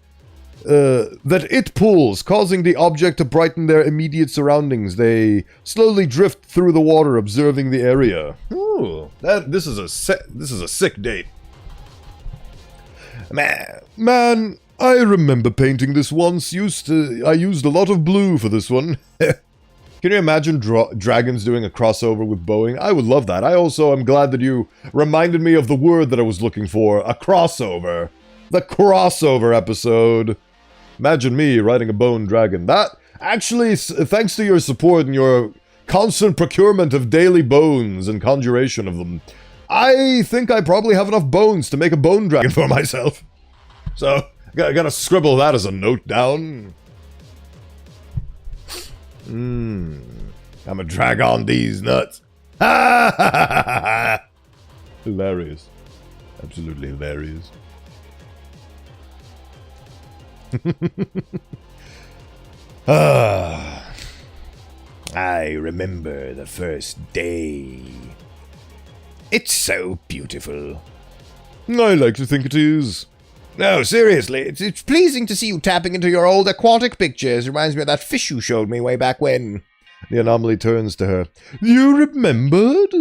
that it pulls, causing the object to brighten their immediate surroundings. They slowly drift through the water, observing the area. Ooh, this is a sick date. Man, I remember painting this once. I used a lot of blue for this one. Can you imagine dragons doing a crossover with Boeing? I would love that. I also am glad that you reminded me of the word that I was looking for. A crossover. The crossover episode. Imagine me riding a bone dragon. That, actually, thanks to your support and your constant procurement of daily bones and conjuration of them, I think I probably have enough bones to make a bone dragon for myself. So, I gotta scribble that as a note down. I'ma drag on these nuts. Hilarious. Absolutely hilarious. I remember the first day. It's so beautiful. I like to think it is. No, seriously, it's pleasing to see you tapping into your old aquatic pictures. Reminds me of that fish you showed me way back when. The anomaly turns to her. You remembered?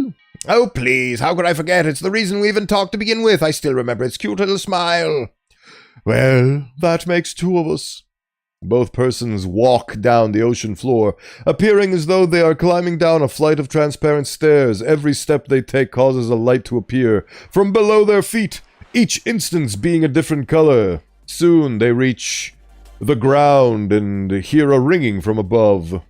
Oh, please, how could I forget? It's the reason we even talked to begin with. I still remember its cute little smile. Well, that makes two of us. Both persons walk down the ocean floor, appearing as though they are climbing down a flight of transparent stairs. Every step they take causes a light to appear from below their feet, each instance being a different color. Soon they reach the ground and hear a ringing from above.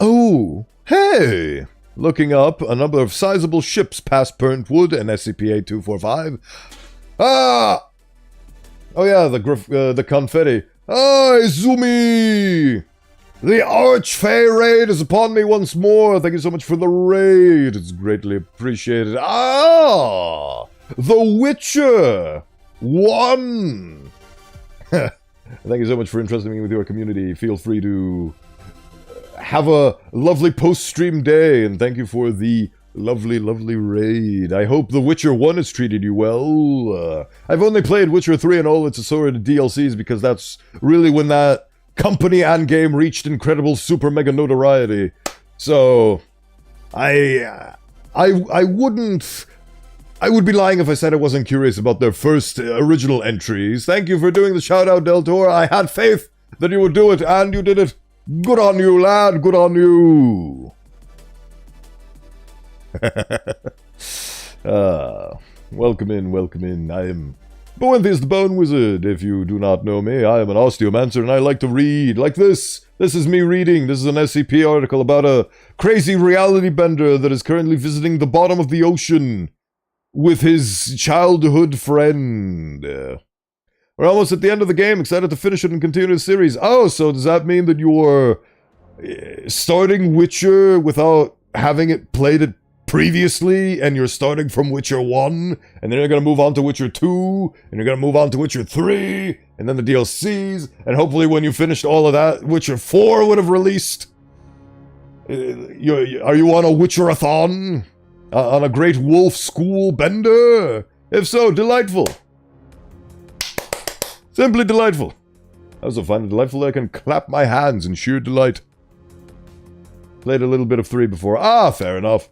Oh, hey! Looking up, a number of sizable ships pass burnt wood and SCP-8245. Ah! Oh yeah, the confetti. Ah, Izumi! The Archfey raid is upon me once more. Thank you so much for the raid. It's greatly appreciated. Ah! The Witcher! 1! Thank you so much for entrusting me with your community. Feel free to have a lovely post-stream day, and thank you for the lovely, lovely raid. I hope The Witcher 1 has treated you well. I've only played Witcher 3 and all its assorted DLCs because that's really when that company and game reached incredible super mega notoriety. So, I would be lying if I said I wasn't curious about their first original entries. Thank you for doing the shout-out, Del Toro. I had faith that you would do it, and you did it. Good on you, lad. Good on you. Welcome in. I am Bowenthius the Bone Wizard. If you do not know me, I am an Osteomancer and I like to read. Like this. This is me reading. This is an SCP article about a crazy reality bender that is currently visiting the bottom of the ocean with his childhood friend. We're almost at the end of the game. Excited to finish it and continue the series. Oh, so does that mean that you're starting Witcher without having played it previously, and you're starting from Witcher 1, and then you're going to move on to Witcher 2, and you're going to move on to Witcher 3, and then the DLCs, and hopefully when you finished all of that, Witcher 4 would have released? Are you on a Witcher-a-thon? On a Great Wolf School bender? If so, delightful. Simply delightful. I also find it delightful that I can clap my hands in sheer delight. Played a little bit of 3 before. Ah, fair enough.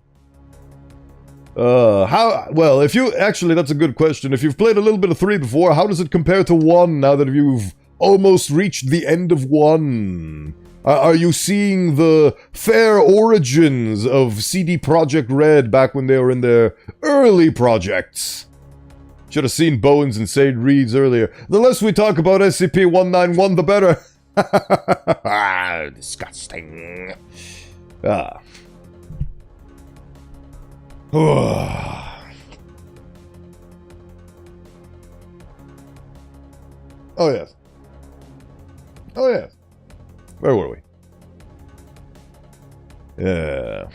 Well, actually, that's a good question. If you've played a little bit of 3 before, how does it compare to 1 now that you've almost reached the end of 1? Are you seeing the fair origins of CD Projekt Red back when they were in their early projects? Should have seen Bowen's insane reads earlier. The less we talk about SCP-191, the better. Disgusting. Oh yes. Oh yes. Where were we? Yeah.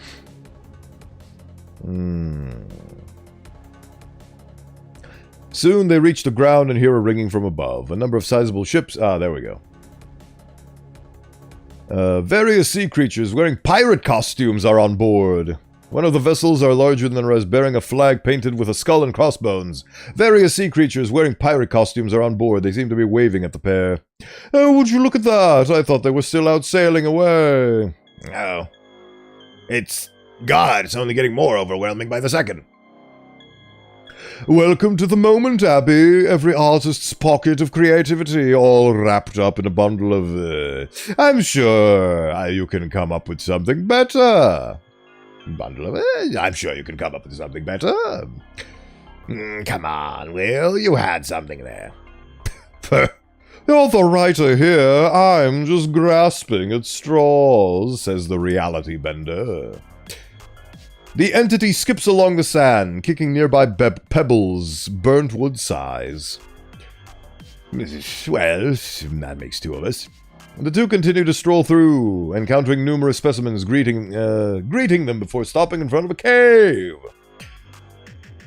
Soon they reach the ground and hear a ringing from above. A number of sizable ships... Ah, there we go. Various sea creatures wearing pirate costumes are on board. One of the vessels are larger than the rest, bearing a flag painted with a skull and crossbones. Various sea creatures wearing pirate costumes are on board. They seem to be waving at the pair. Oh, would you look at that? I thought they were still out sailing away. Oh. God, it's only getting more overwhelming by the second. Welcome to the moment, Abby. Every artist's pocket of creativity, all wrapped up in a bundle of... I'm sure you can come up with something better. I'm sure you can come up with something better. Come on, Will. You had something there. You're the writer here. I'm just grasping at straws, says the reality bender. The entity skips along the sand, kicking nearby pebbles, burnt wood size. Well, that makes 2 of us. The 2 continue to stroll through, encountering numerous specimens, greeting them before stopping in front of a cave.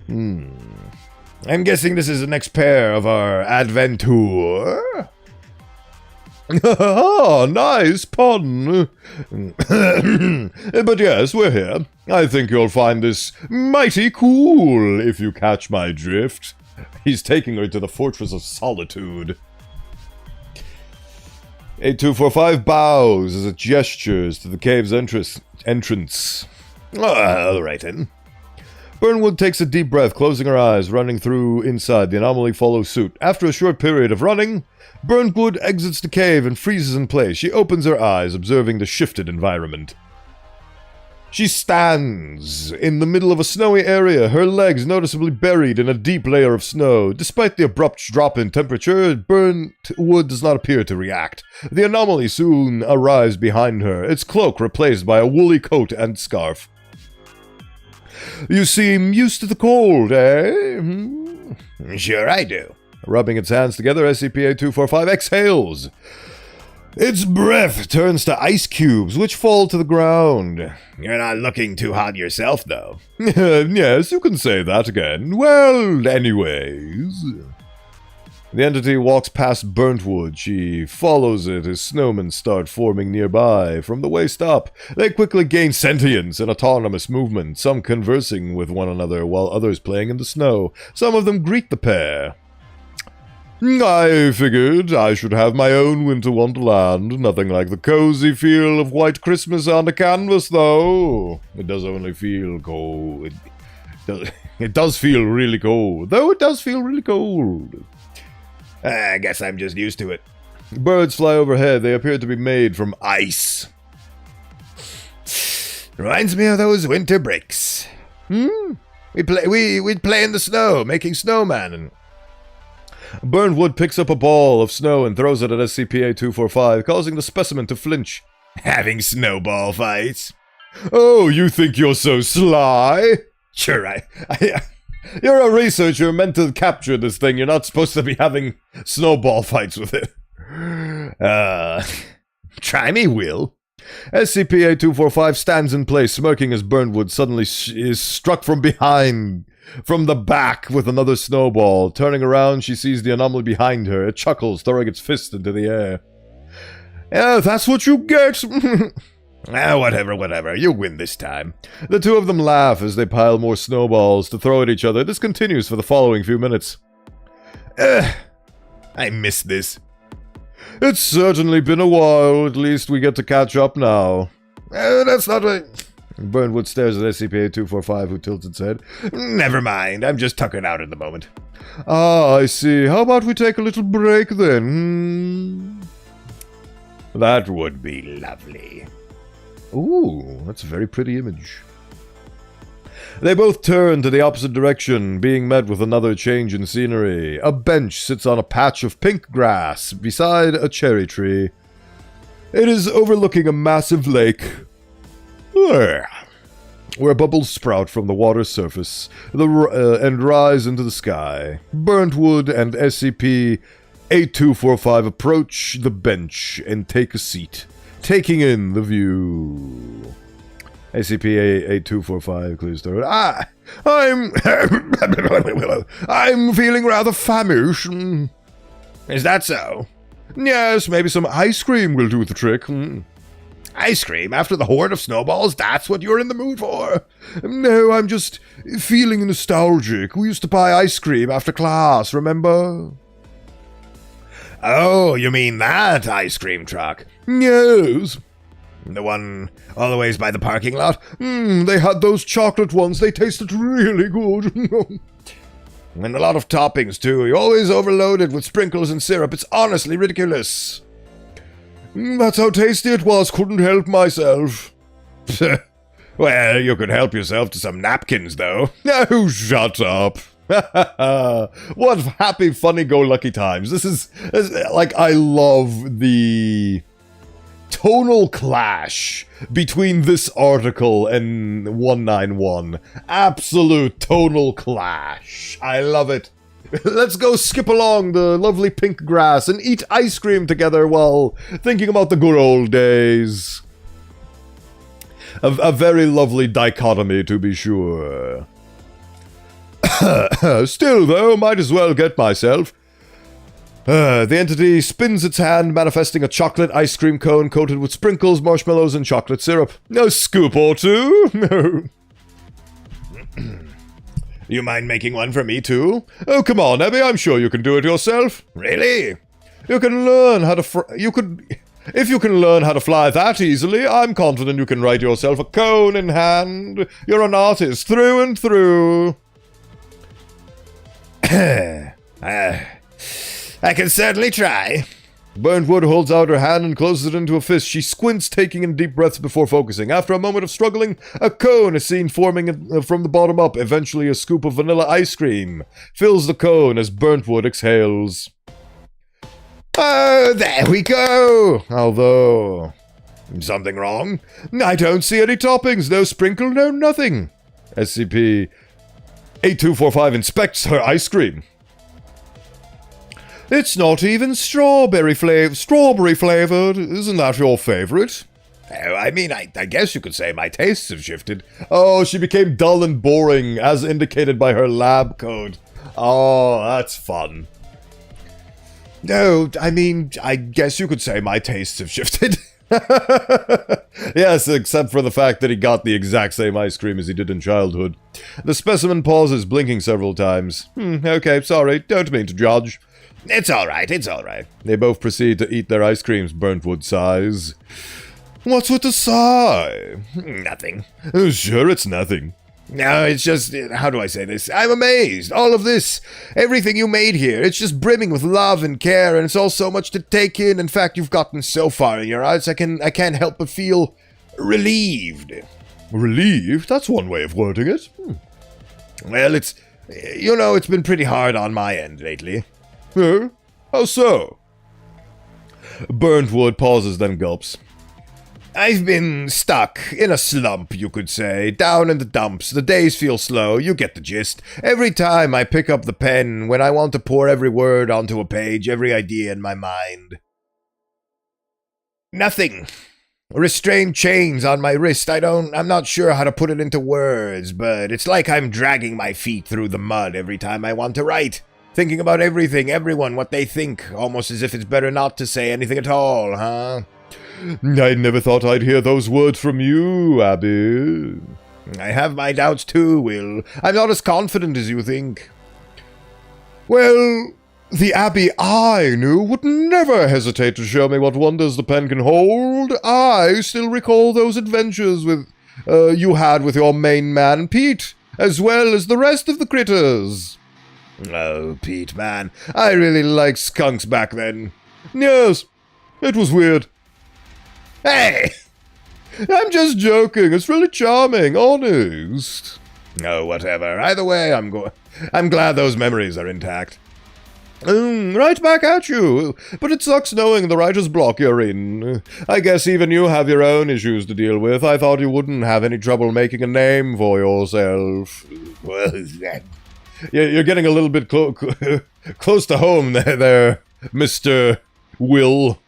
I'm guessing this is the next pair of our adventure. Ah, nice pun. But yes, we're here. I think you'll find this mighty cool, if you catch my drift. He's taking her to the Fortress of Solitude. SCP-8245 bows as it gestures to the cave's entrance. Alright then. Burnwood takes a deep breath, closing her eyes, running through inside. The anomaly follows suit. After a short period of running, Burnwood exits the cave and freezes in place. She opens her eyes, observing the shifted environment. She stands in the middle of a snowy area, her legs noticeably buried in a deep layer of snow. Despite the abrupt drop in temperature, Burnwood does not appear to react. The anomaly soon arrives behind her, its cloak replaced by a woolly coat and scarf. You seem used to the cold, eh? Sure I do. Rubbing its hands together, SCP-8245 exhales. Its breath turns to ice cubes, which fall to the ground. You're not looking too hot yourself, though. Yes, you can say that again. Well, anyways. The entity walks past Burntwood. She follows it as snowmen start forming nearby. From the waist up, they quickly gain sentience and autonomous movement, some conversing with one another while others playing in the snow. Some of them greet the pair. I figured I should have my own winter wonderland. Nothing like the cozy feel of White Christmas on the canvas, though. It does only feel cold. It does feel really cold, though it does feel really cold. I guess I'm just used to it. Birds fly overhead. They appear to be made from ice. Reminds me of those winter breaks. We'd play in the snow, making snowman and... Burnwood picks up a ball of snow and throws it at SCP-8245, causing the specimen to flinch. Having snowball fights? Oh, you think you're so sly? Sure, You're a researcher meant to capture this thing. You're not supposed to be having snowball fights with it. Try me, Will. SCP-8245 stands in place, smirking as Burnwood suddenly is struck from behind, from the back, with another snowball. Turning around, she sees the anomaly behind her. It chuckles, throwing its fist into the air. Yeah, that's what you get! Whatever. You win this time. The two of them laugh as they pile more snowballs to throw at each other. This continues for the following few minutes. I miss this. It's certainly been a while. At least we get to catch up now. That's not right. Burnwood stares at SCP-8245, who tilts its head. Never mind. I'm just tuckered out at the moment. Ah, I see. How about we take a little break then? That would be lovely. Ooh, that's a very pretty image. They both turn to the opposite direction, being met with another change in scenery. A bench sits on a patch of pink grass beside a cherry tree. It is overlooking a massive lake, where bubbles sprout from the water's surface and rise into the sky. Burntwood and SCP-8245 approach the bench and take a seat, taking in the view. SCP-8245 clears throat. I'm feeling rather famished. Is that so? Yes, maybe some ice cream will do the trick. Ice cream? After the horde of snowballs? That's what you're in the mood for? No, I'm just feeling nostalgic. We used to buy ice cream after class, remember? Oh, you mean that ice cream truck? Yes. The one all the ways by the parking lot? They had those chocolate ones. They tasted really good. And a lot of toppings, too. You always overloaded with sprinkles and syrup. It's honestly ridiculous. That's how tasty it was. Couldn't help myself. Well, you could help yourself to some napkins, though. Oh, shut up. What happy, funny-go-lucky times. This is, like, I love the tonal clash between this article and 191. Absolute tonal clash. I love it. Let's go skip along the lovely pink grass and eat ice cream together while thinking about the good old days. A very lovely dichotomy, to be sure. Still, though, might as well get myself. The entity spins its hand, manifesting a chocolate ice cream cone coated with sprinkles, marshmallows, and chocolate syrup. A scoop or two? You mind making one for me, too? Oh, come on, Abby, I'm sure you can do it yourself. Really? You can learn how to If you can learn how to fly that easily, I'm confident you can write yourself a cone in hand. You're an artist through and through. I can certainly try. Burntwood holds out her hand and closes it into a fist. She squints, taking in deep breaths before focusing. After a moment of struggling, a cone is seen forming from the bottom up. Eventually, a scoop of vanilla ice cream fills the cone as Burntwood exhales. Oh, there we go! Although, something wrong? I don't see any toppings, no sprinkle, no nothing. SCP-8245 inspects her ice cream. It's not even strawberry flavored. Isn't that your favorite? Oh, I mean, I guess you could say my tastes have shifted. Oh, she became dull and boring, as indicated by her lab coat. Oh, that's fun. No, I mean, I guess you could say my tastes have shifted. Yes, except for the fact that he got the exact same ice cream as he did in childhood. The specimen pauses, blinking several times. Okay, sorry, don't mean to judge. It's alright, it's alright. They both proceed to eat their ice creams, Burntwood sighs. What's with the sigh? Nothing. Sure, it's nothing. No, it's just, how do I say this? I'm amazed. All of this, everything you made here, it's just brimming with love and care, and it's all so much to take in. In fact, you've gotten so far in your arts, I can't help but feel relieved. Relieved? That's one way of wording it. Well, it's been pretty hard on my end lately. Huh? How so? Burntwood pauses, then gulps. I've been stuck in a slump, you could say, down in the dumps. The days feel slow, you get the gist. Every time I pick up the pen, when I want to pour every word onto a page, every idea in my mind. Nothing. Restrained chains on my wrist. I'm not sure how to put it into words, but it's like I'm dragging my feet through the mud every time I want to write. Thinking about everything, everyone, what they think, almost as if it's better not to say anything at all, huh? I never thought I'd hear those words from you, Abby. I have my doubts too, Will. I'm not as confident as you think. Well, the Abby I knew would never hesitate to show me what wonders the pen can hold. I still recall those adventures you had with your main man, Pete, as well as the rest of the critters. Oh, Pete, man, I really liked skunks back then. Yes, it was weird. Hey! I'm just joking. It's really charming, honest. Oh, whatever. Either way, I'm glad those memories are intact. Right back at you. But it sucks knowing the writer's block you're in. I guess even you have your own issues to deal with. I thought you wouldn't have any trouble making a name for yourself. Well, you're getting a little bit close to home there, Mr. Will.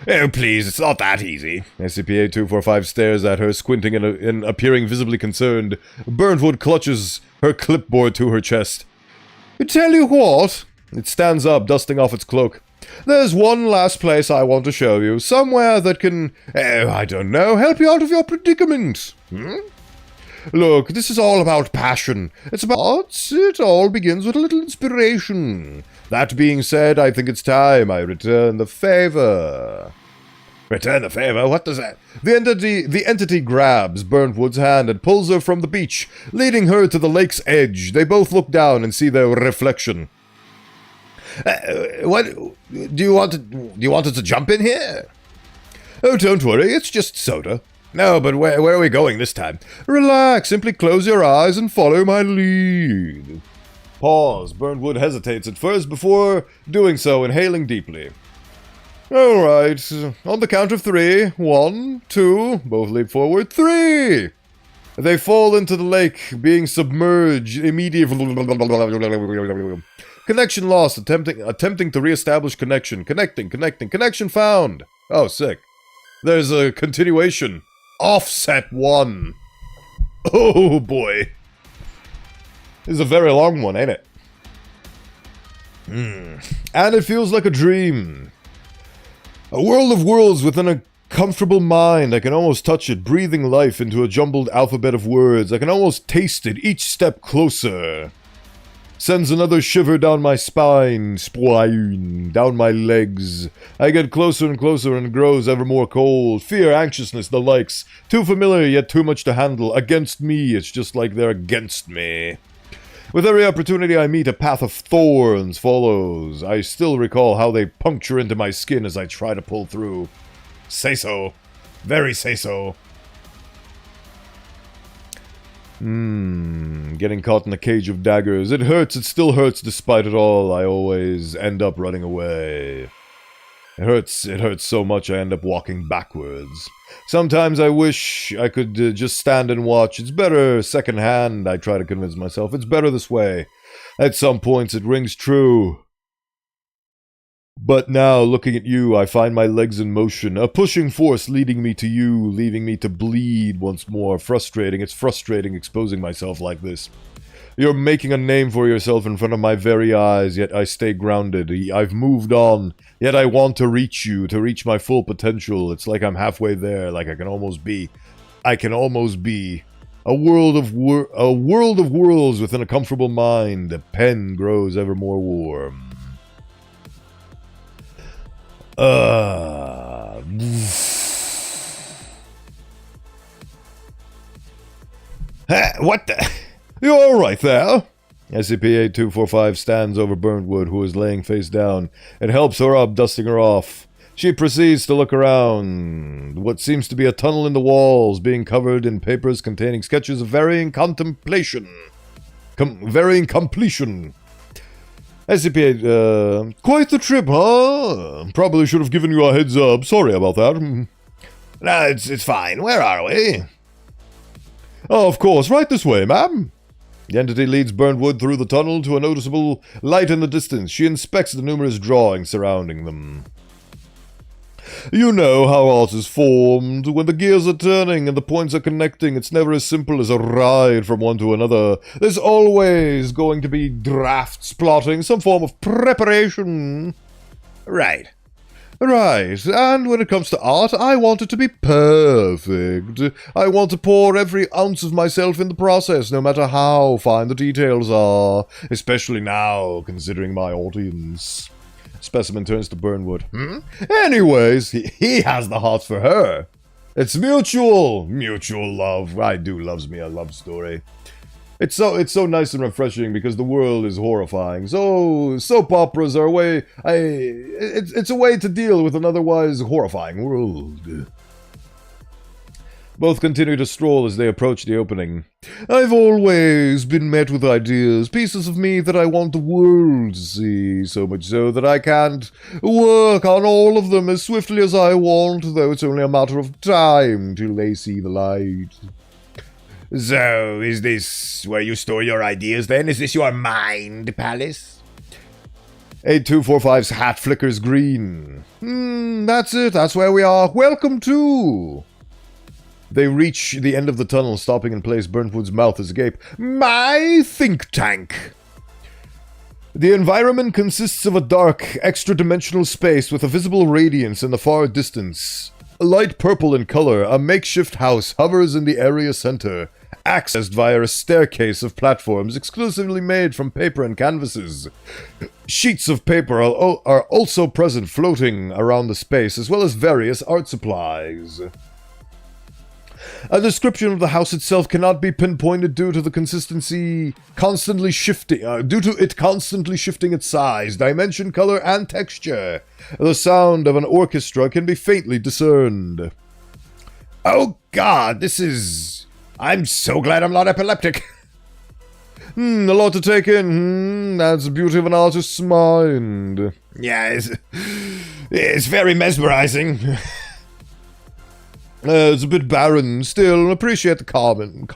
Oh, please, it's not that easy. SCP-8245 stares at her, squinting and appearing visibly concerned. Burntwood clutches her clipboard to her chest. Tell you what. It stands up, dusting off its cloak. There's one last place I want to show you. Somewhere that can, I don't know, help you out of your predicament. Look, this is all about passion. It's about arts. It all begins with a little inspiration. That being said, I think it's time I return the favor. Return the favor? What does that... The entity grabs Burntwood's hand and pulls her from the beach, leading her to the lake's edge. They both look down and see their reflection. What... Do you want us to jump in here? Oh, don't worry, it's just soda. No, but where are we going this time? Relax, simply close your eyes and follow my lead. Pause. Burntwood hesitates at first before doing so, inhaling deeply. All right. On the count of 3. 1, 2. Both leap forward. 3. They fall into the lake, being submerged immediately. Connection lost. Attempting to reestablish connection. Connecting. Connection found. Oh, sick. There's a continuation. Offset 1. Oh, boy. This is a very long one, ain't it? And it feels like a dream. A world of worlds within a comfortable mind. I can almost touch it, breathing life into a jumbled alphabet of words. I can almost taste it, each step closer. sends another shiver down my spine, down my legs. I get closer and closer and it grows ever more cold. Fear, anxiousness, the likes. Too familiar, yet too much to handle. Against me, it's just like they're against me. With every opportunity I meet, a path of thorns follows. I still recall how they puncture into my skin as I try to pull through. Say so. Very say so. Getting caught in a cage of daggers. It hurts, it still hurts despite it all. I always end up running away. It hurts so much I end up walking backwards. Sometimes I wish I could just stand and watch. It's better secondhand, I try to convince myself. It's better this way. At some points it rings true. But now, looking at you, I find my legs in motion, a pushing force leading me to you, leaving me to bleed once more. Frustrating, it's frustrating exposing myself like this. You're making a name for yourself in front of my very eyes, yet I stay grounded. I've moved on, yet I want to reach you, to reach my full potential. It's like I'm halfway there, like I can almost be. A world of worlds within a comfortable mind. The pen grows ever more warm. What the? You alright there? SCP-8245 stands over Burntwood, who is laying face down. It helps her up, dusting her off. She proceeds to look around. What seems to be a tunnel in the walls, being covered in papers containing sketches of varying completion. SCP, quite the trip, huh? Probably should have given you a heads up. Sorry about that. No, it's fine. Where are we? Oh, of course. Right this way, ma'am. The entity leads Burntwood through the tunnel to a noticeable light in the distance. She inspects the numerous drawings surrounding them. You know how art is formed. When the gears are turning and the points are connecting, it's never as simple as a ride from one to another. There's always going to be drafts, plotting, some form of preparation. Right. Right, and when it comes to art, I want it to be perfect. I want to pour every ounce of myself in the process, no matter how fine the details are. Especially now, considering my audience. Specimen turns to Burntwood. Anyways, he has the heart for her. It's mutual. Mutual love. Loves me a love story. It's so nice and refreshing because the world is horrifying. So soap operas are a way. It's a way to deal with an otherwise horrifying world. Both continue to stroll as they approach the opening. I've always been met with ideas, pieces of me that I want the world to see, so much so that I can't work on all of them as swiftly as I want, though it's only a matter of time till they see the light. So, is this where you store your ideas then? Is this your mind palace? 8245's hat flickers green. That's it, that's where we are. Welcome to... They reach the end of the tunnel, stopping in place. Burntwood's mouth is agape. My think tank! The environment consists of a dark, extra-dimensional space with a visible radiance in the far distance. Light purple in color, a makeshift house hovers in the area center, accessed via a staircase of platforms exclusively made from paper and canvases. Sheets of paper are also present floating around the space, as well as various art supplies. A description of the house itself cannot be pinpointed due to it constantly shifting its size, dimension, color, and texture. The sound of an orchestra can be faintly discerned. Oh God, I'm so glad I'm not epileptic. A lot to take in. That's the beauty of an artist's mind. Yeah, it's very mesmerizing. It's a bit barren. Still, appreciate the comment.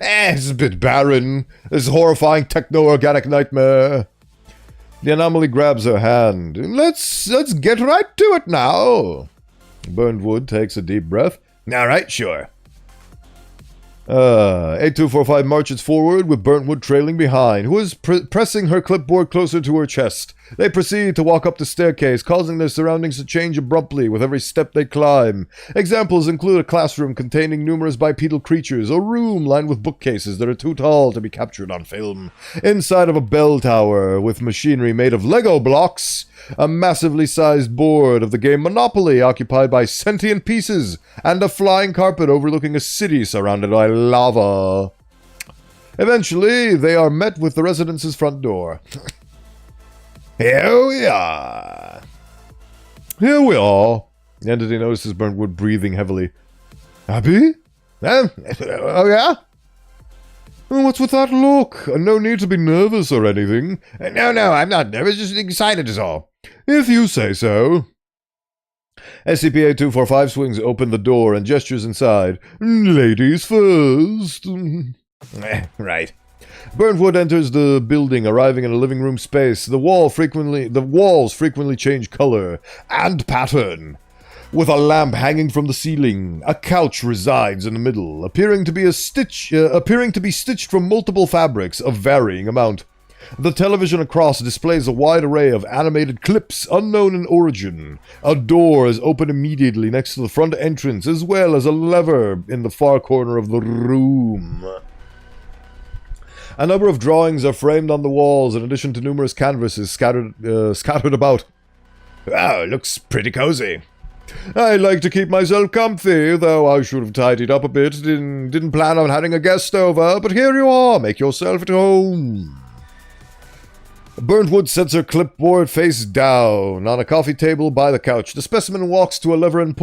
It's a bit barren. This horrifying techno-organic nightmare. The anomaly grabs her hand. Let's get right to it now. Burntwood takes a deep breath. All right, sure. 8245 marches forward with Burntwood trailing behind, who is pressing her clipboard closer to her chest. They proceed to walk up the staircase, causing their surroundings to change abruptly with every step they climb. Examples include a classroom containing numerous bipedal creatures, a room lined with bookcases that are too tall to be captured on film, inside of a bell tower with machinery made of Lego blocks, a massively sized board of the game Monopoly occupied by sentient pieces, and a flying carpet overlooking a city surrounded by lava. Eventually, they are met with the residence's front door. Here we are. Here we are. The entity notices Burntwood breathing heavily. Happy? Oh yeah? What's with that look? No need to be nervous or anything. No, I'm not nervous, just excited is all. If you say so. SCP-8245 swings open the door and gestures inside. Ladies first. Right. Burntwood enters the building, arriving in a living room space. The walls frequently change color and pattern. With a lamp hanging from the ceiling, a couch resides in the middle, appearing to be stitched from multiple fabrics of varying amount. The television across displays a wide array of animated clips unknown in origin. A door is open immediately next to the front entrance, as well as a lever in the far corner of the room. A number of drawings are framed on the walls, in addition to numerous canvases scattered about. Wow, looks pretty cozy. I like to keep myself comfy, though I should have tidied up a bit. Didn't plan on having a guest over, but here you are. Make yourself at home. Burntwood sets her clipboard face down on a coffee table by the couch. The specimen walks to the lever and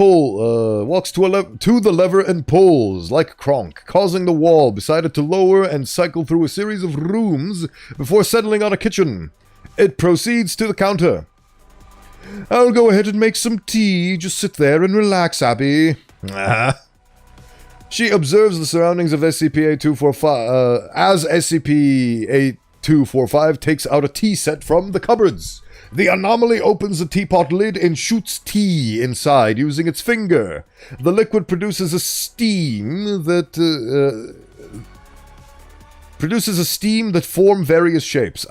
pulls like Kronk, causing the wall beside it to lower and cycle through a series of rooms before settling on a kitchen. It proceeds to the counter. I'll go ahead and make some tea. Just sit there and relax, Abby. She observes the surroundings of SCP-8245 as SCP-8245 takes out a tea set from the cupboards. The anomaly opens the teapot lid and shoots tea inside using its finger. The liquid produces a steam that form various shapes.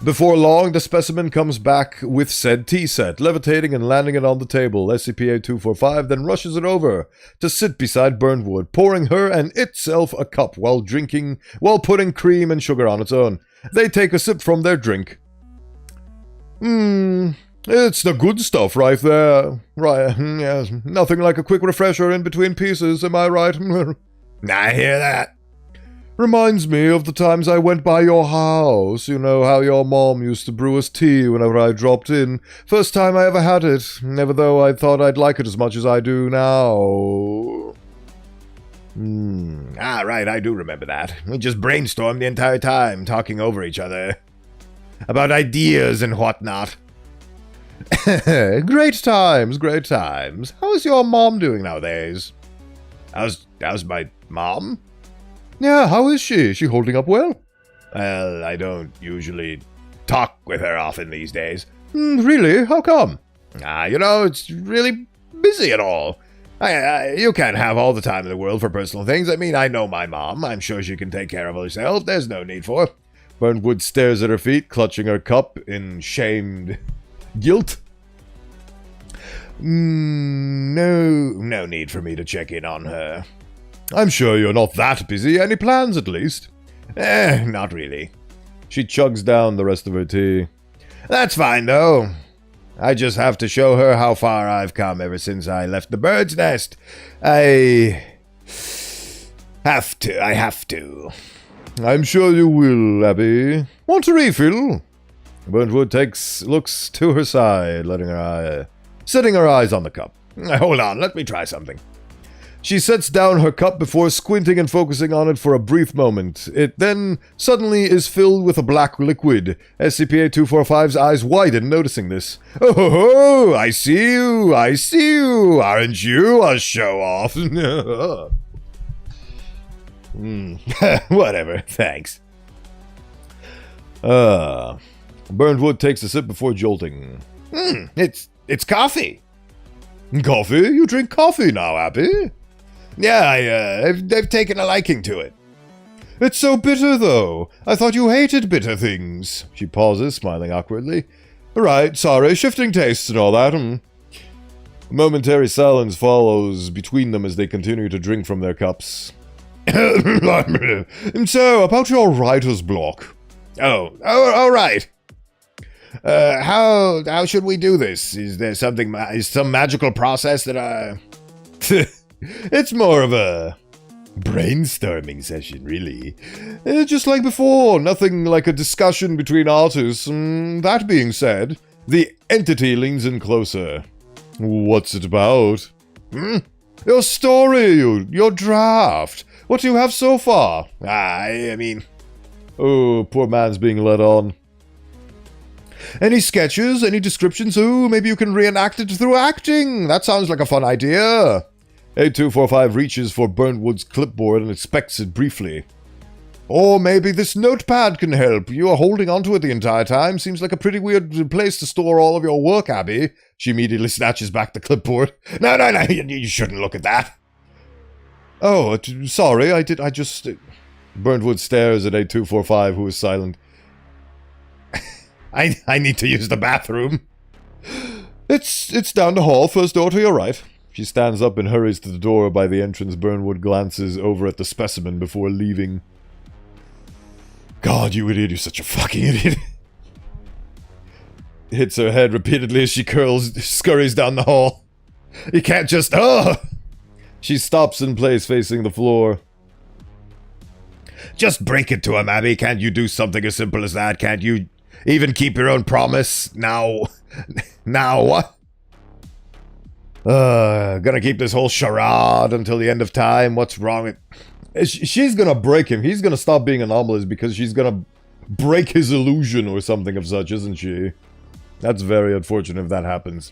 Before long, the specimen comes back with said tea set, levitating and landing it on the table. SCP-8245 then rushes it over to sit beside Burntwood, pouring her and itself a cup while putting cream and sugar on its own. They take a sip from their drink. It's the good stuff right there. Right, yes, nothing like a quick refresher in between pieces, am I right? I hear that. Reminds me of the times I went by your house. You know how your mom used to brew us tea whenever I dropped in. First time I ever had it, never though I thought I'd like it as much as I do now. Right, I do remember that. We just brainstormed the entire time, talking over each other. About ideas and whatnot. Great times, great times. How's your mom doing nowadays? How's my mom? Yeah, how is she? Is she holding up well? Well, I don't usually talk with her often these days. Really? How come? It's really busy and all. You can't have all the time in the world for personal things. I mean, I know my mom. I'm sure she can take care of herself. There's no need for. Burntwood stares at her feet, clutching her cup in shamed guilt. No need for me to check in on her. I'm sure you're not that busy. Any plans, at least? Not really. She chugs down the rest of her tea. That's fine, though. I just have to show her how far I've come ever since I left the bird's nest. I have to. I'm sure you will, Abby. Want a refill? Burntwood looks to her side, setting her eyes on the cup. Hold on, let me try something. She sets down her cup before squinting and focusing on it for a brief moment. It then suddenly is filled with a black liquid. SCP-8245's eyes widen, noticing this. Oh, I see you. Aren't you a show-off? Whatever, thanks. Burntwood takes a sip before jolting. It's coffee. Coffee? You drink coffee now, Abby? Yeah, I've taken a liking to it. It's so bitter, though. I thought you hated bitter things. She pauses, smiling awkwardly. Right, sorry, shifting tastes and all that. A momentary silence follows between them as they continue to drink from their cups. So, about your writer's block. Oh, all right. How should we do this? Is there something, some magical process that I... It's more of a brainstorming session, really. Just like before, nothing like a discussion between artists. That being said, the entity leans in closer. What's it about? Your story, your draft. What do you have so far? I mean... Oh, poor man's being led on. Any sketches? Any descriptions? Ooh, maybe you can reenact it through acting. That sounds like a fun idea. 8245 reaches for Burntwood's clipboard and inspects it briefly. Or maybe this notepad can help. You are holding onto it the entire time. Seems like a pretty weird place to store all of your work, Abby. She immediately snatches back the clipboard. No, you shouldn't look at that. Oh, sorry, I just... Burntwood stares at 8245, who is silent. I need to use the bathroom. It's down the hall, first door to your right. She stands up and hurries to the door by the entrance. Burntwood glances over at the specimen before leaving. God, you idiot, you're such a fucking idiot. Hits her head repeatedly as she scurries down the hall. You can't just... Oh! She stops in place facing the floor. Just break it to him, Abby. Can't you do something as simple as that? Can't you even keep your own promise? Now what? Gonna keep this whole charade until the end of time? What's wrong with... She's gonna break him. He's gonna stop being anomalous because she's gonna break his illusion or something of such, isn't she? That's very unfortunate if that happens.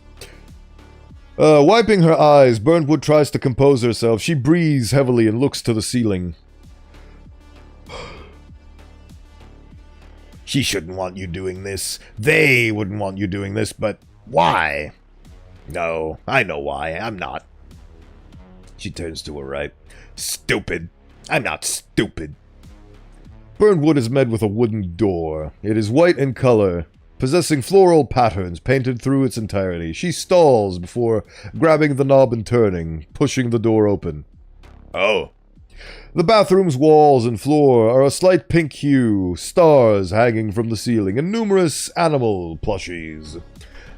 Wiping her eyes, Burntwood tries to compose herself. She breathes heavily and looks to the ceiling. She shouldn't want you doing this. They wouldn't want you doing this, but why? No, I know why. I'm not. She turns to her right. Stupid. I'm not stupid. Burntwood is met with a wooden door. It is white in color, possessing floral patterns painted through its entirety. She stalls before grabbing the knob and turning, pushing the door open. Oh. The bathroom's walls and floor are a slight pink hue, stars hanging from the ceiling, and numerous animal plushies.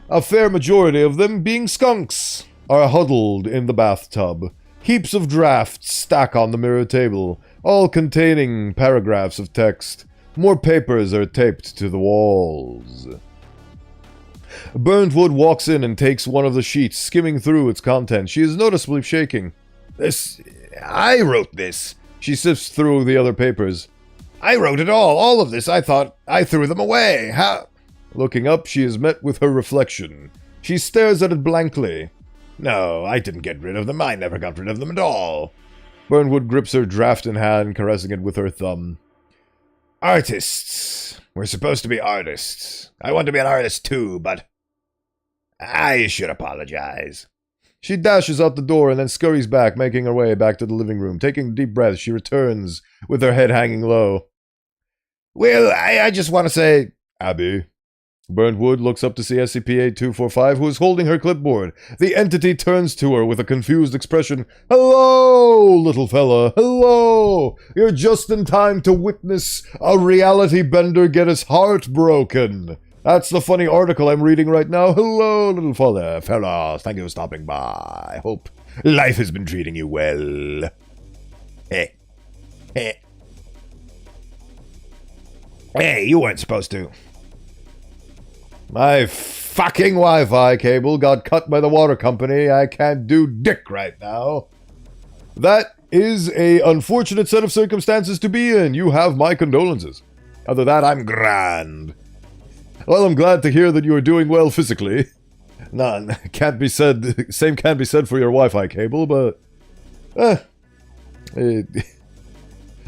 A fair majority of them, being skunks, are huddled in the bathtub. Heaps of drafts stack on the mirror table, all containing paragraphs of text. More papers are taped to the walls. Burntwood walks in and takes one of the sheets, skimming through its contents. She is noticeably shaking. I wrote this. She sifts through the other papers. I wrote it all of this. I thought I threw them away. How? Looking up, she is met with her reflection. She stares at it blankly. No, I didn't get rid of them. I never got rid of them at all. Burntwood grips her draft in hand, caressing it with her thumb. Artists. We're supposed to be artists. I want to be an artist too, but I should apologize. She dashes out the door and then scurries back, making her way back to the living room. Taking deep breaths, she returns, with her head hanging low. Well, I just want to say... Abby. Burntwood looks up to see SCP-8245, who is holding her clipboard. The entity turns to her with a confused expression. Hello, little fella. Hello. You're just in time to witness a reality bender get his heart broken. That's the funny article I'm reading right now. Hello, little fella. Fellas, thank you for stopping by. I hope life has been treating you well. Hey, you weren't supposed to. My fucking Wi-Fi cable got cut by the water company. I can't do dick right now. That is a unfortunate set of circumstances to be in. You have my condolences. Other than that, I'm grand. Well, I'm glad to hear that you are doing well physically. None can't be said. Same can't be said for your Wi-Fi cable, but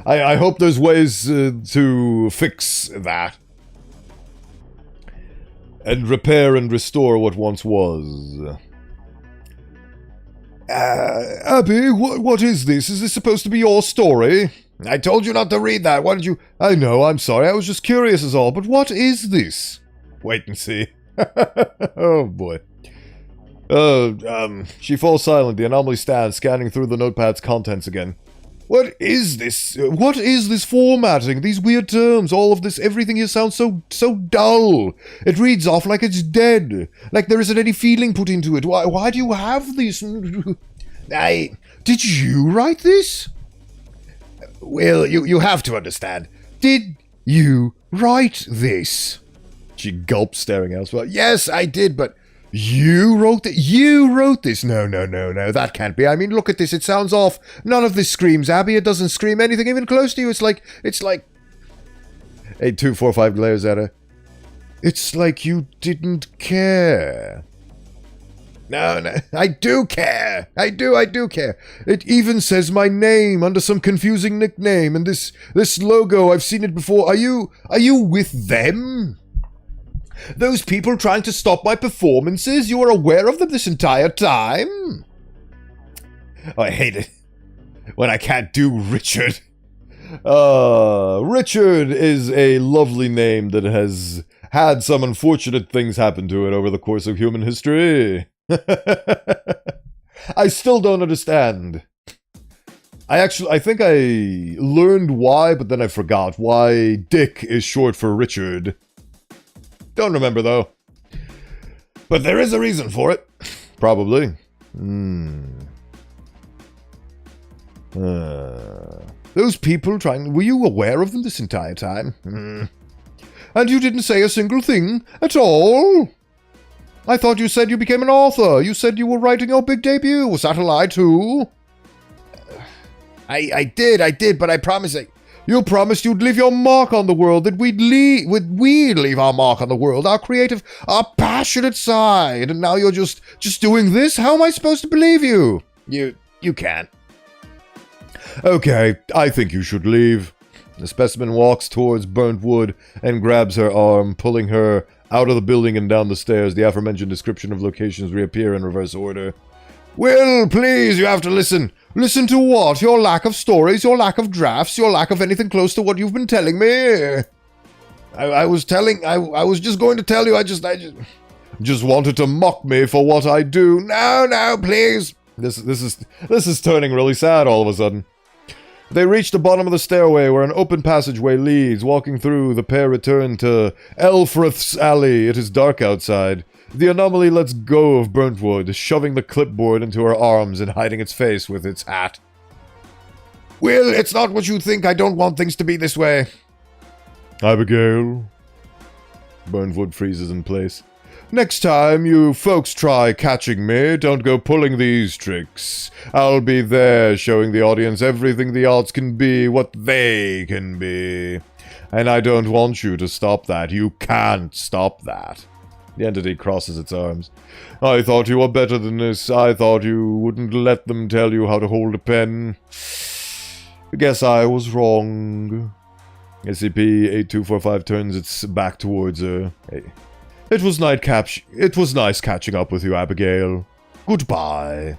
I hope there's ways to fix that and repair and restore what once was. Abby, what is this? Is this supposed to be your story? I told you not to read that. Why did you... I know, I'm sorry. I was just curious is all. But what is this? Wait and see. Oh, boy. She falls silent. The anomaly stands, scanning through the notepad's contents again. What is this? What is this formatting? These weird terms, all of this, everything here sounds so dull. It reads off like it's dead. Like there isn't any feeling put into it. Why do you have this? Did you write this? Well, you have to understand. Did you write this? She gulped, staring elsewhere. Yes, I did, but... You wrote it? You wrote this? No, that can't be. I mean, look at this. It sounds off. None of this screams Abby. It doesn't scream anything even close to you. It's like... 8245 glares at her. It's like you didn't care. No, I do care. I do care. It even says my name under some confusing nickname, and this logo, I've seen it before. Are you with them? Those people trying to stop my performances? You were aware of them this entire time? Oh, I hate it when I can't do Richard. Richard is a lovely name that has had some unfortunate things happen to it over the course of human history. I still don't understand. I think I learned why, but then I forgot why Dick is short for Richard. Don't remember, though. But there is a reason for it. Probably. Those people trying... Were you aware of them this entire time? And you didn't say a single thing at all? I thought you said you became an author. You said you were writing your big debut. Was that a lie, too? I did, but I promise I... You promised you'd leave your mark on the world, that we'd leave our mark on the world, our creative, our passionate side, and now you're just doing this? How am I supposed to believe you? You can't. Okay, I think you should leave. The specimen walks towards burnt wood and grabs her arm, pulling her out of the building and down the stairs. The aforementioned description of locations reappear in reverse order. Will, please, you have to listen. Listen to what? Your lack of stories, your lack of drafts, your lack of anything close to what you've been telling me. I was just going to tell you, I just wanted to mock me for what I do. No, please. This is turning really sad all of a sudden. They reach the bottom of the stairway where an open passageway leads. Walking through, the pair return to Elfrith's alley. It is dark outside. The anomaly lets go of Burntwood, shoving the clipboard into her arms and hiding its face with its hat. Will, it's not what you think. I don't want things to be this way. Abigail. Burntwood freezes in place. Next time you folks try catching me, don't go pulling these tricks. I'll be there showing the audience everything the odds can be, what they can be. And I don't want you to stop that. You can't stop that. The entity crosses its arms. I thought you were better than this. I thought you wouldn't let them tell you how to hold a pen. I guess I was wrong. SCP-8245 turns its back towards her. Hey. It was nice catching up with you, Abigail. Goodbye.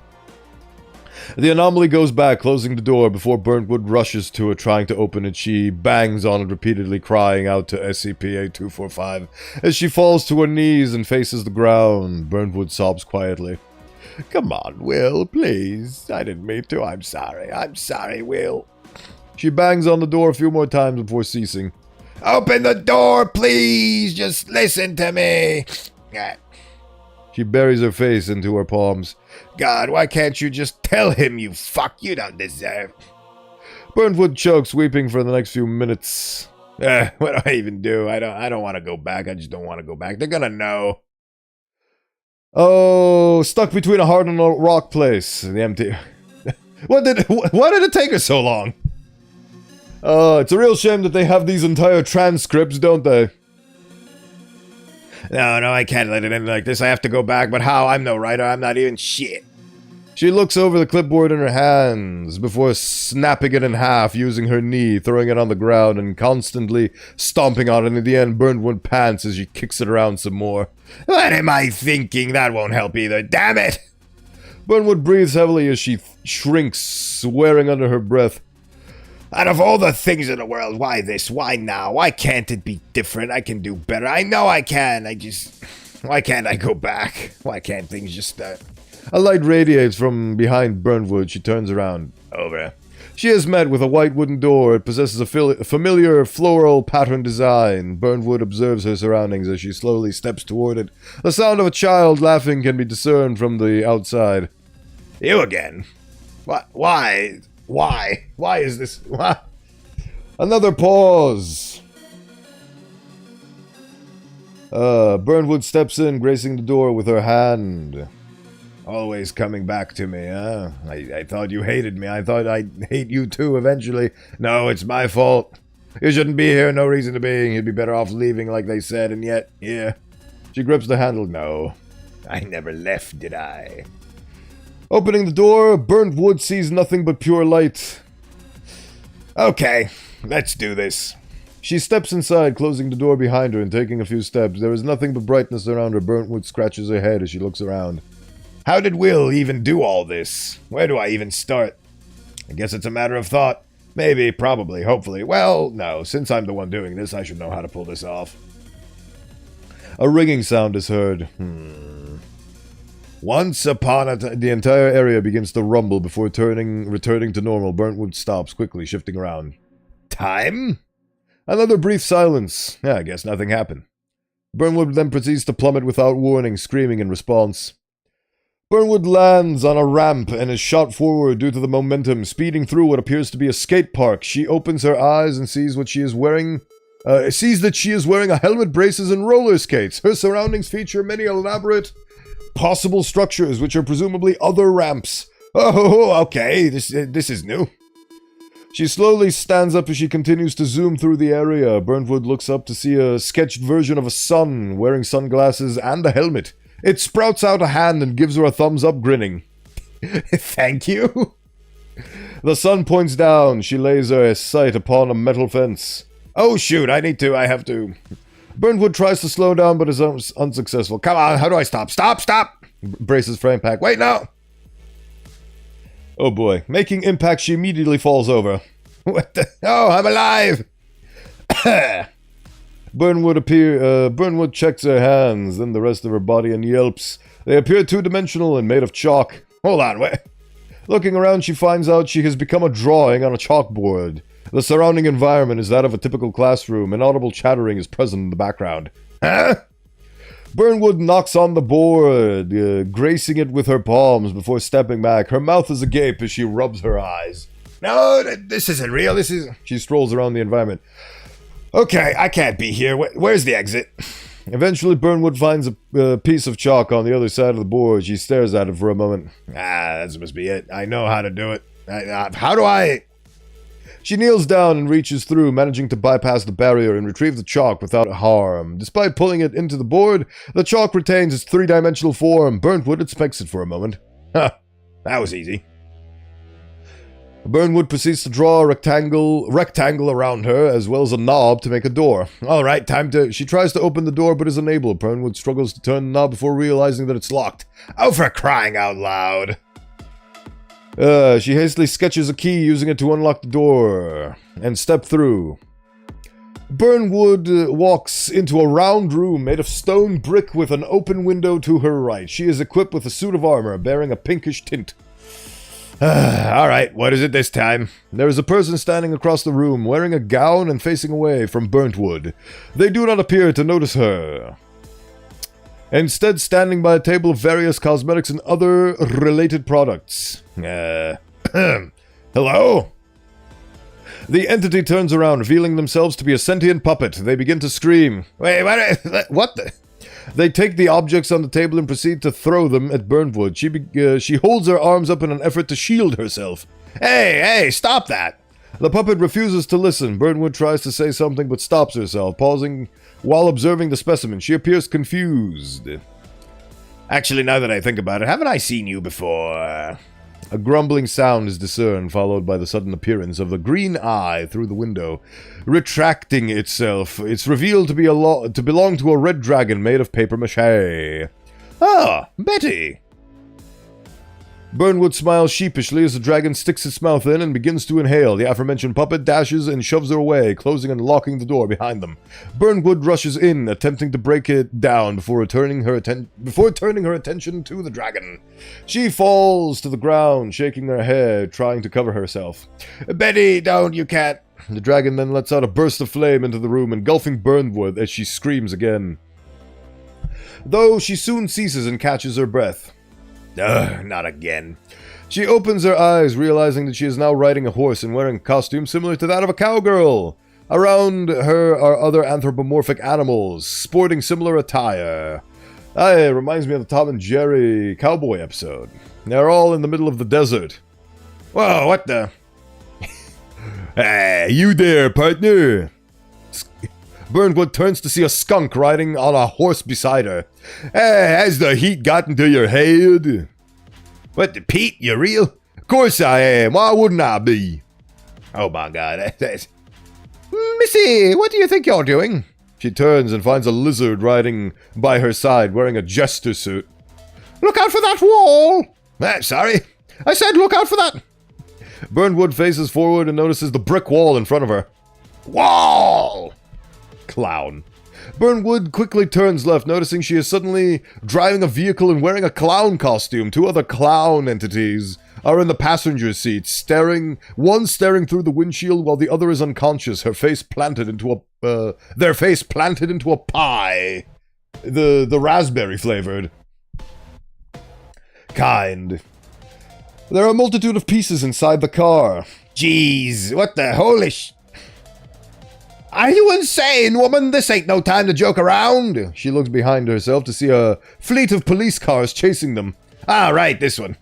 The anomaly goes back, closing the door before Burntwood rushes to it, trying to open it. She bangs on it repeatedly, crying out to SCP-8245. As she falls to her knees and faces the ground, Burntwood sobs quietly. Come on, Will, please. I didn't mean to. I'm sorry. I'm sorry, Will. She bangs on the door a few more times before ceasing. Open the door, please! Just listen to me! She buries her face into her palms. God, why can't you just tell him, you fuck? You don't deserve... Burntwood chokes, weeping for the next few minutes. What do I even do? I don't want to go back. I just don't want to go back. They're gonna know. Oh, stuck between a hard and a rock place. The empty... Why did it take her so long? It's a real shame that they have these entire transcripts, don't they? No, I can't let it end like this. I have to go back, but how? I'm no writer. I'm not even shit. She looks over the clipboard in her hands before snapping it in half, using her knee, throwing it on the ground, and constantly stomping on it. In the end, Burntwood pants as she kicks it around some more. What am I thinking? That won't help either. Damn it! Burntwood breathes heavily as she shrinks, swearing under her breath. Out of all the things in the world, why this? Why now? Why can't it be different? I can do better. I know I can. Why can't I go back? Why can't things just start? A light radiates from behind Burnwood. She turns around. Over. She is met with a white wooden door. It possesses a familiar floral pattern design. Burnwood observes her surroundings as she slowly steps toward it. The sound of a child laughing can be discerned from the outside. You again? Why? Why is this? Why? Another pause. Burnwood steps in, gracing the door with her hand. Always coming back to me, huh? I thought you hated me. I thought I'd hate you too eventually. No, it's my fault. You shouldn't be here, no reason to be. You'd be better off leaving like they said, and yet, here. She grips the handle. No, I never left, did I? Opening the door, Burnwood sees nothing but pure light. Okay, let's do this. She steps inside, closing the door behind her and taking a few steps. There is nothing but brightness around her. Burnwood scratches her head as she looks around. How did Will even do all this? Where do I even start? I guess it's a matter of thought. Maybe, probably, hopefully. Well, no, since I'm the one doing this, I should know how to pull this off. A ringing sound is heard. Once upon a time... The entire area begins to rumble before returning to normal. Burnwood stops, quickly shifting around. Time? Another brief silence. Yeah, I guess nothing happened. Burnwood then proceeds to plummet without warning, screaming in response. Burnwood lands on a ramp and is shot forward due to the momentum, speeding through what appears to be a skate park. She opens her eyes and sees what she is wearing. Sees that she is wearing a helmet, braces, and roller skates. Her surroundings feature many elaborate possible structures, which are presumably other ramps. Oh, okay, this is new. She slowly stands up as she continues to zoom through the area. Burnwood looks up to see a sketched version of a sun, wearing sunglasses and a helmet. It sprouts out a hand and gives her a thumbs up, grinning. Thank you. The sun points down. She lays her sight upon a metal fence. Oh shoot, I have to. Burnwood tries to slow down but is unsuccessful. Come on, how do I stop? Stop! Braces frame pack. Wait, no! Oh boy. Making impact, she immediately falls over. What the? Oh, I'm alive! Burnwood checks her hands, then the rest of her body, and yelps. They appear two-dimensional and made of chalk. Hold on, wait. Looking around, she finds out she has become a drawing on a chalkboard. The surrounding environment is that of a typical classroom, and audible chattering is present in the background. Huh? Burnwood knocks on the board, gracing it with her palms before stepping back. Her mouth is agape as she rubs her eyes. No, this isn't real, She strolls around the environment. Okay, I can't be here. Where's the exit? Eventually, Burnwood finds a piece of chalk on the other side of the board. She stares at it for a moment. That must be it. I know how to do it. How do I... She kneels down and reaches through, managing to bypass the barrier and retrieve the chalk without harm. Despite pulling it into the board, the chalk retains its three-dimensional form. Burnwood inspects it for a moment. Huh, that was easy. Burnwood proceeds to draw a rectangle around her, as well as a knob to make a door. Alright, time to... She tries to open the door, but is unable. Burnwood struggles to turn the knob before realizing that it's locked. Oh, for crying out loud! She hastily sketches a key, using it to unlock the door, and step through. Burnwood walks into a round room made of stone brick with an open window to her right. She is equipped with a suit of armor, bearing a pinkish tint. Alright, what is it this time? There is a person standing across the room, wearing a gown and facing away from Burnwood. They do not appear to notice her. Instead, standing by a table of various cosmetics and other related products. Hello? The entity turns around, revealing themselves to be a sentient puppet. They begin to scream. Wait, what the... They take the objects on the table and proceed to throw them at Burnwood. She holds her arms up in an effort to shield herself. Hey, stop that! The puppet refuses to listen. Burnwood tries to say something but stops herself, pausing while observing the specimen. She appears confused. Actually, now that I think about it, haven't I seen you before? A grumbling sound is discerned, followed by the sudden appearance of the green eye through the window, retracting itself. It's revealed to belong to a red dragon made of papier-mâché. Ah, Betty! Burnwood smiles sheepishly as the dragon sticks its mouth in and begins to inhale. The aforementioned puppet dashes and shoves her away, closing and locking the door behind them. Burnwood rushes in, attempting to break it down before turning her attention to the dragon. She falls to the ground, shaking her head, trying to cover herself. "Betty, don't, you can't." The dragon then lets out a burst of flame into the room, engulfing Burnwood as she screams again. Though she soon ceases and catches her breath. Ugh, not again. She opens her eyes, realizing that she is now riding a horse and wearing a costume similar to that of a cowgirl. Around her are other anthropomorphic animals, sporting similar attire. It reminds me of the Tom and Jerry cowboy episode. They're all in the middle of the desert. Whoa, what the? Hey, you there, partner? Burnwood turns to see a skunk riding on a horse beside her. Hey, has the heat gotten to your head? What, Pete, you real? Of course I am. Why wouldn't I be? Oh my god. Missy, what do you think you're doing? She turns and finds a lizard riding by her side, wearing a jester suit. Look out for that wall! Sorry. I said look out for that! Burnwood faces forward and notices the brick wall in front of her. Wall! Clown. Burnwood quickly turns left, noticing she is suddenly driving a vehicle and wearing a clown costume. Two other clown entities are in the passenger seat, one staring through the windshield while the other is unconscious, their face planted into a pie. The raspberry flavored kind. There are a multitude of pieces inside the car. Jeez, what the holy Are you insane, woman? This ain't no time to joke around. She looks behind herself to see a fleet of police cars chasing them. Ah, right, this one.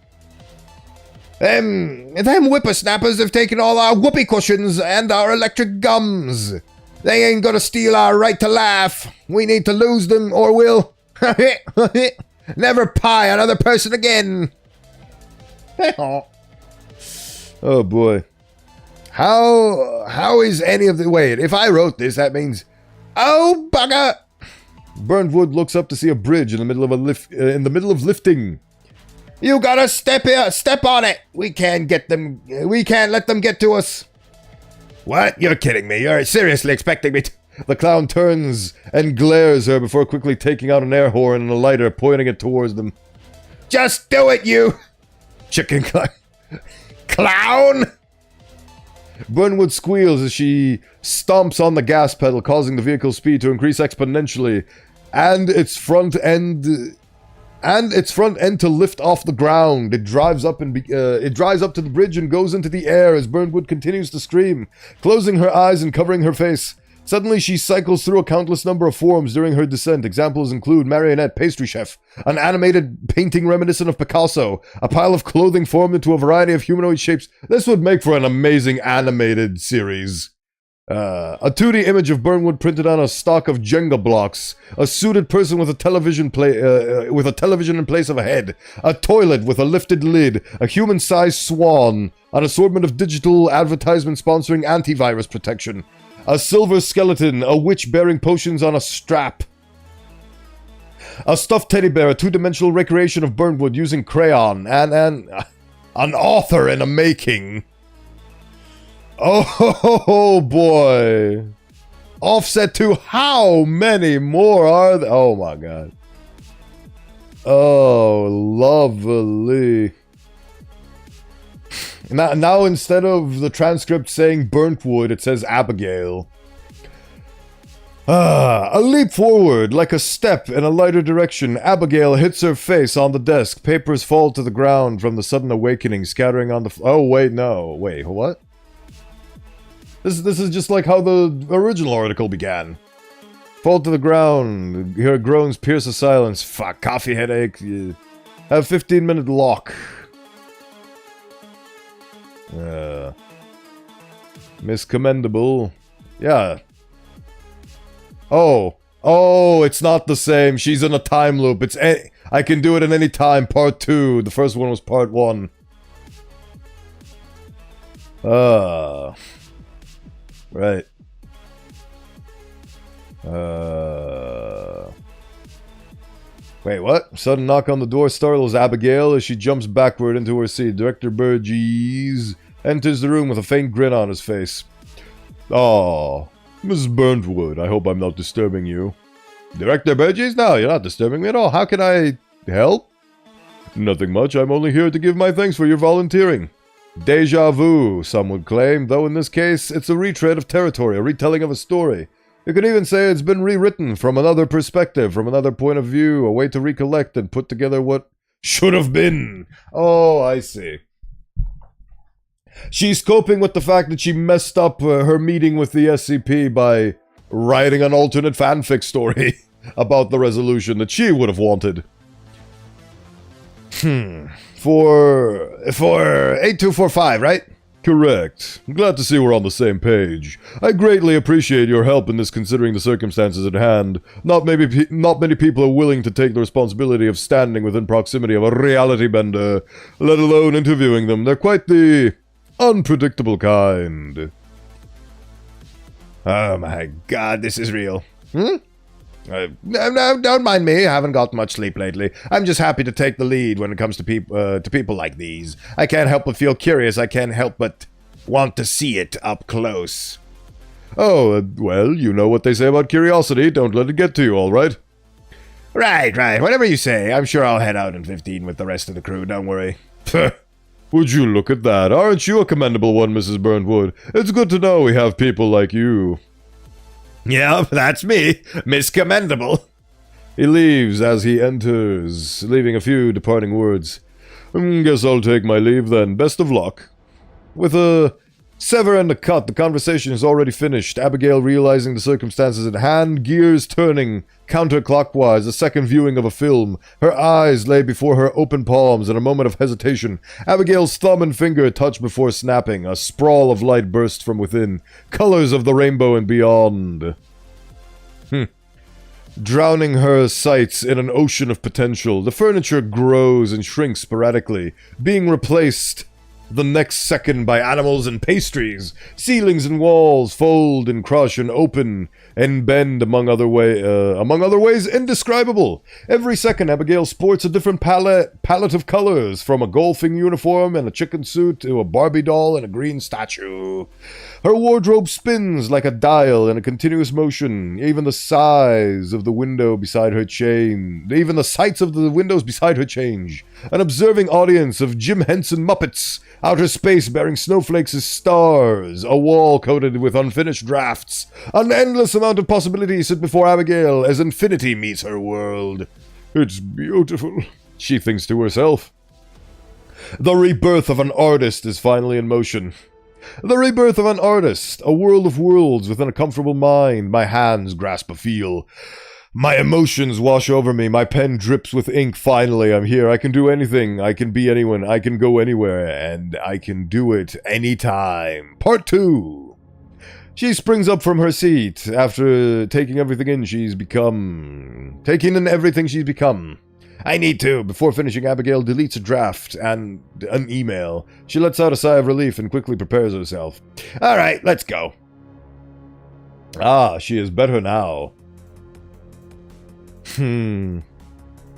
Them whippersnappers have taken all our whoopee cushions and our electric gums. They ain't gonna steal our right to laugh. We need to lose them or we'll never pie another person again. Oh boy. How is any of the... Wait, if I wrote this, that means... Oh, bugger! Burnwood looks up to see a bridge in the middle of lifting. You gotta step on it! We can't let them get to us. What? You're kidding me. You're seriously expecting me to... The clown turns and glares her before quickly taking out an air horn and a lighter, pointing it towards them. Just do it, you... Chicken clown! Burnwood squeals as she stomps on the gas pedal, causing the vehicle's speed to increase exponentially, and its front end to lift off the ground. It drives up to the bridge and goes into the air as Burnwood continues to scream, closing her eyes and covering her face. Suddenly, she cycles through a countless number of forms during her descent. Examples include marionette, pastry chef, an animated painting reminiscent of Picasso, a pile of clothing formed into a variety of humanoid shapes. This would make for an amazing animated series. A 2D image of Burnwood printed on a stock of Jenga blocks, a suited person with a television in place of a head, a toilet with a lifted lid, a human-sized swan, an assortment of digital advertisements sponsoring antivirus protection, a silver skeleton, a witch bearing potions on a strap, a stuffed teddy bear, a two-dimensional recreation of Burnwood using crayon, and an author in a making. Oh boy. Offset 2, how many more are there? Oh my god. Oh, lovely. Now instead of the transcript saying Burntwood, it says Abigail. A leap forward, like a step in a lighter direction. Abigail hits her face on the desk. Papers fall to the ground from the sudden awakening, scattering on the oh, wait, no. Wait, what? This is just like how the original article began. Fall to the ground. Hear groans pierce the silence. Fuck, coffee headache. Have 15-minute lock. Miscommendable. Yeah. Oh, it's not the same. She's in a time loop. I can do it in any time. Part 2. The first one was part 1. Right. Wait, what? Sudden knock on the door startles Abigail as she jumps backward into her seat. Director Burgess enters the room with a faint grin on his face. Oh, Mrs. Burntwood, I hope I'm not disturbing you. Director Burgess? No, you're not disturbing me at all. How can I help? Nothing much. I'm only here to give my thanks for your volunteering. Deja vu, some would claim, though in this case, it's a retread of territory, a retelling of a story. You could even say it's been rewritten from another perspective, from another point of view, a way to recollect and put together what should have been. Oh, I see. She's coping with the fact that she messed up her meeting with the SCP by writing an alternate fanfic story about the resolution that she would have wanted. For 8245, right? Correct. I'm glad to see we're on the same page. I greatly appreciate your help in this, considering the circumstances at hand. Not many people are willing to take the responsibility of standing within proximity of a reality bender, let alone interviewing them. They're quite the unpredictable kind. Oh my god, this is real. No, don't mind me. I haven't got much sleep lately. I'm just happy to take the lead when it comes to people like these. I can't help but feel curious. I can't help but want to see it up close. Oh, well, you know what they say about curiosity. Don't let it get to you, all right? Right. Whatever you say. I'm sure I'll head out in 15 with the rest of the crew. Don't worry. Would you look at that? Aren't you a commendable one, Mrs. Burntwood? It's good to know we have people like you. Yeah, that's me. Miss Commendable. He leaves as he enters, leaving a few departing words. Guess I'll take my leave then. Best of luck. With a sever and a cut, the conversation is already finished. Abigail, realizing the circumstances at hand, gears turning counterclockwise, a second viewing of a film. Her eyes lay before her open palms in a moment of hesitation. Abigail's thumb and finger touch before snapping. A sprawl of light burst from within. Colors of the rainbow and beyond. Drowning her sights in an ocean of potential. The furniture grows and shrinks sporadically, being replaced the next second by animals and pastries. Ceilings and walls fold and crush and open and bend among other ways indescribable. Every second, Abigail sports a different palette of colors, from a golfing uniform and a chicken suit to a Barbie doll and a green statue. Her wardrobe spins like a dial in a continuous motion. Even the size of the window beside her even the sights of the windows beside her change. An observing audience of Jim Henson Muppets. Outer space bearing snowflakes as stars. A wall coated with unfinished drafts. An endless amount of possibilities sit before Abigail as infinity meets her world. It's beautiful, she thinks to herself. The rebirth of an artist is finally in motion. The rebirth of an artist, a world of worlds within a comfortable mind. My hands grasp a feel. My emotions wash over me. My pen drips with ink. Finally, I'm here. I can do anything. I can be anyone. I can go anywhere. And I can do it anytime. Part 2. She springs up from her seat after taking in everything she's become. I need to. Before finishing, Abigail deletes a draft and an email. She lets out a sigh of relief and quickly prepares herself. All right, let's go. Ah, she is better now. One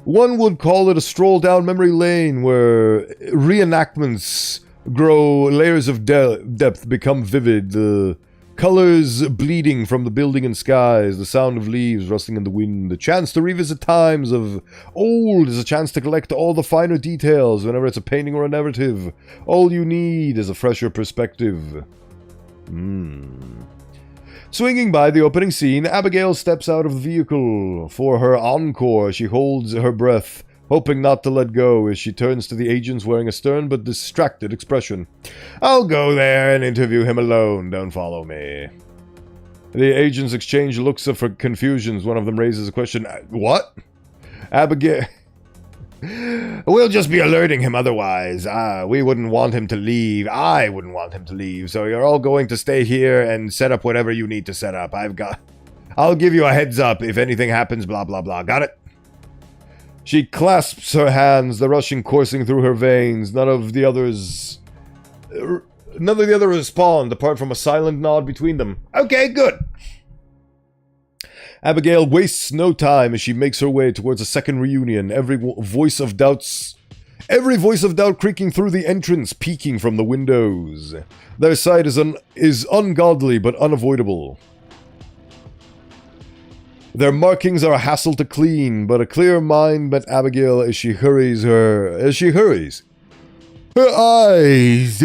would call it a stroll down memory lane where reenactments grow, layers of depth become vivid, the colors bleeding from the building and skies, the sound of leaves rustling in the wind. A chance to revisit times of old is a chance to collect all the finer details whenever it's a painting or a narrative. All you need is a fresher perspective. Swinging by the opening scene, Abigail steps out of the vehicle. For her encore, she holds her breath, hoping not to let go as she turns to the agents wearing a stern but distracted expression. I'll go there and interview him alone. Don't follow me. The agents exchange looks of confusion. One of them raises a question. What? Abigail... We'll just be alerting him otherwise. We wouldn't want him to leave. I wouldn't want him to leave. So you're all going to stay here and set up whatever you need to set up. I'll give you a heads up if anything happens, blah, blah, blah. Got it? She clasps her hands, the rushing coursing through her veins. None of the others respond, apart from a silent nod between them. Okay, good. Abigail wastes no time as she makes her way towards a second reunion, every voice of doubt creaking through the entrance, peeking from the windows. Their sight is ungodly but unavoidable. Their markings are a hassle to clean, but a clear mind met Abigail as she hurries. Her eyes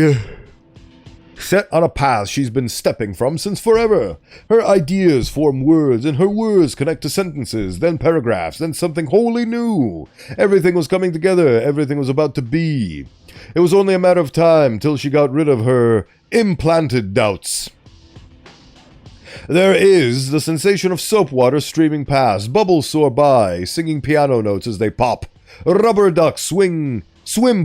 set on a path she's been stepping from since forever. Her ideas form words, and her words connect to sentences, then paragraphs, then something wholly new. Everything was coming together, everything was about to be. It was only a matter of time till she got rid of her implanted doubts. There is the sensation of soap water streaming past, bubbles soar by, singing piano notes as they pop. Rubber ducks swim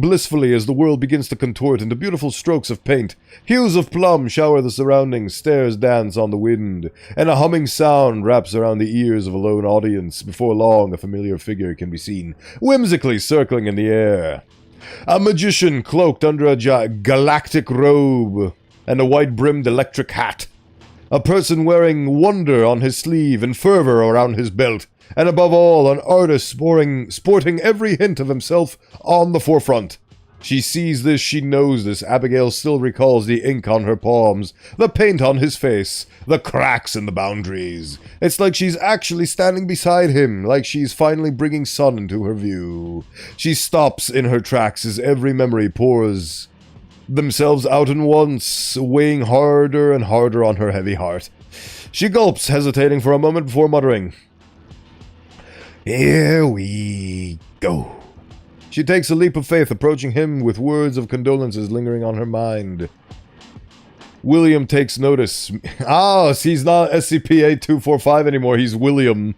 blissfully as the world begins to contort into beautiful strokes of paint. Hues of plum shower the surroundings, stairs dance on the wind, and a humming sound wraps around the ears of a lone audience. Before long, a familiar figure can be seen, whimsically circling in the air. A magician cloaked under a galactic robe and a white-brimmed electric hat. A person wearing wonder on his sleeve and fervor around his belt. And above all, an artist sporting every hint of himself on the forefront. She sees this, she knows this. Abigail still recalls the ink on her palms, the paint on his face, the cracks in the boundaries. It's like she's actually standing beside him, like she's finally bringing sun into her view. She stops in her tracks as every memory pours themselves out at once, weighing harder and harder on her heavy heart. She gulps, hesitating for a moment before muttering, "Here we go." She takes a leap of faith, approaching him with words of condolences lingering on her mind. William takes notice. He's not SCP-8245 anymore, he's William.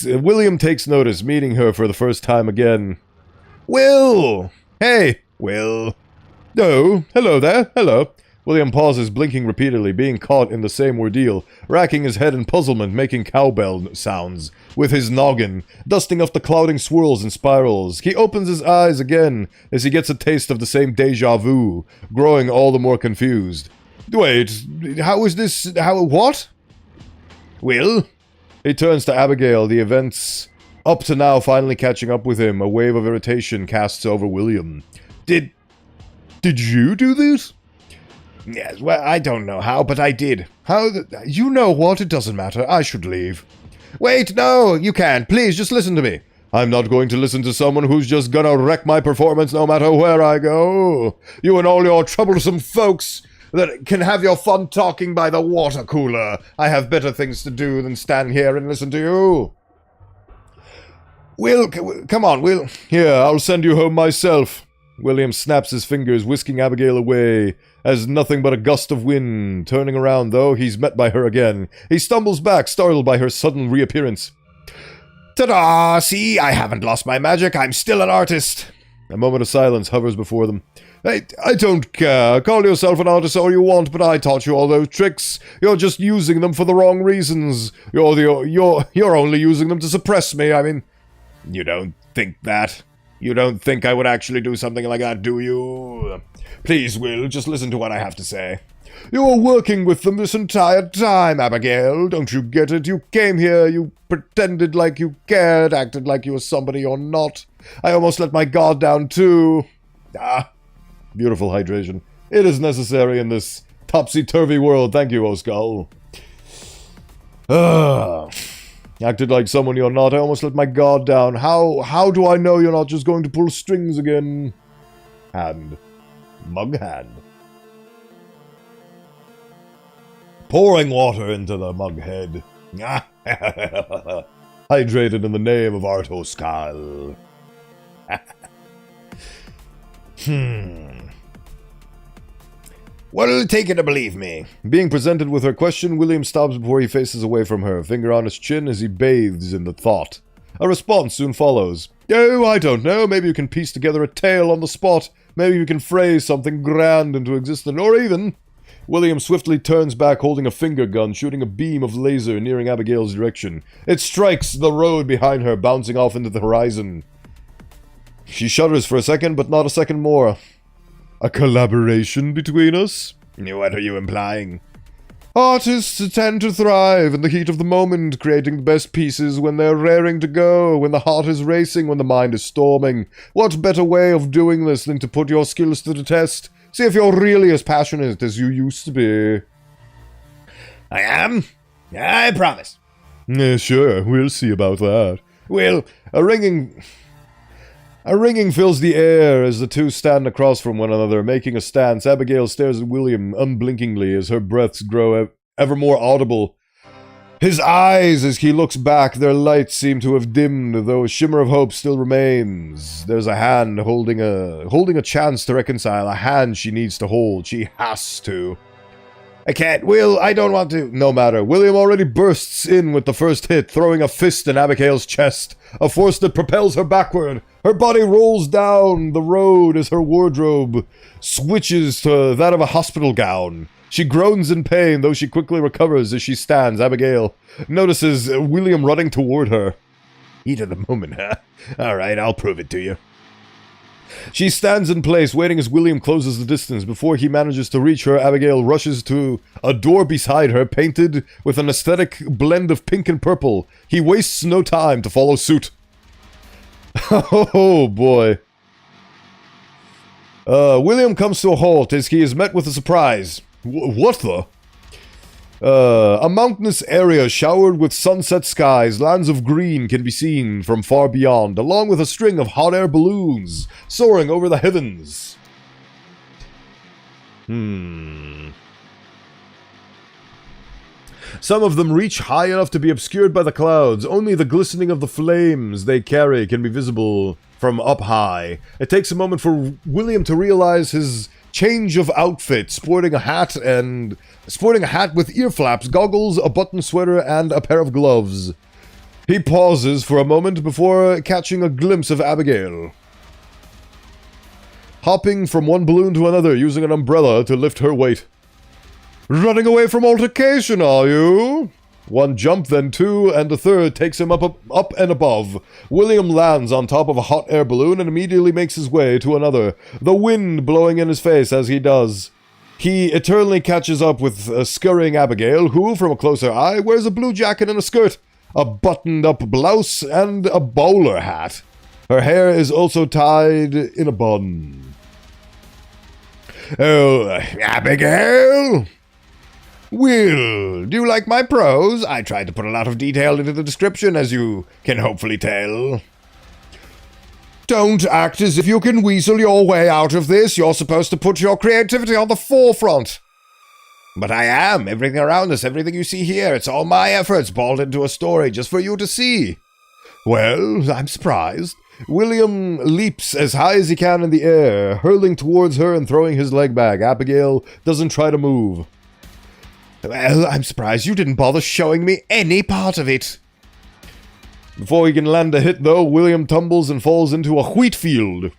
William takes notice, meeting her for the first time again. "Will! Hey, Will." "Oh, hello there, hello." William pauses, blinking repeatedly, being caught in the same ordeal, racking his head in puzzlement, making cowbell sounds with his noggin, dusting off the clouding swirls and spirals. He opens his eyes again as he gets a taste of the same déjà vu, growing all the more confused. "Wait, how is this? What?" "Will?" He turns to Abigail, the events up to now finally catching up with him. A wave of irritation casts over William. Did you do this?" "Yes, well, I don't know how, but I did." You know what? It doesn't matter. I should leave." "Wait, no, you can't. Please, just listen to me." "I'm not going to listen to someone who's just gonna wreck my performance no matter where I go. You and all your troublesome folks that can have your fun talking by the water cooler. I have better things to do than stand here and listen to you." "Will, come on, Will." "Here, I'll send you home myself." William snaps his fingers, whisking Abigail away as nothing but a gust of wind. Turning around, though, he's met by her again. He stumbles back, startled by her sudden reappearance. "Ta-da! See, I haven't lost my magic. I'm still an artist." A moment of silence hovers before them. I don't care. Call yourself an artist all you want, but I taught you all those tricks. You're just using them for the wrong reasons. You're only using them to suppress me. I mean, you don't think that? You don't think I would actually do something like that, do you? Please, Will, just listen to what I have to say. You were working with them this entire time, Abigail. Don't you get it? You came here, you pretended like you cared, acted like you were somebody you're not. I almost let my guard down, too. Beautiful hydration. It is necessary in this topsy-turvy world. Thank you, Oscar. Acted like someone you're not. I almost let my guard down. How do I know you're not just going to pull strings again? Hand. Mug hand. Pouring water into the mug head. Hydrated in the name of Art Oscar. What'll it take you to believe me? Being presented with her question, William stops before he faces away from her, finger on his chin as he bathes in the thought. A response soon follows. Oh, I don't know. Maybe you can piece together a tale on the spot. Maybe you can phrase something grand into existence. Or even... William swiftly turns back, holding a finger gun, shooting a beam of laser nearing Abigail's direction. It strikes the road behind her, bouncing off into the horizon. She shudders for a second, but not a second more. A collaboration between us? What are you implying? Artists tend to thrive in the heat of the moment, creating the best pieces when they're raring to go, when the heart is racing, when the mind is storming. What better way of doing this than to put your skills to the test? See if you're really as passionate as you used to be. I am. I promise. Sure, we'll see about that. Well, a ringing fills the air as the two stand across from one another, making a stance. Abigail stares at William unblinkingly as her breaths grow ever more audible. His eyes, as he looks back, their lights seem to have dimmed, though a shimmer of hope still remains. There's a hand holding a chance to reconcile, a hand she needs to hold. She has to. I can't, Will, I don't want to. No matter. William already bursts in with the first hit, throwing a fist in Abigail's chest, a force that propels her backward. Her body rolls down the road as her wardrobe switches to that of a hospital gown. She groans in pain, though she quickly recovers as she stands. Abigail notices William running toward her. Heat of the moment, huh? All right, I'll prove it to you. She stands in place, waiting as William closes the distance. Before he manages to reach her, Abigail rushes to a door beside her, painted with an aesthetic blend of pink and purple. He wastes no time to follow suit. Oh, boy. William comes to a halt as he is met with a surprise. What the? A mountainous area showered with sunset skies, lands of green can be seen from far beyond, along with a string of hot air balloons soaring over the heavens. Some of them reach high enough to be obscured by the clouds. Only the glistening of the flames they carry can be visible from up high. It takes a moment for William to realize his change of outfit, sporting a hat with ear flaps, goggles, a button sweater, and a pair of gloves. He pauses for a moment before catching a glimpse of Abigail, hopping from one balloon to another, using an umbrella to lift her weight. Running away from altercation, are you? One jump, then two, and a third takes him up and above. William lands on top of a hot air balloon and immediately makes his way to another, the wind blowing in his face as he does. He eternally catches up with a scurrying Abigail, who, from a closer eye, wears a blue jacket and a skirt, a buttoned-up blouse, and a bowler hat. Her hair is also tied in a bun. Oh, Abigail? Will, do you like my prose? I tried to put a lot of detail into the description, as you can hopefully tell. Don't act as if you can weasel your way out of this. You're supposed to put your creativity on the forefront. But I am. Everything around us, everything you see here, it's all my efforts balled into a story just for you to see. Well, I'm surprised. William leaps as high as he can in the air, hurling towards her and throwing his leg back. Abigail doesn't try to move. Well, I'm surprised you didn't bother showing me any part of it. Before he can land a hit, though, William tumbles and falls into a wheat field.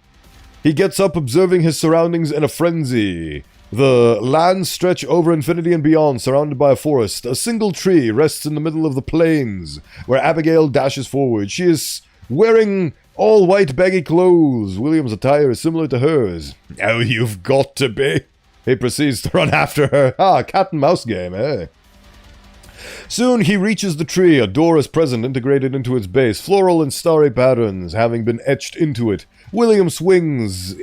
He gets up, observing his surroundings in a frenzy. The lands stretch over infinity and beyond, surrounded by a forest. A single tree rests in the middle of the plains, where Abigail dashes forward. She is wearing all white baggy clothes. William's attire is similar to hers. Oh, you've got to be. He proceeds to run after her. Cat and mouse game, eh? Soon he reaches the tree. A door is present, integrated into its base, floral and starry patterns having been etched into it. William swings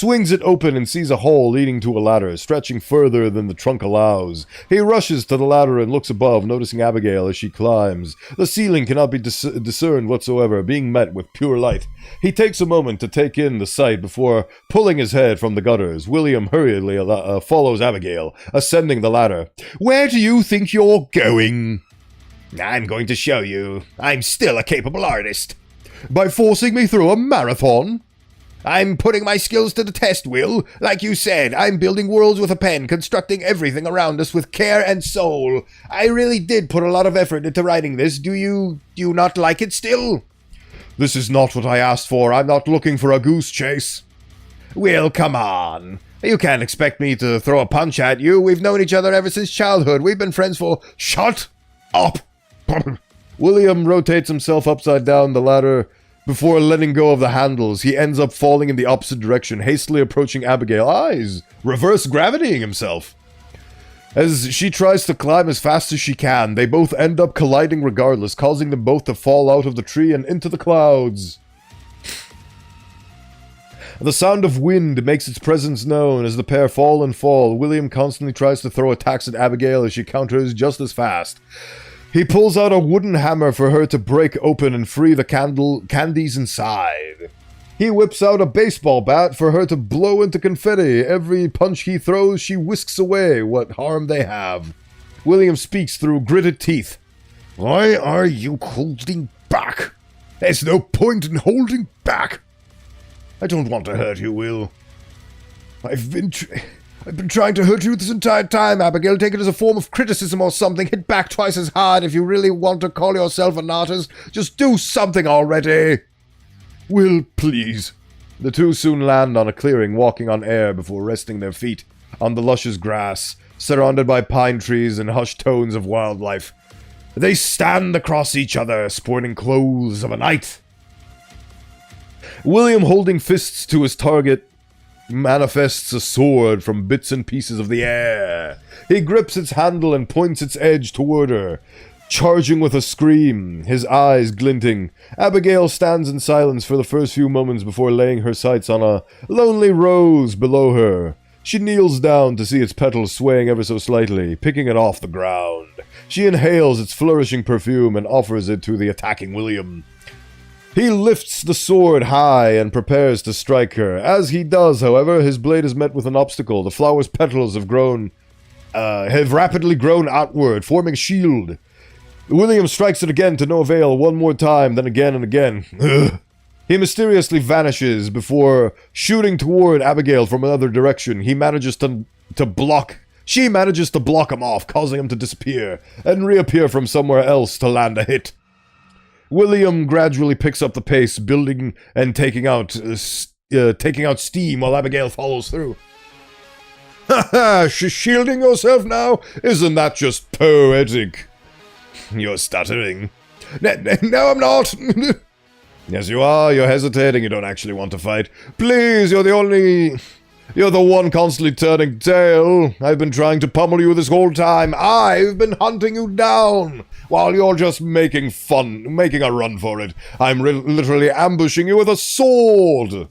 it open and sees a hole leading to a ladder, stretching further than the trunk allows. He rushes to the ladder and looks above, noticing Abigail as she climbs. The ceiling cannot be discerned whatsoever, being met with pure light. He takes a moment to take in the sight before pulling his head from the gutters. William hurriedly follows Abigail, ascending the ladder. Where do you think you're going? I'm going to show you. I'm still a capable artist. By forcing me through a marathon? I'm putting my skills to the test, Will. Like you said, I'm building worlds with a pen, constructing everything around us with care and soul. I really did put a lot of effort into writing this. Do you not like it still? This is not what I asked for. I'm not looking for a goose chase. Will, come on. You can't expect me to throw a punch at you. We've known each other ever since childhood. We've been friends for... Shut up! William rotates himself upside down the ladder. Before letting go of the handles, he ends up falling in the opposite direction, hastily approaching Abigail. Eyes! Reverse gravitying himself. As she tries to climb as fast as she can, they both end up colliding regardless, causing them both to fall out of the tree and into the clouds. The sound of wind makes its presence known as the pair fall and fall. William constantly tries to throw attacks at Abigail as she counters just as fast. He pulls out a wooden hammer for her to break open and free the candies inside. He whips out a baseball bat for her to blow into confetti. Every punch he throws, she whisks away what harm they have. William speaks through gritted teeth. Why are you holding back? There's no point in holding back. I don't want to hurt you, Will. I've been trying to hurt you this entire time, Abigail. Take it as a form of criticism or something. Hit back twice as hard if you really want to call yourself an artist. Just do something already. Will, please. The two soon land on a clearing, walking on air before resting their feet on the luscious grass, surrounded by pine trees and hushed tones of wildlife. They stand across each other, sporting clothes of a knight. William, holding fists to his target, manifests a sword from bits and pieces of the air. He grips its handle and points its edge toward her, charging with a scream, his eyes glinting. Abigail stands in silence for the first few moments before laying her sights on a lonely rose below her. She kneels down to see its petals swaying ever so slightly, picking it off the ground. She inhales its flourishing perfume and offers it to the attacking William. He lifts the sword high and prepares to strike her. As he does, however, his blade is met with an obstacle. The flower's petals have rapidly grown outward, forming a shield. William strikes it again to no avail, one more time, then again and again. Ugh. He mysteriously vanishes before shooting toward Abigail from another direction. She manages to block him off, causing him to disappear, and reappear from somewhere else to land a hit. William gradually picks up the pace, building and taking out steam while Abigail follows through. Ha ha! Shielding yourself now? Isn't that just poetic? You're stuttering. No, I'm not! Yes, you are. You're hesitating. You don't actually want to fight. Please, you're the one constantly turning tail. I've been trying to pummel you this whole time. I've been hunting you down, while you're just making a run for it. I'm literally ambushing you with a sword.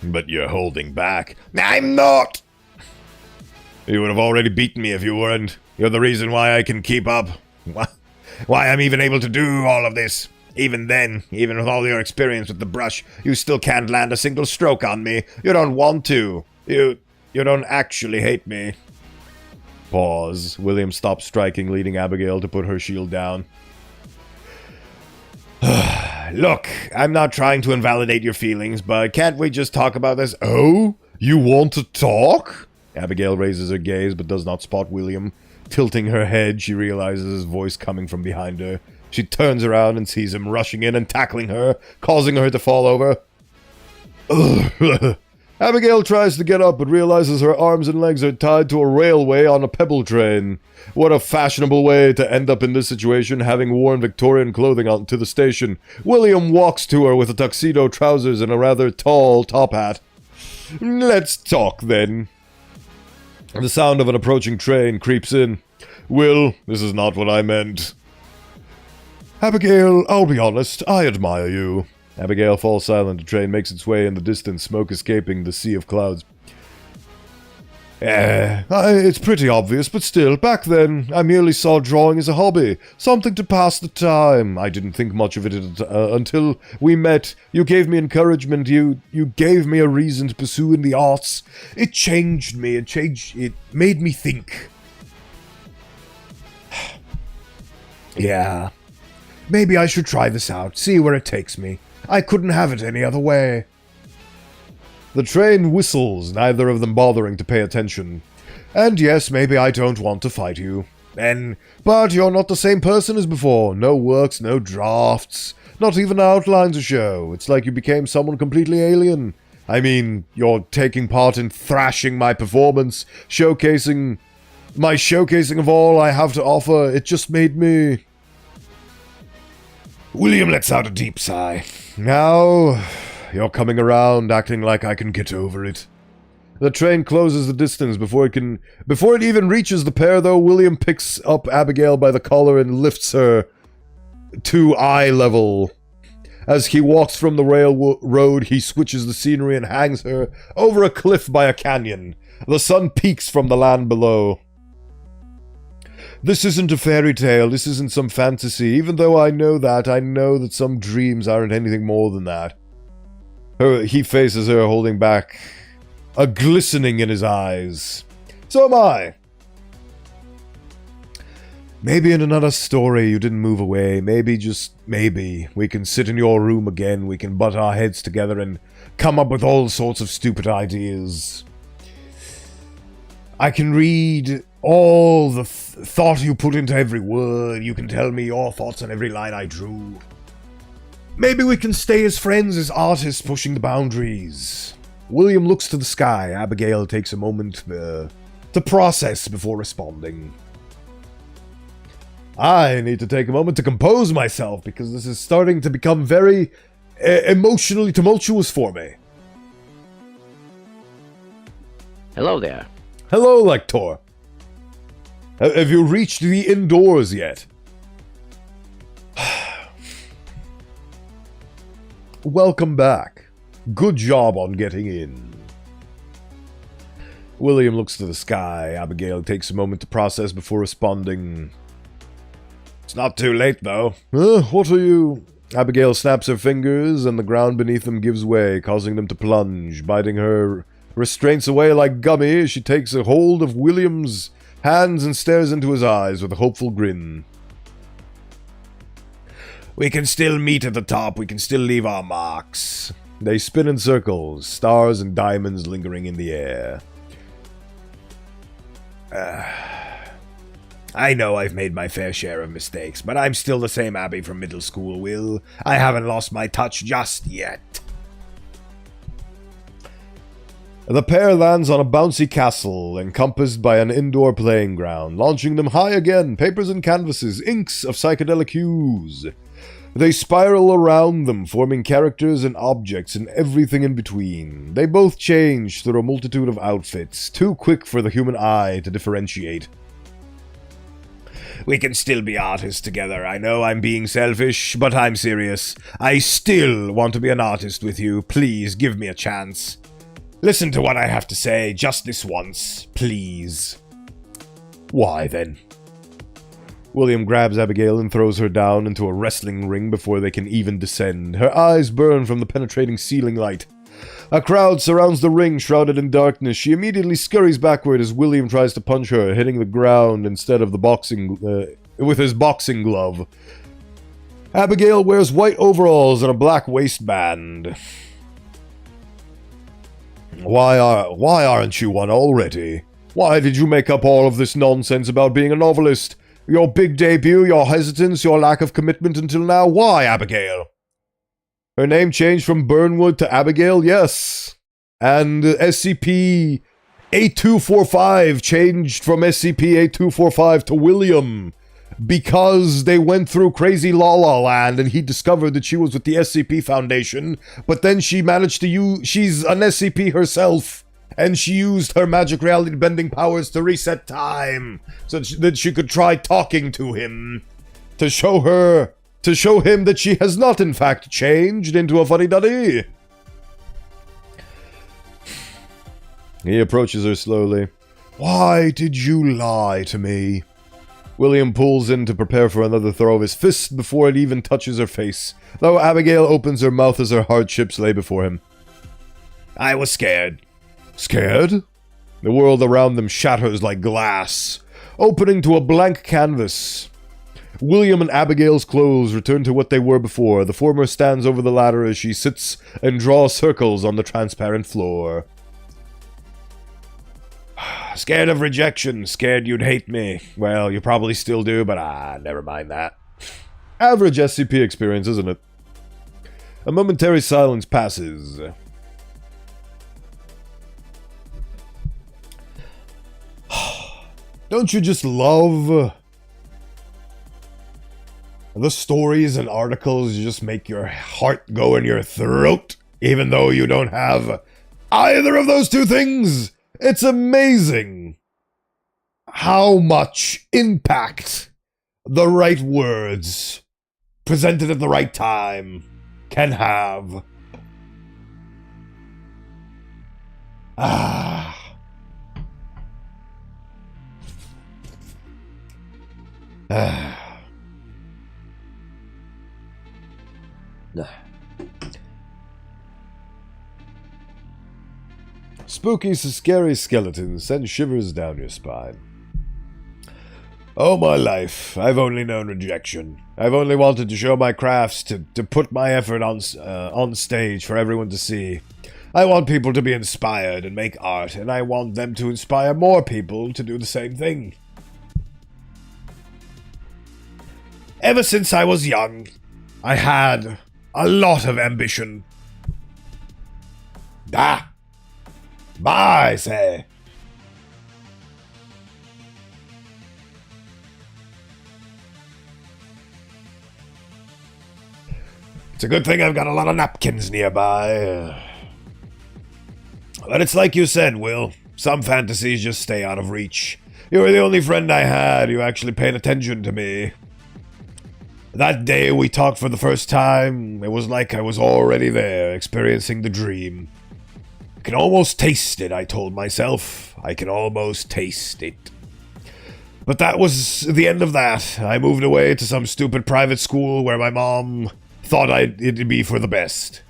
But you're holding back. I'm not! You would have already beaten me if you weren't. You're the reason why I can keep up. Why I'm even able to do all of this. Even then, even with all your experience with the brush, you still can't land a single stroke on me. You don't want to. You don't actually hate me. Pause. William stops striking, leading Abigail to put her shield down. Look, I'm not trying to invalidate your feelings, but can't we just talk about this? Oh? You want to talk? Abigail raises her gaze, but does not spot William. Tilting her head, she realizes his voice coming from behind her. She turns around and sees him rushing in and tackling her, causing her to fall over. Abigail tries to get up, but realizes her arms and legs are tied to a railway on a pebble train. What a fashionable way to end up in this situation, having worn Victorian clothing onto the station. William walks to her with a tuxedo, trousers, and a rather tall top hat. Let's talk, then. The sound of an approaching train creeps in. Will, this is not what I meant. Abigail, I'll be honest, I admire you. Abigail falls silent. The train makes its way in the distance, smoke escaping the sea of clouds. It's pretty obvious, but still, back then, I merely saw drawing as a hobby, something to pass the time. I didn't think much of it until we met. You gave me encouragement, you gave me a reason to pursue in the arts. It changed me, it made me think. Yeah, maybe I should try this out, see where it takes me. I couldn't have it any other way. The train whistles, neither of them bothering to pay attention. And yes, maybe I don't want to fight you. But you're not the same person as before. No works, no drafts, not even outlines to show. It's like you became someone completely alien. I mean, you're taking part in thrashing my performance, showcasing of all I have to offer. It just made me... William lets out a deep sigh. Now... You're coming around, acting like I can get over it. The train closes the distance before it even reaches the pair, though. William picks up Abigail by the collar and lifts her to eye level. As he walks from the railroad, he switches the scenery and hangs her over a cliff by a canyon. The sun peeks from the land below. This isn't a fairy tale, this isn't some fantasy. Even though I know that some dreams aren't anything more than that. He faces her, holding back, a glistening in his eyes. So am I. Maybe in another story you didn't move away. Maybe, just maybe, we can sit in your room again. We can butt our heads together and come up with all sorts of stupid ideas. I can read all the thought you put into every word. You can tell me your thoughts on every line I drew. Maybe we can stay as friends, as artists pushing the boundaries. William looks to the sky. Abigail takes a moment to process before responding. I need to take a moment to compose myself, because this is starting to become very emotionally tumultuous for me. Hello there. Hello, Lector. Have you reached the indoors yet? Welcome back. Good job on getting in. William looks to the sky. Abigail takes a moment to process before responding. It's not too late, though. What are you... Abigail snaps her fingers, and the ground beneath them gives way, causing them to plunge, biting her restraints away like gummy as she takes a hold of William's hands and stares into his eyes with a hopeful grin. We can still meet at the top. We can still leave our marks. They spin in circles, stars and diamonds lingering in the air. I know I've made my fair share of mistakes, but I'm still the same Abby from middle school, Will. I haven't lost my touch just yet. The pair lands on a bouncy castle, encompassed by an indoor playing ground, launching them high again, papers and canvases, inks of psychedelic hues. They spiral around them, forming characters and objects and everything in between. They both change through a multitude of outfits, too quick for the human eye to differentiate. We can still be artists together. I know I'm being selfish, but I'm serious. I still want to be an artist with you. Please, give me a chance. Listen to what I have to say, just this once, please. Why, then? William grabs Abigail and throws her down into a wrestling ring before they can even descend. Her eyes burn from the penetrating ceiling light. A crowd surrounds the ring, shrouded in darkness. She immediately scurries backward as William tries to punch her, hitting the ground instead of with his boxing glove. Abigail wears white overalls and a black waistband. Why aren't you one already? Why did you make up all of this nonsense about being a novelist? Your big debut, your hesitance, your lack of commitment until now. Why, Abigail? Her name changed from Burnwood to Abigail, yes. And SCP-8245 changed from SCP-8245 to William. Because they went through crazy La La Land and he discovered that she was with the SCP Foundation, but then she managed to she's an SCP herself, and she used her magic reality bending powers to reset time, so that she could try talking to him, to show him that she has not in fact changed into a fuddy-duddy. He approaches her slowly. Why did you lie to me? William pulls in to prepare for another throw of his fist before it even touches her face, though Abigail opens her mouth as her hardships lay before him. I was scared. Scared? The world around them shatters like glass, opening to a blank canvas. William and Abigail's clothes return to what they were before. The former stands over the ladder as she sits and draws circles on the transparent floor. Scared of rejection, scared you'd hate me. Well, you probably still do, but never mind that. Average SCP experience, isn't it? A momentary silence passes. Don't you just love the stories and articles just make your heart go in your throat, even though you don't have either of those two things. It's amazing how much impact the right words presented at the right time can have. Spooky, scary skeletons send shivers down your spine. All my life, I've only known rejection. I've only wanted to show my crafts, to put my effort on stage for everyone to see. I want people to be inspired and make art, and I want them to inspire more people to do the same thing. Ever since I was young, I had a lot of ambition. I say. It's a good thing I've got a lot of napkins nearby. But it's like you said, Will. Some fantasies just stay out of reach. You were the only friend I had who actually paid attention to me. That day we talked for the first time, it was like I was already there, experiencing the dream. I can almost taste it, I told myself. I can almost taste it. But that was the end of that. I moved away to some stupid private school where my mom thought it'd be for the best.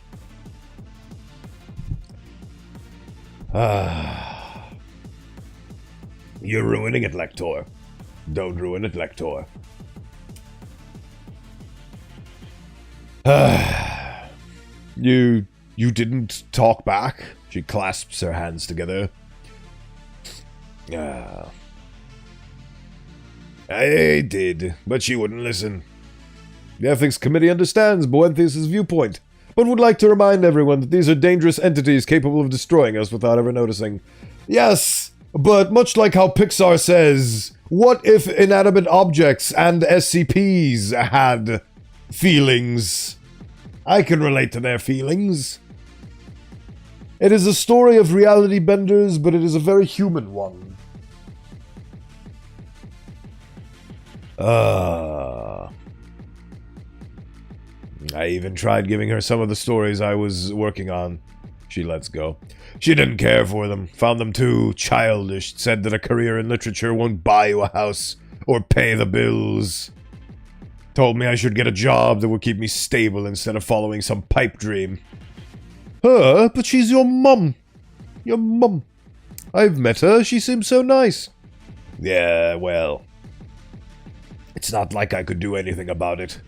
You're ruining it, Lector. Don't ruin it, Lector. You didn't talk back? She clasps her hands together. I did, but she wouldn't listen. The Ethics Committee understands Bowenthius' viewpoint, but would like to remind everyone that these are dangerous entities capable of destroying us without ever noticing. Yes, but much like how Pixar says, what if inanimate objects and SCPs had feelings? I can relate to their feelings. It is a story of reality benders, but it is a very human one. I even tried giving her some of the stories I was working on. She lets go. She didn't care for them, found them too childish, said that a career in literature won't buy you a house or pay the bills. Told me I should get a job that would keep me stable instead of following some pipe dream. But she's your mum. Your mum. I've met her, she seems so nice. Yeah, well, it's not like I could do anything about it.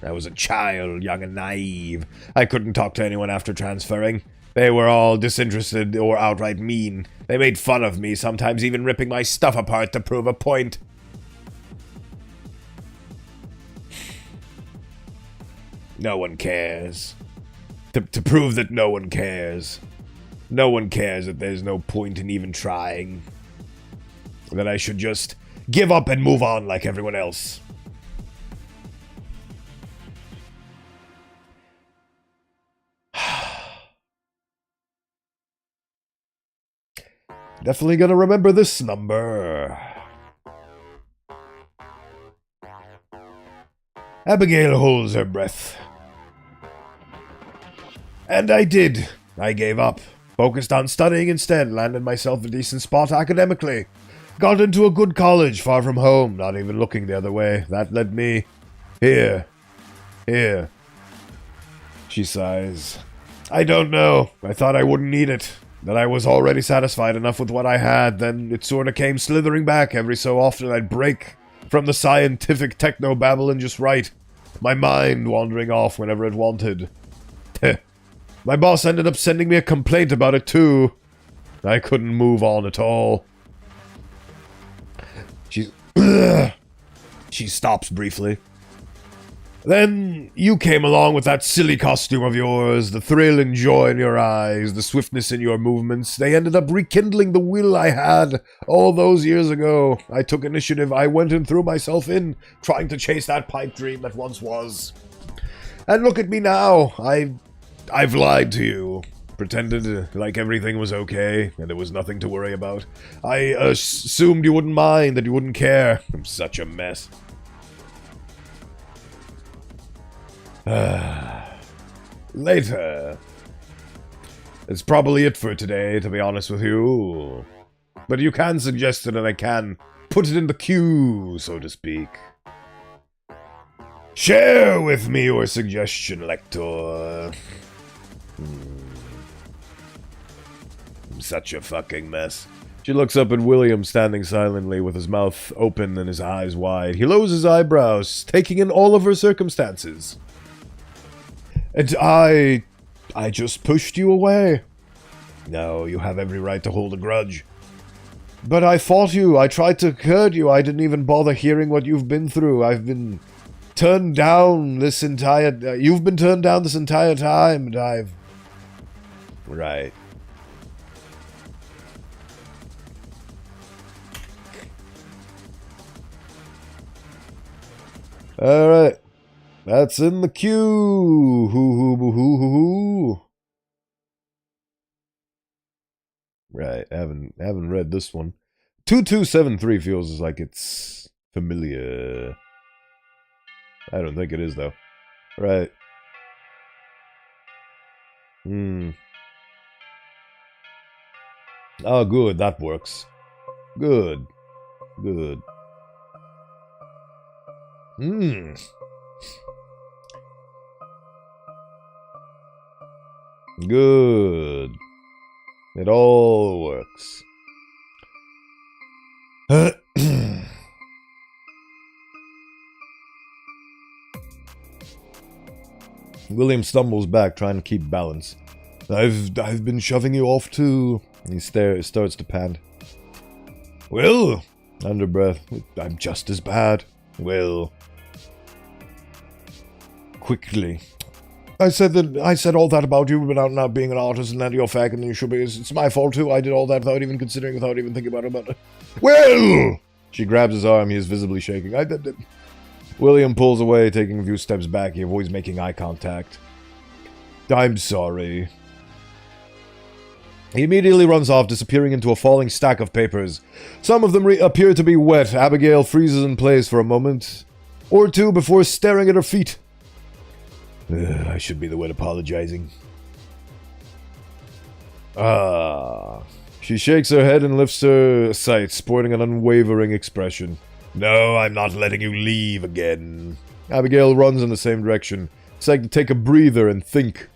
I was a child, young and naive. I couldn't talk to anyone after transferring. They were all disinterested or outright mean. They made fun of me, sometimes even ripping my stuff apart to prove a point. No one cares. To prove that no one cares. No one cares that there's no point in even trying. That I should just give up and move on like everyone else. Definitely gonna remember this number. Abigail holds her breath. And I did. I gave up. Focused on studying instead, landed myself a decent spot academically. Got into a good college far from home, not even looking the other way. That led me here. Here. She sighs. I don't know. I thought I wouldn't need it. That I was already satisfied enough with what I had. Then it sorta came slithering back every so often. I'd break from the scientific techno-babble and just write. My mind wandering off whenever it wanted. My boss ended up sending me a complaint about it too. I couldn't move on at all. She stops briefly. Then you came along with that silly costume of yours, the thrill and joy in your eyes, the swiftness in your movements. They ended up rekindling the will I had all those years ago. I took initiative. I went and threw myself in, trying to chase that pipe dream that once was. And look at me now. I've lied to you. pretended like everything was okay and there was nothing to worry about. I assumed you wouldn't mind, that you wouldn't care. I'm such a mess. Later. That's probably it for today, to be honest with you. But you can suggest it and I can put it in the queue, so to speak. Share with me your suggestion, Lector. I'm such a fucking mess. She looks up at William standing silently with his mouth open and his eyes wide. He lowers his eyebrows, taking in all of her circumstances. And I just pushed you away. No, you have every right to hold a grudge. But I fought you. I tried to hurt you. I didn't even bother hearing what you've been through. I've been turned down this entire... you've been turned down this entire time, and I've... Right. Alright. That's in the queue. Hoo. Right, I haven't read this one. 2273 feels like it's familiar. I don't think it is, though. Right. Oh, good, that works. Good. Good. It all works. William stumbles back, trying to keep balance. I've been shoving you off too. He starts to pant. Will, under breath, I'm just as bad. Will. Quickly. I said all that about you about not being an artist and that you're fag and you should be. It's my fault too. I did all that without even considering, without even thinking about it. Will! She grabs his arm. He is visibly shaking. William pulls away, taking a few steps back. He avoids making eye contact. I'm sorry. He immediately runs off, disappearing into a falling stack of papers. Some of them appear to be wet. Abigail freezes in place for a moment or two before staring at her feet. I should be the one apologizing. She shakes her head and lifts her sight, sporting an unwavering expression. No, I'm not letting you leave again. Abigail runs in the same direction. It's like to take a breather and think.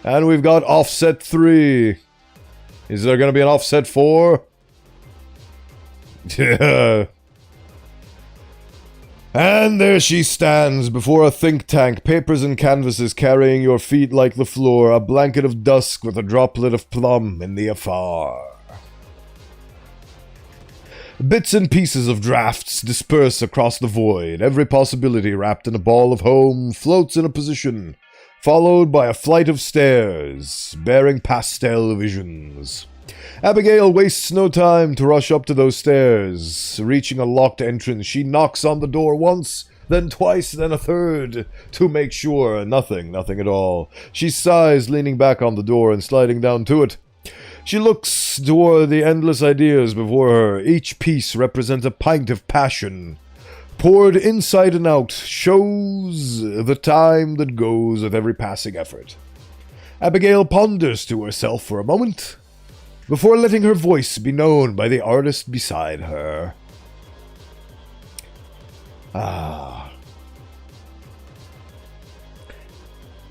And we've got offset 3. Is there going to be an offset 4? And there she stands, before a think tank, papers and canvases carrying your feet like the floor, a blanket of dusk with a droplet of plum in the afar. Bits and pieces of drafts disperse across the void, every possibility wrapped in a ball of home floats in a position, followed by a flight of stairs, bearing pastel visions. Abigail wastes no time to rush up to those stairs. Reaching a locked entrance, she knocks on the door once, then twice, then a third, to make sure. Nothing at all. She sighs, leaning back on the door and sliding down to it. She looks toward the endless ideas before her. Each piece represents a pint of passion. Poured inside and out, shows the time that goes with every passing effort. Abigail ponders to herself for a moment, before letting her voice be known by the artist beside her.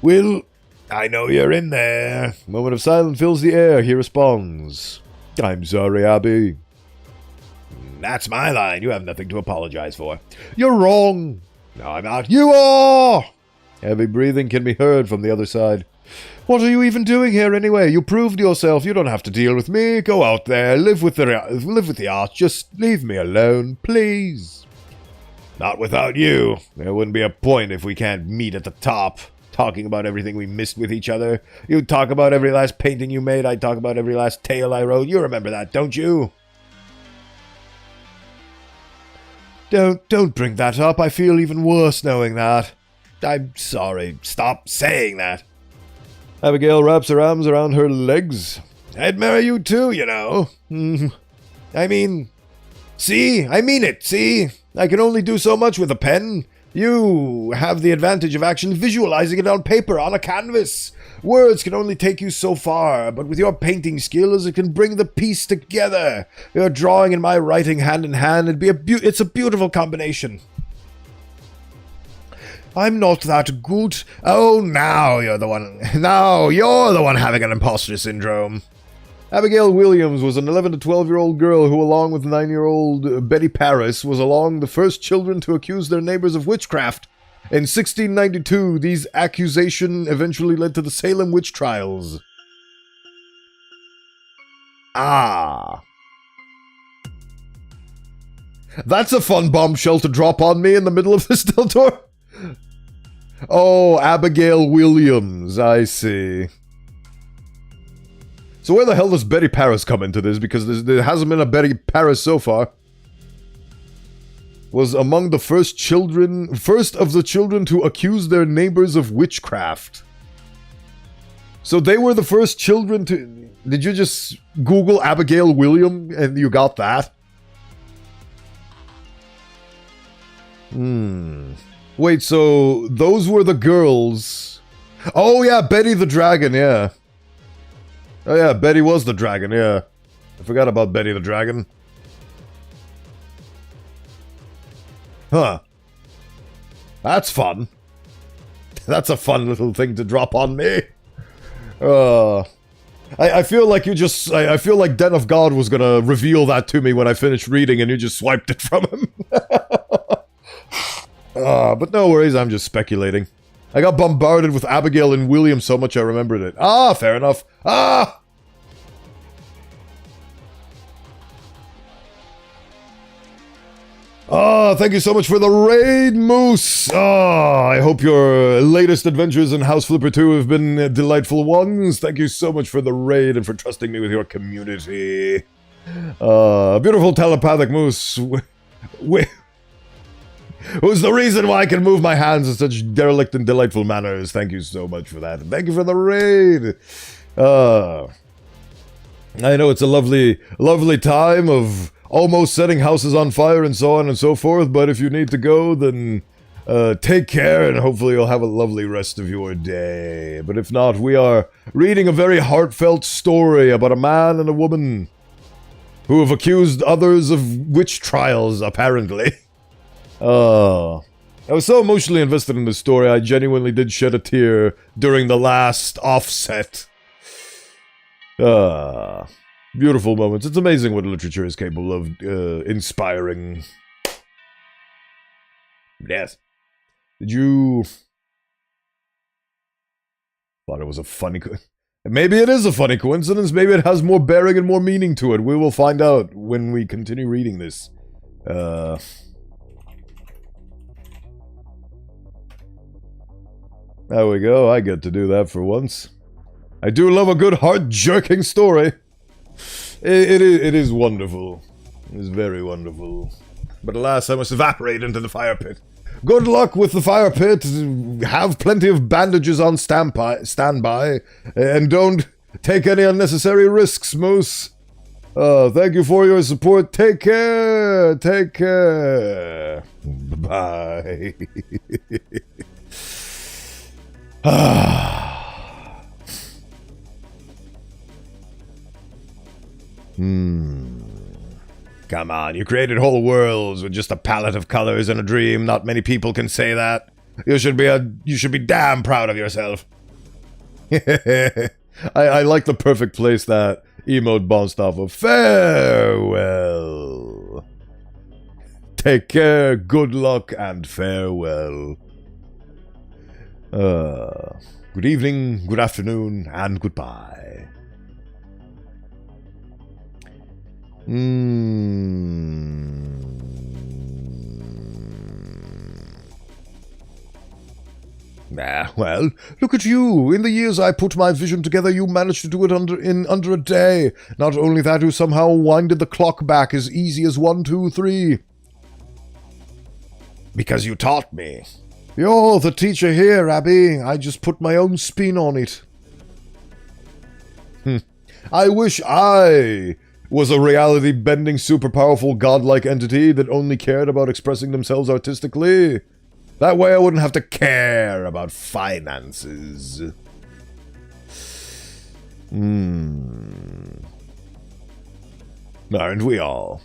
Will, I know you're in there. Moment of silence fills the air. He responds. I'm sorry, Abby. That's my line. You have nothing to apologize for. You're wrong. No, I'm not. You are! Heavy breathing can be heard from the other side. What are you even doing here anyway? You proved yourself. You don't have to deal with me. Go out there. Live with the art. Just leave me alone, please. Not without you. There wouldn't be a point if we can't meet at the top, talking about everything we missed with each other. You talk about every last painting you made. I talk about every last tale I wrote. You remember that, don't you? Don't bring that up. I feel even worse knowing that. I'm sorry. Stop saying that. Abigail wraps her arms around her legs. I'd marry you too, you know. I mean it, see? I can only do so much with a pen. You have the advantage of actually visualizing it on paper, on a canvas. Words can only take you so far, but with your painting skills, it can bring the piece together. Your drawing and my writing hand in hand, it's a beautiful combination. I'm not that good. Oh, now you're the one. Now you're the one having an imposter syndrome. Abigail Williams was an 11 to 12-year-old girl who, along with 9-year-old Betty Paris, was among the first children to accuse their neighbors of witchcraft. In 1692, these accusations eventually led to the Salem witch trials. Ah. That's a fun bombshell to drop on me in the middle of this Deltor. Oh, Abigail Williams, I see. So where the hell does Betty Paris come into this? Because there hasn't been a Betty Paris so far. Was among the first of the children to accuse their neighbors of witchcraft. So they were the first children to... Did you just Google Abigail William and you got that? Wait, so those were the girls. Oh yeah, Betty the Dragon, yeah. Oh yeah, Betty was the dragon, yeah. I forgot about Betty the Dragon. Huh. That's fun. That's a fun little thing to drop on me. I feel like I feel like Den of God was gonna reveal that to me when I finished reading and you just swiped it from him. But no worries, I'm just speculating. I got bombarded with Abigail and William so much I remembered it. Ah, fair enough. Ah! Oh, thank you so much for the raid, Moose. Oh, I hope your latest adventures in House Flipper 2 have been delightful ones. Thank you so much for the raid and for trusting me with your community. Beautiful telepathic Moose. Who's the reason why I can move my hands in such derelict and delightful manners. Thank you so much for that. Thank you for the raid. I know it's a lovely, lovely time of almost setting houses on fire and so on and so forth, but if you need to go, then take care and hopefully you'll have a lovely rest of your day. But if not, we are reading a very heartfelt story about a man and a woman who have accused others of witch trials, apparently. I was so emotionally invested in this story, I genuinely did shed a tear during the last offset. Beautiful moments. It's amazing what literature is capable of inspiring. Yes. Did you... Thought it was a funny... Maybe it is a funny coincidence. Maybe it has more bearing and more meaning to it. We will find out when we continue reading this. There we go, I get to do that for once. I do love a good heart-jerking story. It is wonderful. It is very wonderful. But alas, I must evaporate into the fire pit. Good luck with the fire pit. Have plenty of bandages on standby. And don't take any unnecessary risks, Moose. Thank you for your support. Take care. Take care. Bye. Come on, you created whole worlds with just a palette of colors and a dream. Not many people can say that. You should be damn proud of yourself. I like the perfect place that emote bounced off of. Farewell. Take care, good luck, and farewell. Good evening, good afternoon, and goodbye. Well, look at you. In the years I put my vision together, you managed to do it under a day. Not only that, you somehow winded the clock back as easy as 1, 2, 3. Because you taught me. You're the teacher here, Abby. I just put my own spin on it. I wish I was a reality-bending, super-powerful, godlike entity that only cared about expressing themselves artistically. That way I wouldn't have to care about finances. Aren't we all?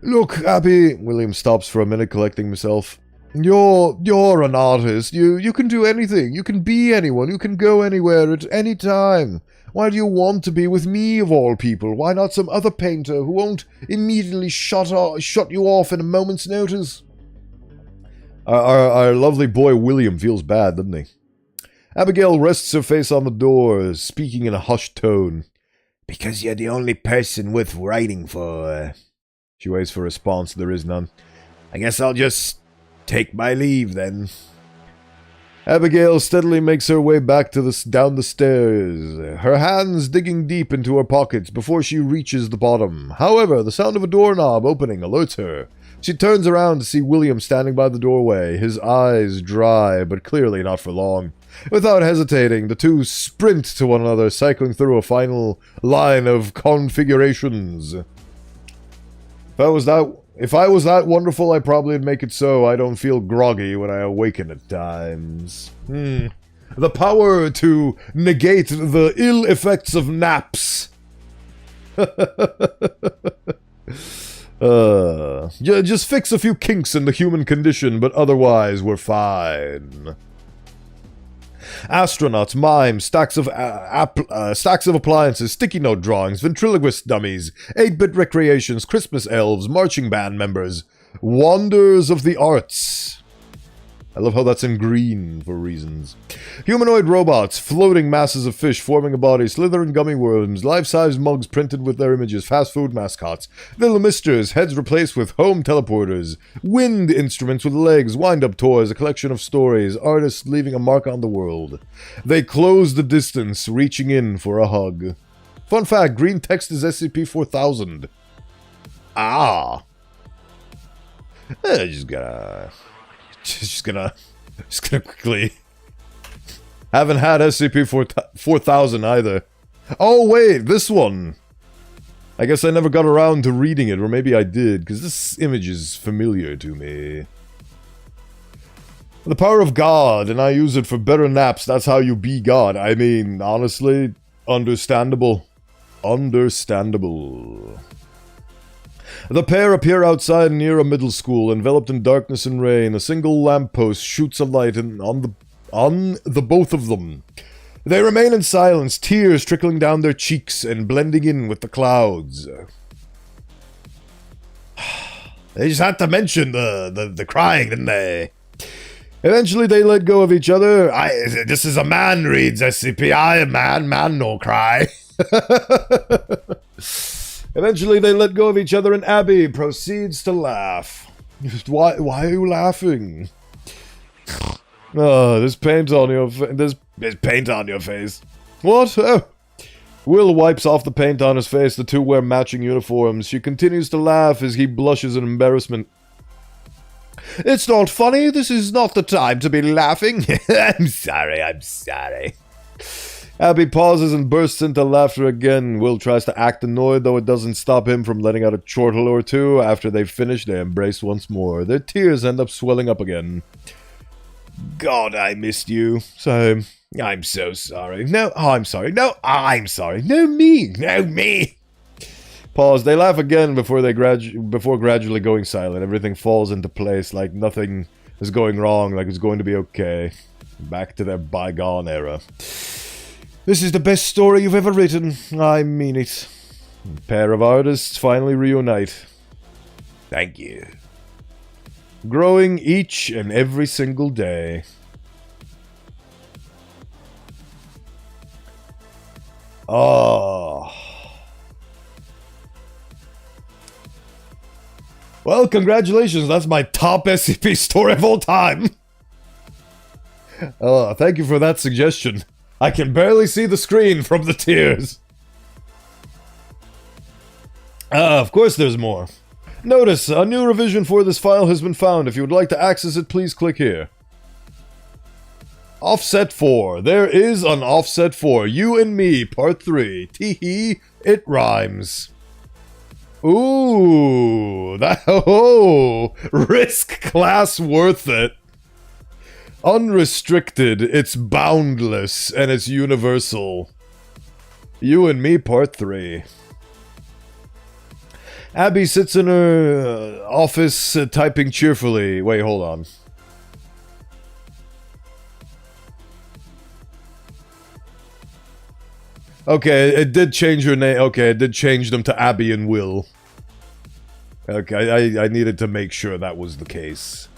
Look, Abby, William stops for a minute, collecting himself. You're an artist. You can do anything. You can be anyone. You can go anywhere at any time. Why do you want to be with me, of all people? Why not some other painter who won't immediately shut you off in a moment's notice? Our lovely boy William feels bad, doesn't he? Abigail rests her face on the door, speaking in a hushed tone. Because you're the only person worth writing for. She waits for a response. There is none. I guess I'll just take my leave, then. Abigail steadily makes her way back to down the stairs, her hands digging deep into her pockets before she reaches the bottom. However, the sound of a doorknob opening alerts her. She turns around to see William standing by the doorway, his eyes dry, but clearly not for long. Without hesitating, the two sprint to one another, cycling through a final line of configurations. If I was that wonderful, I probably would make it so I don't feel groggy when I awaken at times. The power to negate the ill effects of naps. Just fix a few kinks in the human condition, but otherwise we're fine. Astronauts, mimes, stacks of appliances, sticky note drawings, ventriloquist dummies, 8-bit recreations, Christmas elves, marching band members, wonders of the arts. I love how that's in green for reasons. Humanoid robots, floating masses of fish forming a body, slithering gummy worms, life-size mugs printed with their images, fast food mascots, little misters, heads replaced with home teleporters, wind instruments with legs, wind-up toys, a collection of stories, artists leaving a mark on the world. They close the distance, reaching in for a hug. Fun fact, green text is SCP-4000. Ah. Just gonna quickly. Haven't had SCP-4000 either. Oh wait, this one. I guess I never got around to reading it, or maybe I did, because this image is familiar to me. The power of God, and I use it for better naps. That's how you be God. I mean, honestly, understandable. Understandable. The pair appear outside near a middle school, enveloped in darkness and rain. A single lamppost shoots a light on the both of them. They remain in silence, tears trickling down their cheeks and blending in with the clouds. They just had to mention the crying, didn't they? Eventually they let go of each other. This is a man reads SCP. I am man no cry. Eventually they let go of each other and Abby proceeds to laugh. Why are you laughing? Oh, there's paint on your there's paint on your face. What? Oh. Will wipes off the paint on his face. The two wear matching uniforms. She continues to laugh as he blushes in embarrassment. It's not funny. This is not the time to be laughing. I'm sorry. Abby pauses and bursts into laughter again. Will tries to act annoyed, though it doesn't stop him from letting out a chortle or two. After they finish, they embrace once more. Their tears end up swelling up again. God, I missed you. So, I'm so sorry. No, I'm sorry. No, I'm sorry. No, me. Pause. They laugh again before gradually going silent. Everything falls into place like nothing is going wrong, like it's going to be okay. Back to their bygone era. This is the best story you've ever written. I mean it. A pair of artists finally reunite. Thank you. Growing each and every single day. Oh. Well, congratulations. That's my top SCP story of all time. Thank you for that suggestion. I can barely see the screen from the tears. Of course there's more. Notice, a new revision for this file has been found. If you would like to access it, please click here. Offset 4. There is an Offset 4. You and Me, Part 3. Tee-hee, it rhymes. Ooh, risk class worth it. Unrestricted, it's boundless, and it's universal. You and Me, Part 3. Abby sits in her office typing cheerfully. Wait, hold on. Okay, it did change her name. Okay, it did change them to Abby and Will. Okay, I needed to make sure that was the case.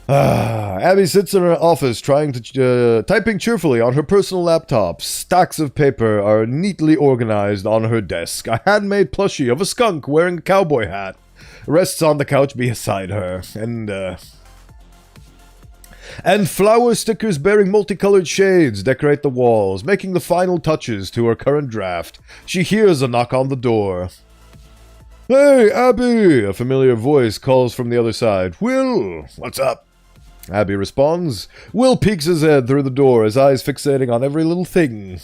Abby sits in her office typing cheerfully on her personal laptop. Stacks of paper are neatly organized on her desk. A handmade plushie of a skunk wearing a cowboy hat rests on the couch beside her. And flower stickers bearing multicolored shades decorate the walls, making the final touches to her current draft. She hears a knock on the door. "Hey, Abby!" A familiar voice calls from the other side. "Will, what's up?" Abby responds. Will peeks his head through the door, his eyes fixating on every little thing.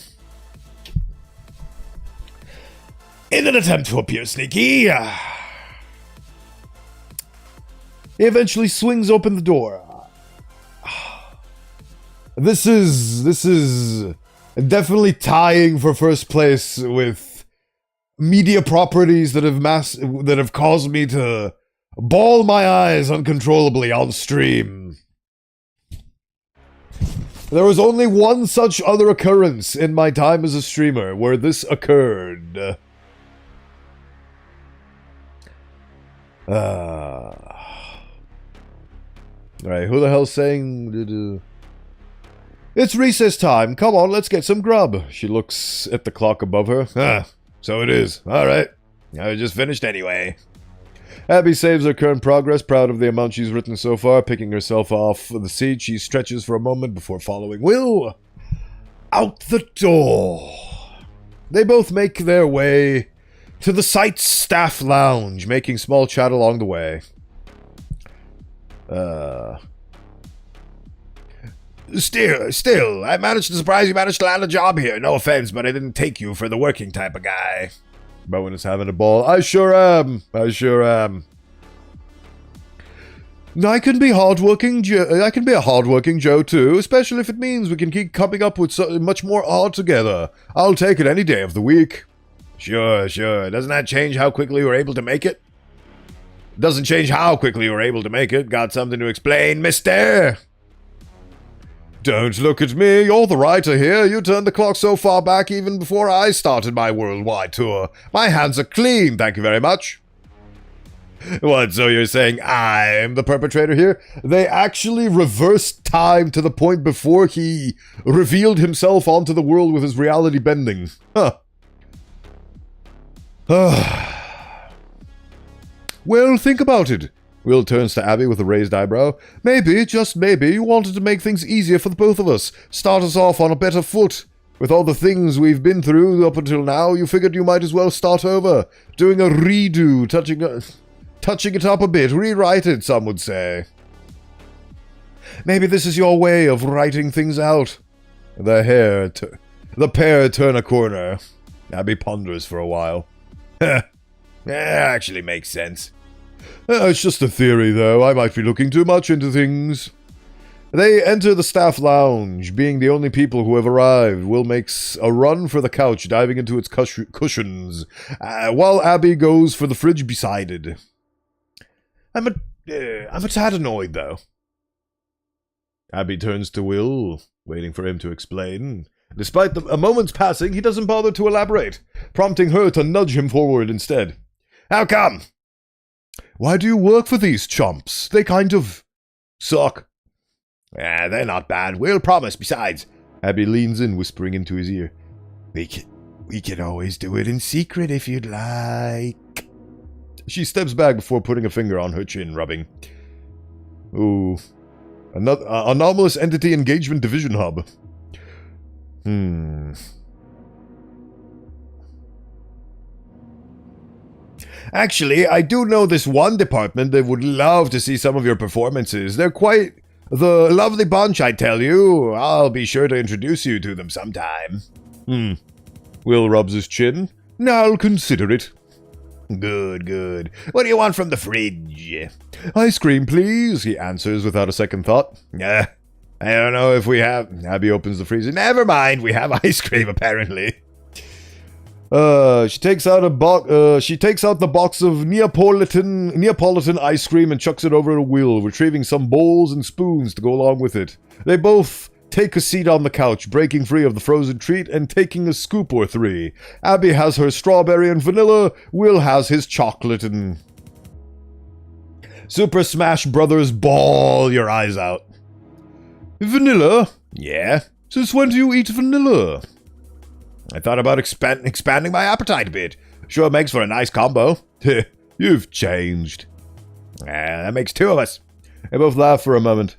In an attempt to appear sneaky, he eventually swings open the door. This is definitely tying for first place with media properties that have caused me to bawl my eyes uncontrollably on stream. There was only one such other occurrence in my time as a streamer where this occurred. Alright, who the hell's saying... It's recess time. Come on, let's get some grub. She looks at the clock above her. So it is. Alright. I just finished anyway. Abby saves her current progress, proud of the amount she's written so far. Picking herself off the seat, she stretches for a moment before following Will out the door. They both make their way to the site's staff lounge, making small chat along the way. Still, I managed to surprise you managed to land a job here. No offense, but I didn't take you for the working type of guy. Bowen is having a ball. I sure am. I can be a hardworking Joe too, especially if it means we can keep coming up with much more art together. I'll take it any day of the week. Sure. Doesn't that change how quickly we're able to make it? Doesn't change how quickly we're able to make it. Got something to explain, mister? Don't look at me, you're the writer here. You turned the clock so far back even before I started my worldwide tour. My hands are clean, thank you very much. What, so you're saying I'm the perpetrator here? They actually reversed time to the point before he revealed himself onto the world with his reality bending. Huh. Well, think about it. Will turns to Abby with a raised eyebrow. Maybe, just maybe, you wanted to make things easier for the both of us. Start us off on a better foot. With all the things we've been through up until now, you figured you might as well start over. Doing a redo, touching it up a bit, rewrite it, some would say. Maybe this is your way of writing things out. The pair turn a corner. Abby ponders for a while. Actually makes sense. It's just a theory, though. I might be looking too much into things. They enter the staff lounge. Being the only people who have arrived, Will makes a run for the couch, diving into its cushions, while Abby goes for the fridge beside it. I'm a tad annoyed, though. Abby turns to Will, waiting for him to explain. Despite a moment's passing, he doesn't bother to elaborate, prompting her to nudge him forward instead. How come? Why do you work for these chumps? They kind of suck. They're not bad. We'll promise. Besides, Abby leans in, whispering into his ear. We can always do it in secret if you'd like. She steps back before putting a finger on her chin, rubbing. Ooh. Another anomalous entity engagement division hub. Actually, I do know this one department that would love to see some of your performances. They're quite the lovely bunch, I tell you. I'll be sure to introduce you to them sometime. Will rubs his chin. I'll consider it. Good, good. What do you want from the fridge? Ice cream, please, he answers without a second thought. I don't know if we have... Abby opens the freezer. Never mind, we have ice cream, apparently. She takes out the box of Neapolitan ice cream and chucks it over to Will, retrieving some bowls and spoons to go along with it. They both take a seat on the couch, breaking free of the frozen treat and taking a scoop or three. Abby has her strawberry and vanilla, Will has his chocolate and... Super Smash Brothers bawl your eyes out. Vanilla? Yeah? Since when do you eat vanilla? I thought about expanding my appetite a bit. Sure makes for a nice combo. You've changed. That makes two of us. They both laugh for a moment.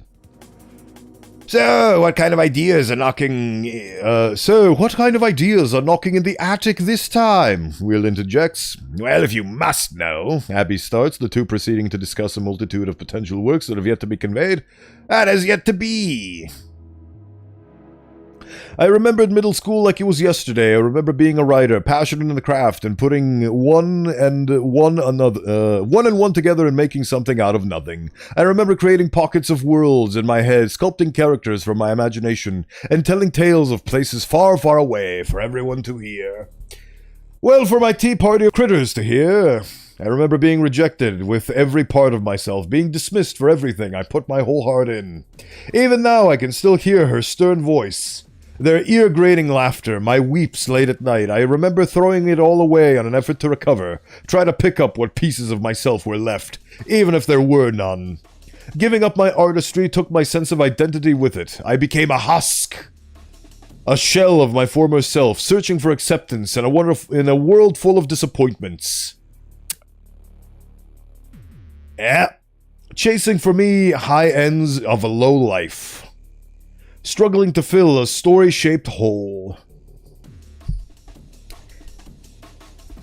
So, what kind of ideas are knocking in the attic this time? Will interjects. Well, if you must know, Abby starts, the two proceeding to discuss a multitude of potential works that have yet to be conveyed. That has yet to be. I remembered middle school like it was yesterday. I remember being a writer, passionate in the craft, and putting one and one together and making something out of nothing. I remember creating pockets of worlds in my head, sculpting characters from my imagination, and telling tales of places far, far away for everyone to hear. Well, for my tea party of critters to hear. I remember being rejected with every part of myself, being dismissed for everything I put my whole heart in. Even now I can still hear her stern voice. Their ear-grating laughter, my weeps late at night. I remember throwing it all away on an effort to recover, try to pick up what pieces of myself were left, even if there were none. Giving up my artistry took my sense of identity with it. I became a husk. A shell of my former self, searching for acceptance in a world full of disappointments. Chasing for me high ends of a low life. Struggling to fill a story-shaped hole.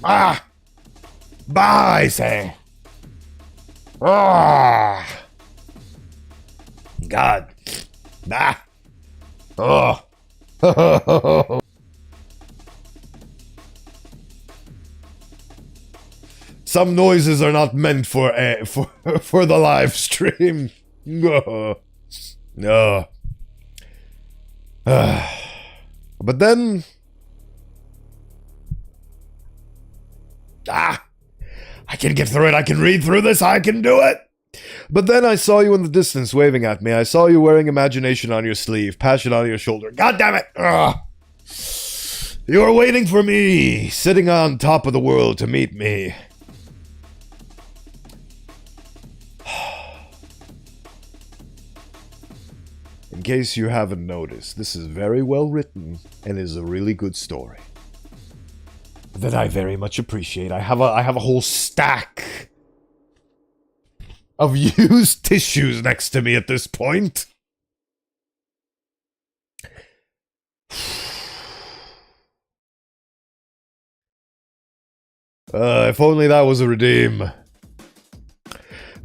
Bye, I say. God. Some noises are not meant for the live stream. No. But then... I can get through it. I can read through this. I can do it. But then I saw you in the distance waving at me. I saw you wearing imagination on your sleeve, passion on your shoulder. God damn it. You were waiting for me, sitting on top of the world to meet me. In case you haven't noticed, this is very well written and is a really good story that I very much appreciate. I have a whole stack of used tissues next to me at this point. If only that was a redeem.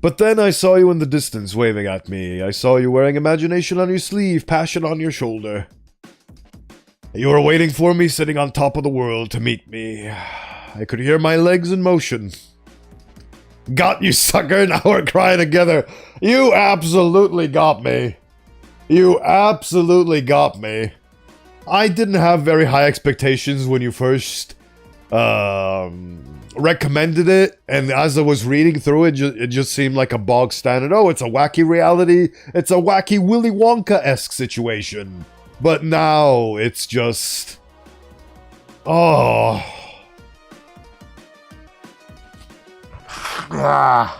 But then I saw you in the distance waving at me. I saw you wearing imagination on your sleeve, passion on your shoulder. You were waiting for me, sitting on top of the world to meet me. I could hear my legs in motion. Got you, sucker, now we're crying together. You absolutely got me. You absolutely got me. I didn't have very high expectations when you first recommended it, and as I was reading through it, it just seemed like a bog standard. Oh, it's a wacky reality. It's a wacky Willy Wonka-esque situation. But now it's just... Oh. I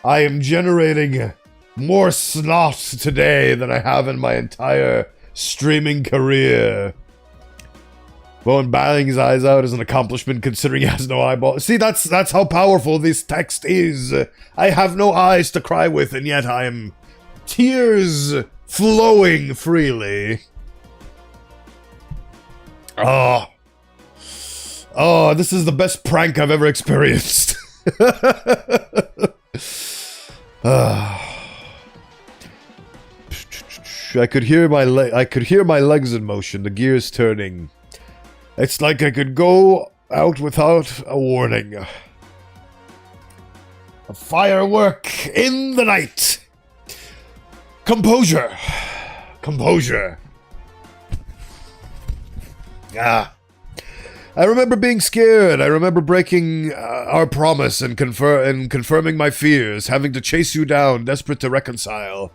am generating more snot today than I have in my entire streaming career. Bowen bowing his eyes out is an accomplishment considering he has no eyeball. See, that's how powerful this text is. I have no eyes to cry with, and yet I am tears flowing freely. Oh. Oh, this is the best prank I've ever experienced. I could hear my legs in motion, the gears turning. It's like I could go out without a warning. A firework in the night. Composure. Composure. Ah. I remember being scared. I remember breaking our promise and confirming my fears, having to chase you down, desperate to reconcile.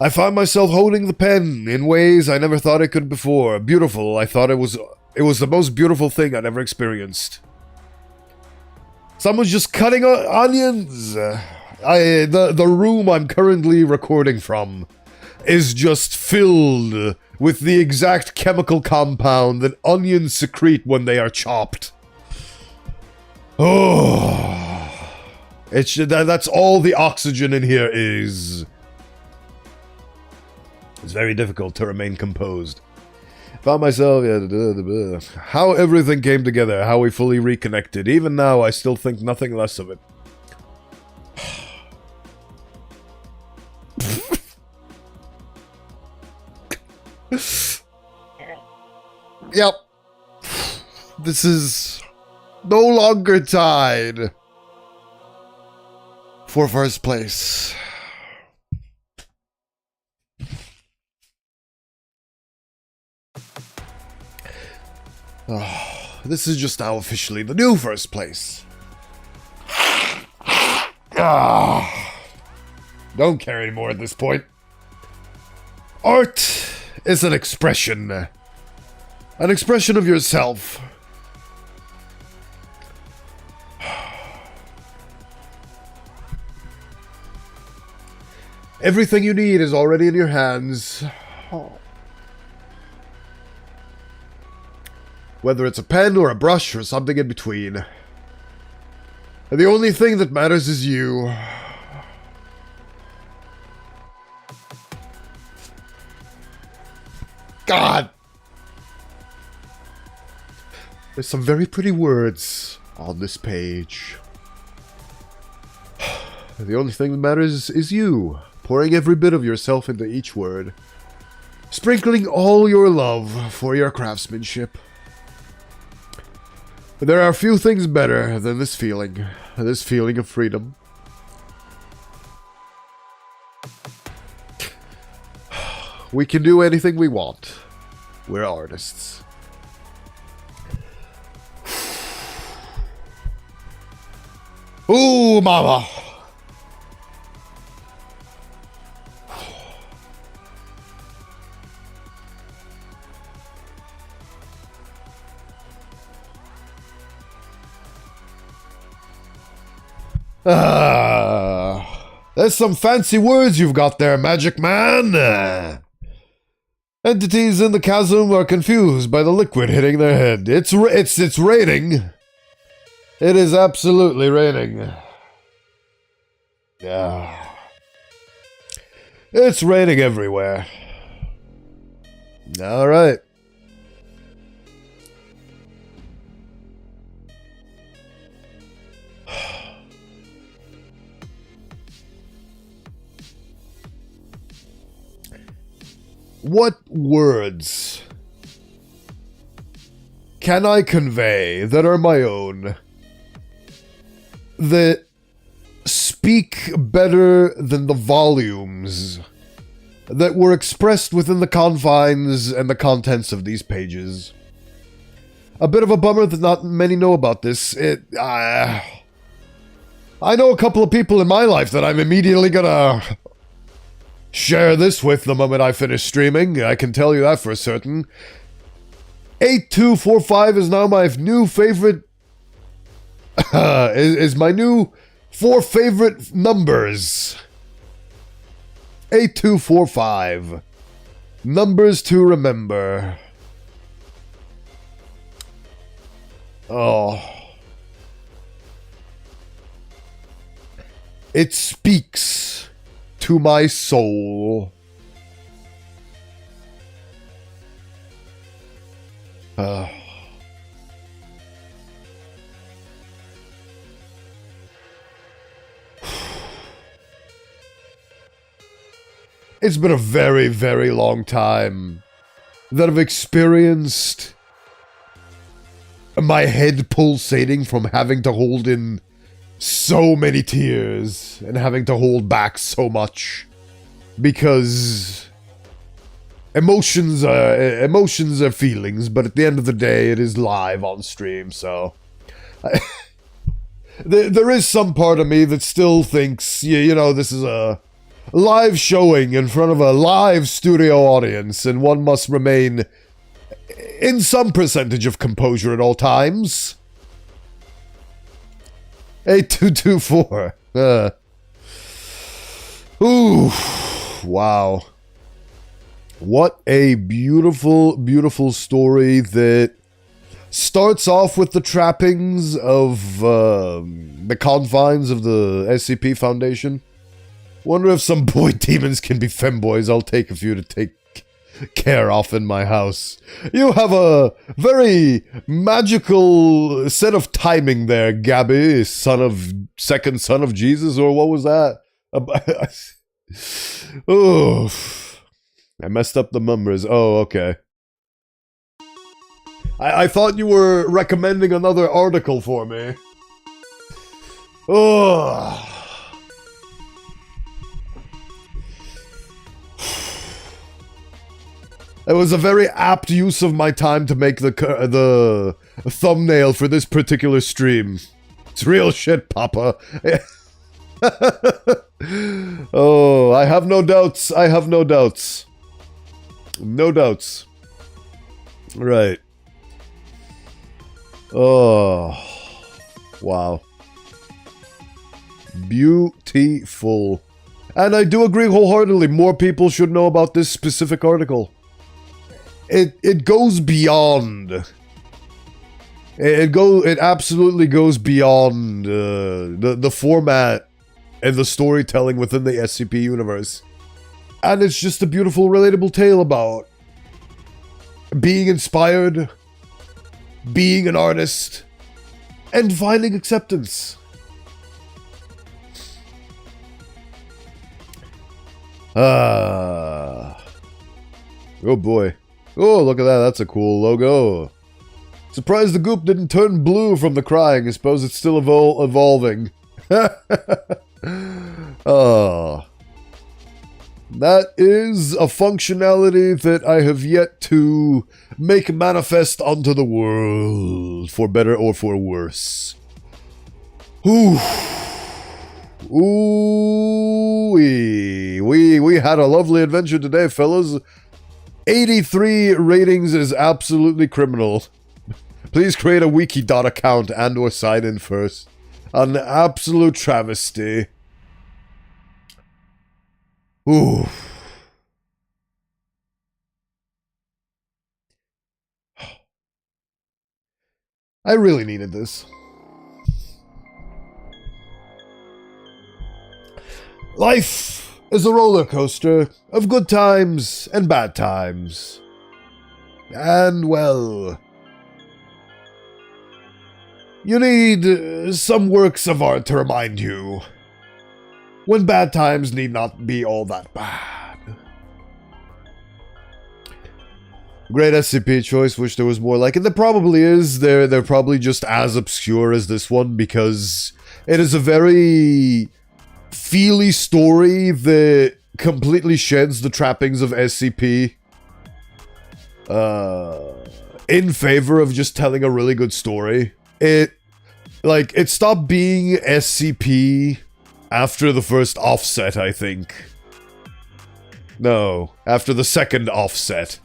I found myself holding the pen in ways I never thought I could before. Beautiful. I thought it was the most beautiful thing I'd ever experienced. Someone's just cutting onions. The room I'm currently recording from is just filled with the exact chemical compound that onions secrete when they are chopped. Oh, that's all the oxygen in here is. It's very difficult to remain composed. Found myself, how everything came together, how we fully reconnected. Even now, I still think nothing less of it. Yep. This is no longer tied for first place. Oh, this is just now officially the new first place. Don't care anymore at this point. Art is an expression of yourself. Everything you need is already in your hands. Whether it's a pen or a brush or something in between. And the only thing that matters is you. God! There's some very pretty words on this page. The only thing that matters is you, pouring every bit of yourself into each word. Sprinkling all your love for your craftsmanship. But there are few things better than this feeling of freedom. We can do anything we want. We're artists. Ooh, mama! There's some fancy words you've got there, Magic Man. Entities in the chasm are confused by the liquid hitting their head. It's raining. It is absolutely raining. Yeah. It's raining everywhere. All right. What words can I convey that are my own, that speak better than the volumes that were expressed within the confines and the contents of these pages? A bit of a bummer that not many know about this. I know a couple of people in my life that I'm immediately gonna share this with the moment I finish streaming. I can tell you that for certain. 8245 is now my new favorite. is my new 4 favorite numbers. 8245. Numbers to remember. Oh. It speaks to my soul. it's been a very, very long time that I've experienced my head pulsating from having to hold in so many tears and having to hold back so much, because emotions are feelings, but at the end of the day, it is live on stream, so there is some part of me that still thinks, you know, this is a live showing in front of a live studio audience, and one must remain in some percentage of composure at all times. 8224. Ooh. Wow. What a beautiful, beautiful story that starts off with the trappings of the confines of the SCP Foundation. Wonder if some boy demons can be femboys. I'll take a few to take care of in my house. You have a very magical set of timing there, Gabby, second son of Jesus, or what was that? Oh, I messed up the numbers. Oh, okay. I thought you were recommending another article for me. Oh. It was a very apt use of my time to make the thumbnail for this particular stream. It's real shit, Papa. Oh, I have no doubts. I have no doubts. No doubts. Right. Oh. Wow. Beautiful. And I do agree wholeheartedly, more people should know about this specific article. It goes beyond. It absolutely goes beyond the format and the storytelling within the SCP universe. And it's just a beautiful, relatable tale about being inspired, being an artist, and finding acceptance. Oh boy. Oh, look at that. That's a cool logo. Surprised the goop didn't turn blue from the crying. I suppose it's still evolving. Oh. That is a functionality that I have yet to make manifest onto the world, for better or for worse. Ooh. Ooh. We had a lovely adventure today, fellas. 83 ratings is absolutely criminal. Please create a wiki.dot account and or sign in first. An absolute travesty. Ooh. I really needed this. Life is a roller coaster of good times and bad times. And, well, you need some works of art to remind you when bad times need not be all that bad. Great SCP choice, wish there was more like it. There probably is. They're probably just as obscure as this one, because it is a very feely story that completely sheds the trappings of SCP in favor of just telling a really good story. It stopped being SCP after the first offset, I think. No, after the second offset.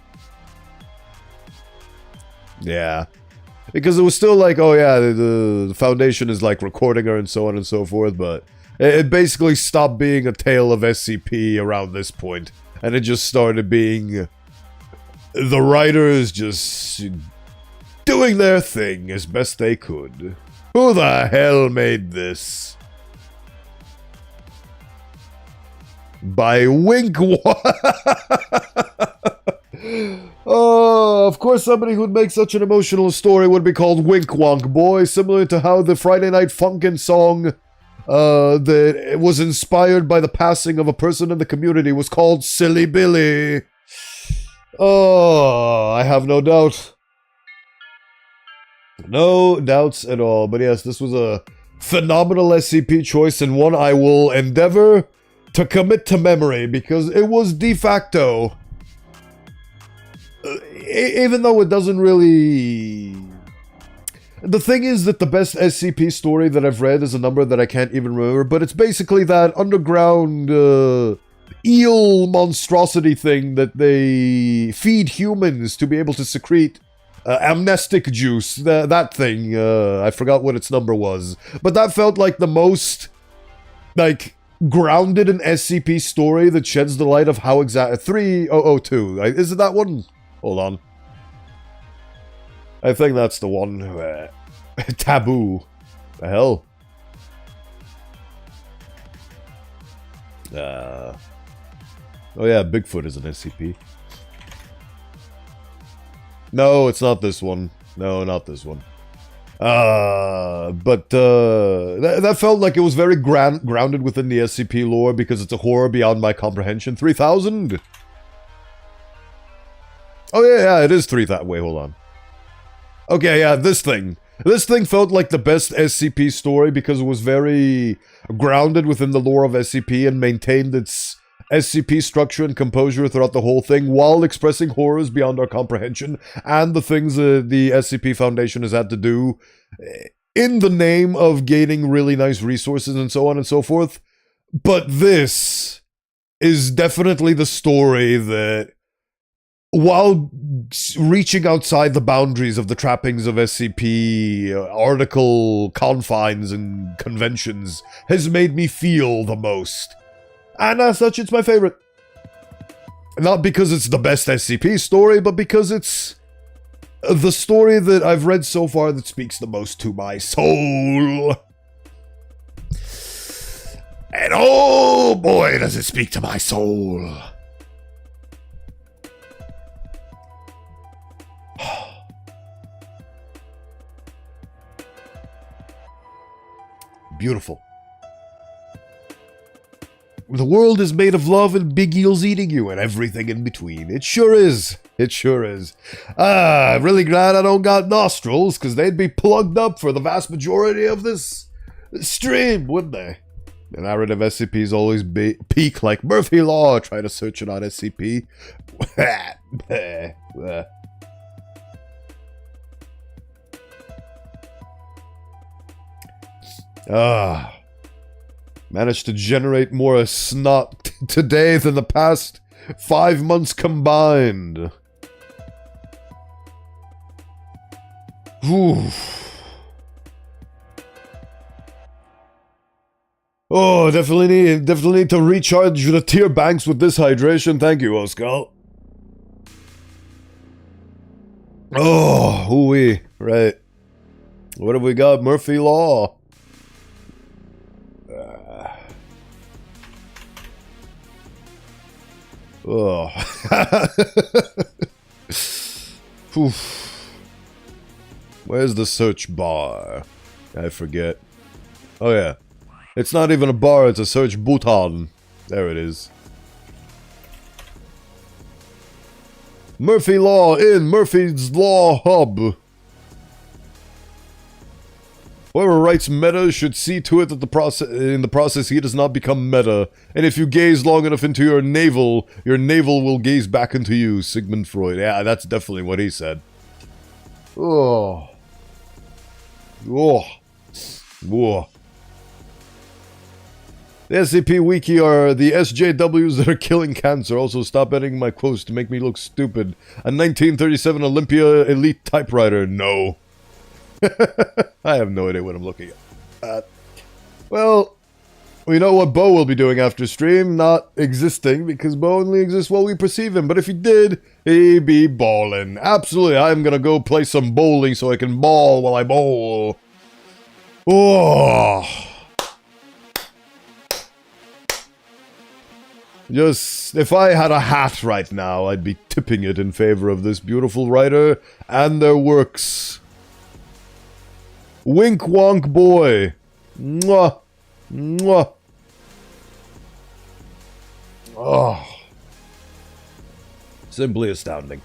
Yeah. Because it was still like, oh yeah, the Foundation is like recording her and so on and so forth, but it basically stopped being a tale of SCP around this point, and it just started being the writers just doing their thing as best they could. Who the hell made this? By Wink. Oh, of course somebody who'd make such an emotional story would be called Wink Wonk Boy, similar to how the Friday Night Funkin' song that was inspired by the passing of a person in the community was called Silly Billy. Oh, I have no doubt. No doubts at all. But yes, this was a phenomenal SCP choice and one I will endeavor to commit to memory because it was de facto. Even though it doesn't really... The thing is that the best SCP story that I've read is a number that I can't even remember, but it's basically that underground eel monstrosity thing that they feed humans to be able to secrete amnestic juice. That thing, I forgot what its number was. But that felt like the most, like, grounded in SCP story that sheds the light of how exact... 3002. Is it that one? Hold on. I think that's the one. Taboo. The hell? Oh yeah, Bigfoot is an SCP. No, it's not this one. No, not this one. That felt like it was very grounded within the SCP lore because it's a horror beyond my comprehension. 3000? Oh yeah, it is 3000. Wait, hold on. Okay, yeah, this thing. This thing felt like the best SCP story because it was very grounded within the lore of SCP and maintained its SCP structure and composure throughout the whole thing while expressing horrors beyond our comprehension and the things the SCP Foundation has had to do in the name of gaining really nice resources and so on and so forth. But this is definitely the story that, while reaching outside the boundaries of the trappings of SCP, article confines and conventions, has made me feel the most. And as such, it's my favorite. Not because it's the best SCP story, but because it's the story that I've read so far that speaks the most to my soul. And oh boy, does it speak to my soul. Beautiful. The world is made of love and big eels eating you and everything in between. It sure is. It sure is. I'm really glad I don't got nostrils, because they'd be plugged up for the vast majority of this stream, wouldn't they? The narrative SCPs always peak like Murphy Law. Try to search it on SCP. Managed to generate more snot today than the past 5 months combined. Whew. Oh, definitely need to recharge the tier banks with this hydration. Thank you, Oscar. Oh, hooey. Right. What have we got? Murphy Law. Oh. Where's the search bar? I forget. Oh yeah. It's not even a bar, it's a search button. There it is. Murphy Law in Murphy's Law Hub. Whoever writes meta should see to it that in the process he does not become meta. And if you gaze long enough into your navel will gaze back into you. Sigmund Freud. Yeah, that's definitely what he said. Oh. Oh. Whoa. The SCP Wiki are the SJWs that are killing cancer. Also, stop editing my quotes to make me look stupid. A 1937 Olympia Elite typewriter. No. I have no idea what I'm looking at. Well, we know what Bo will be doing after stream. Not existing, because Bo only exists while we perceive him. But if he did, he'd be ballin'. Absolutely, I'm gonna go play some bowling so I can ball while I bowl. Oh. Just, if I had a hat right now, I'd be tipping it in favor of this beautiful writer and their works. Wink wonk boy. Mwah. Mwah. Oh. Simply astounding.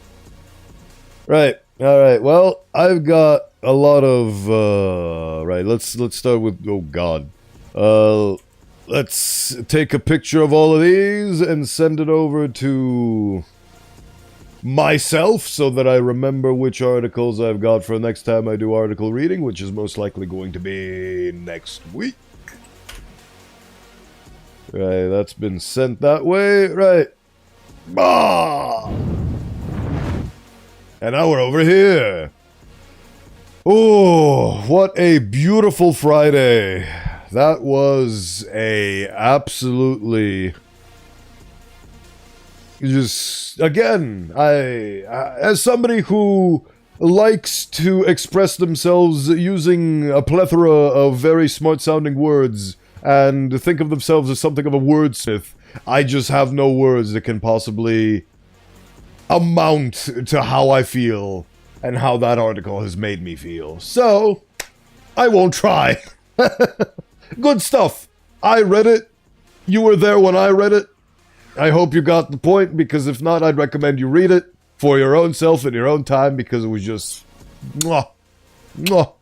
Right. All right. Well, I've got a lot of right. Let's start with oh god. Let's take a picture of all of these and send it over to myself so that I remember which articles I've got for next time I do article reading, which is most likely going to be next week. Right, that's been sent that way. Right. Ah! And now we're over here. Oh, what a beautiful Friday. That was a absolutely just again, I as somebody who likes to express themselves using a plethora of very smart sounding words and think of themselves as something of a wordsmith, I just have no words that can possibly amount to how I feel and how that article has made me feel. So, I won't try. Good stuff. I read it. You were there when I read it. I hope you got the point, because if not, I'd recommend you read it for your own self in your own time, because it was just... Mwah, mwah.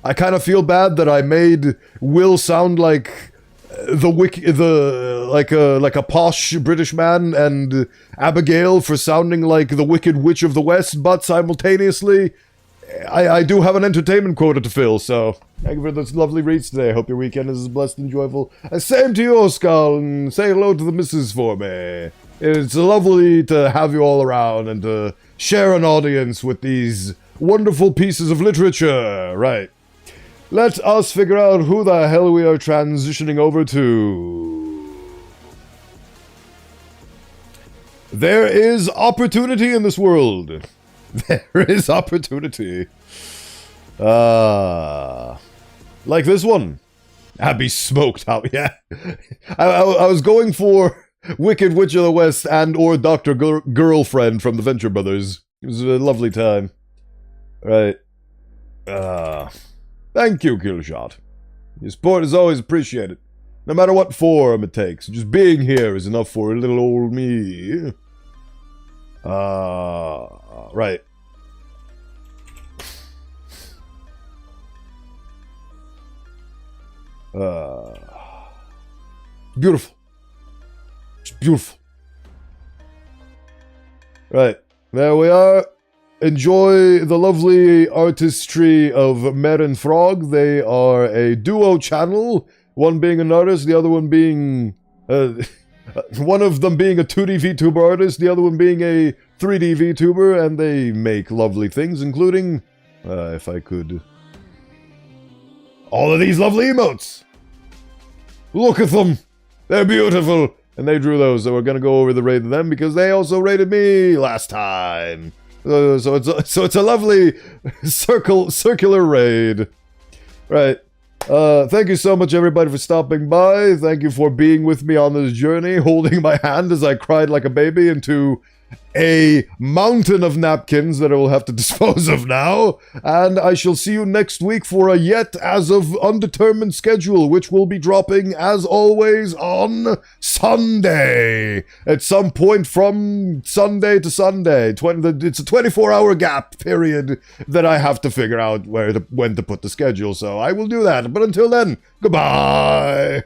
I kind of feel bad that I made Will sound like like a posh British man, and Abigail for sounding like the Wicked Witch of the West, but simultaneously, I do have an entertainment quota to fill, so thank you for those lovely reads today. I hope your weekend is as blessed and joyful. Same to you, Oscar, and say hello to the missus for me. It's lovely to have you all around and to share an audience with these wonderful pieces of literature. Right. Let us figure out who the hell we are transitioning over to. There is opportunity in this world. There is opportunity. Like this one. Abby smoked out, yeah. I was going for Wicked Witch of the West and or Dr. Girlfriend from the Venture Brothers. It was a lovely time. Right. Thank you, Killshot. Your support is always appreciated. No matter what form it takes. Just being here is enough for a little old me. Right. Beautiful. It's beautiful. Right. There we are. Enjoy the lovely artistry of Mer and Frog. They are a duo channel. One being an artist, the other one being... one of them being a 2D VTuber artist, the other one being a 3D VTuber, and they make lovely things, including... if I could... all of these lovely emotes! Look at them! They're beautiful! And they drew those, so we're gonna go over the raid of them, because they also raided me last time! So it's a lovely circular raid. Right. Thank you so much, everybody, for stopping by. Thank you for being with me on this journey, holding my hand as I cried like a baby into a mountain of napkins that I will have to dispose of now. And I shall see you next week for a yet as of undetermined schedule, which will be dropping, as always, on Sunday. At some point from Sunday to Sunday. It's a 24-hour gap period that I have to figure out when to put the schedule. So I will do that. But until then, goodbye.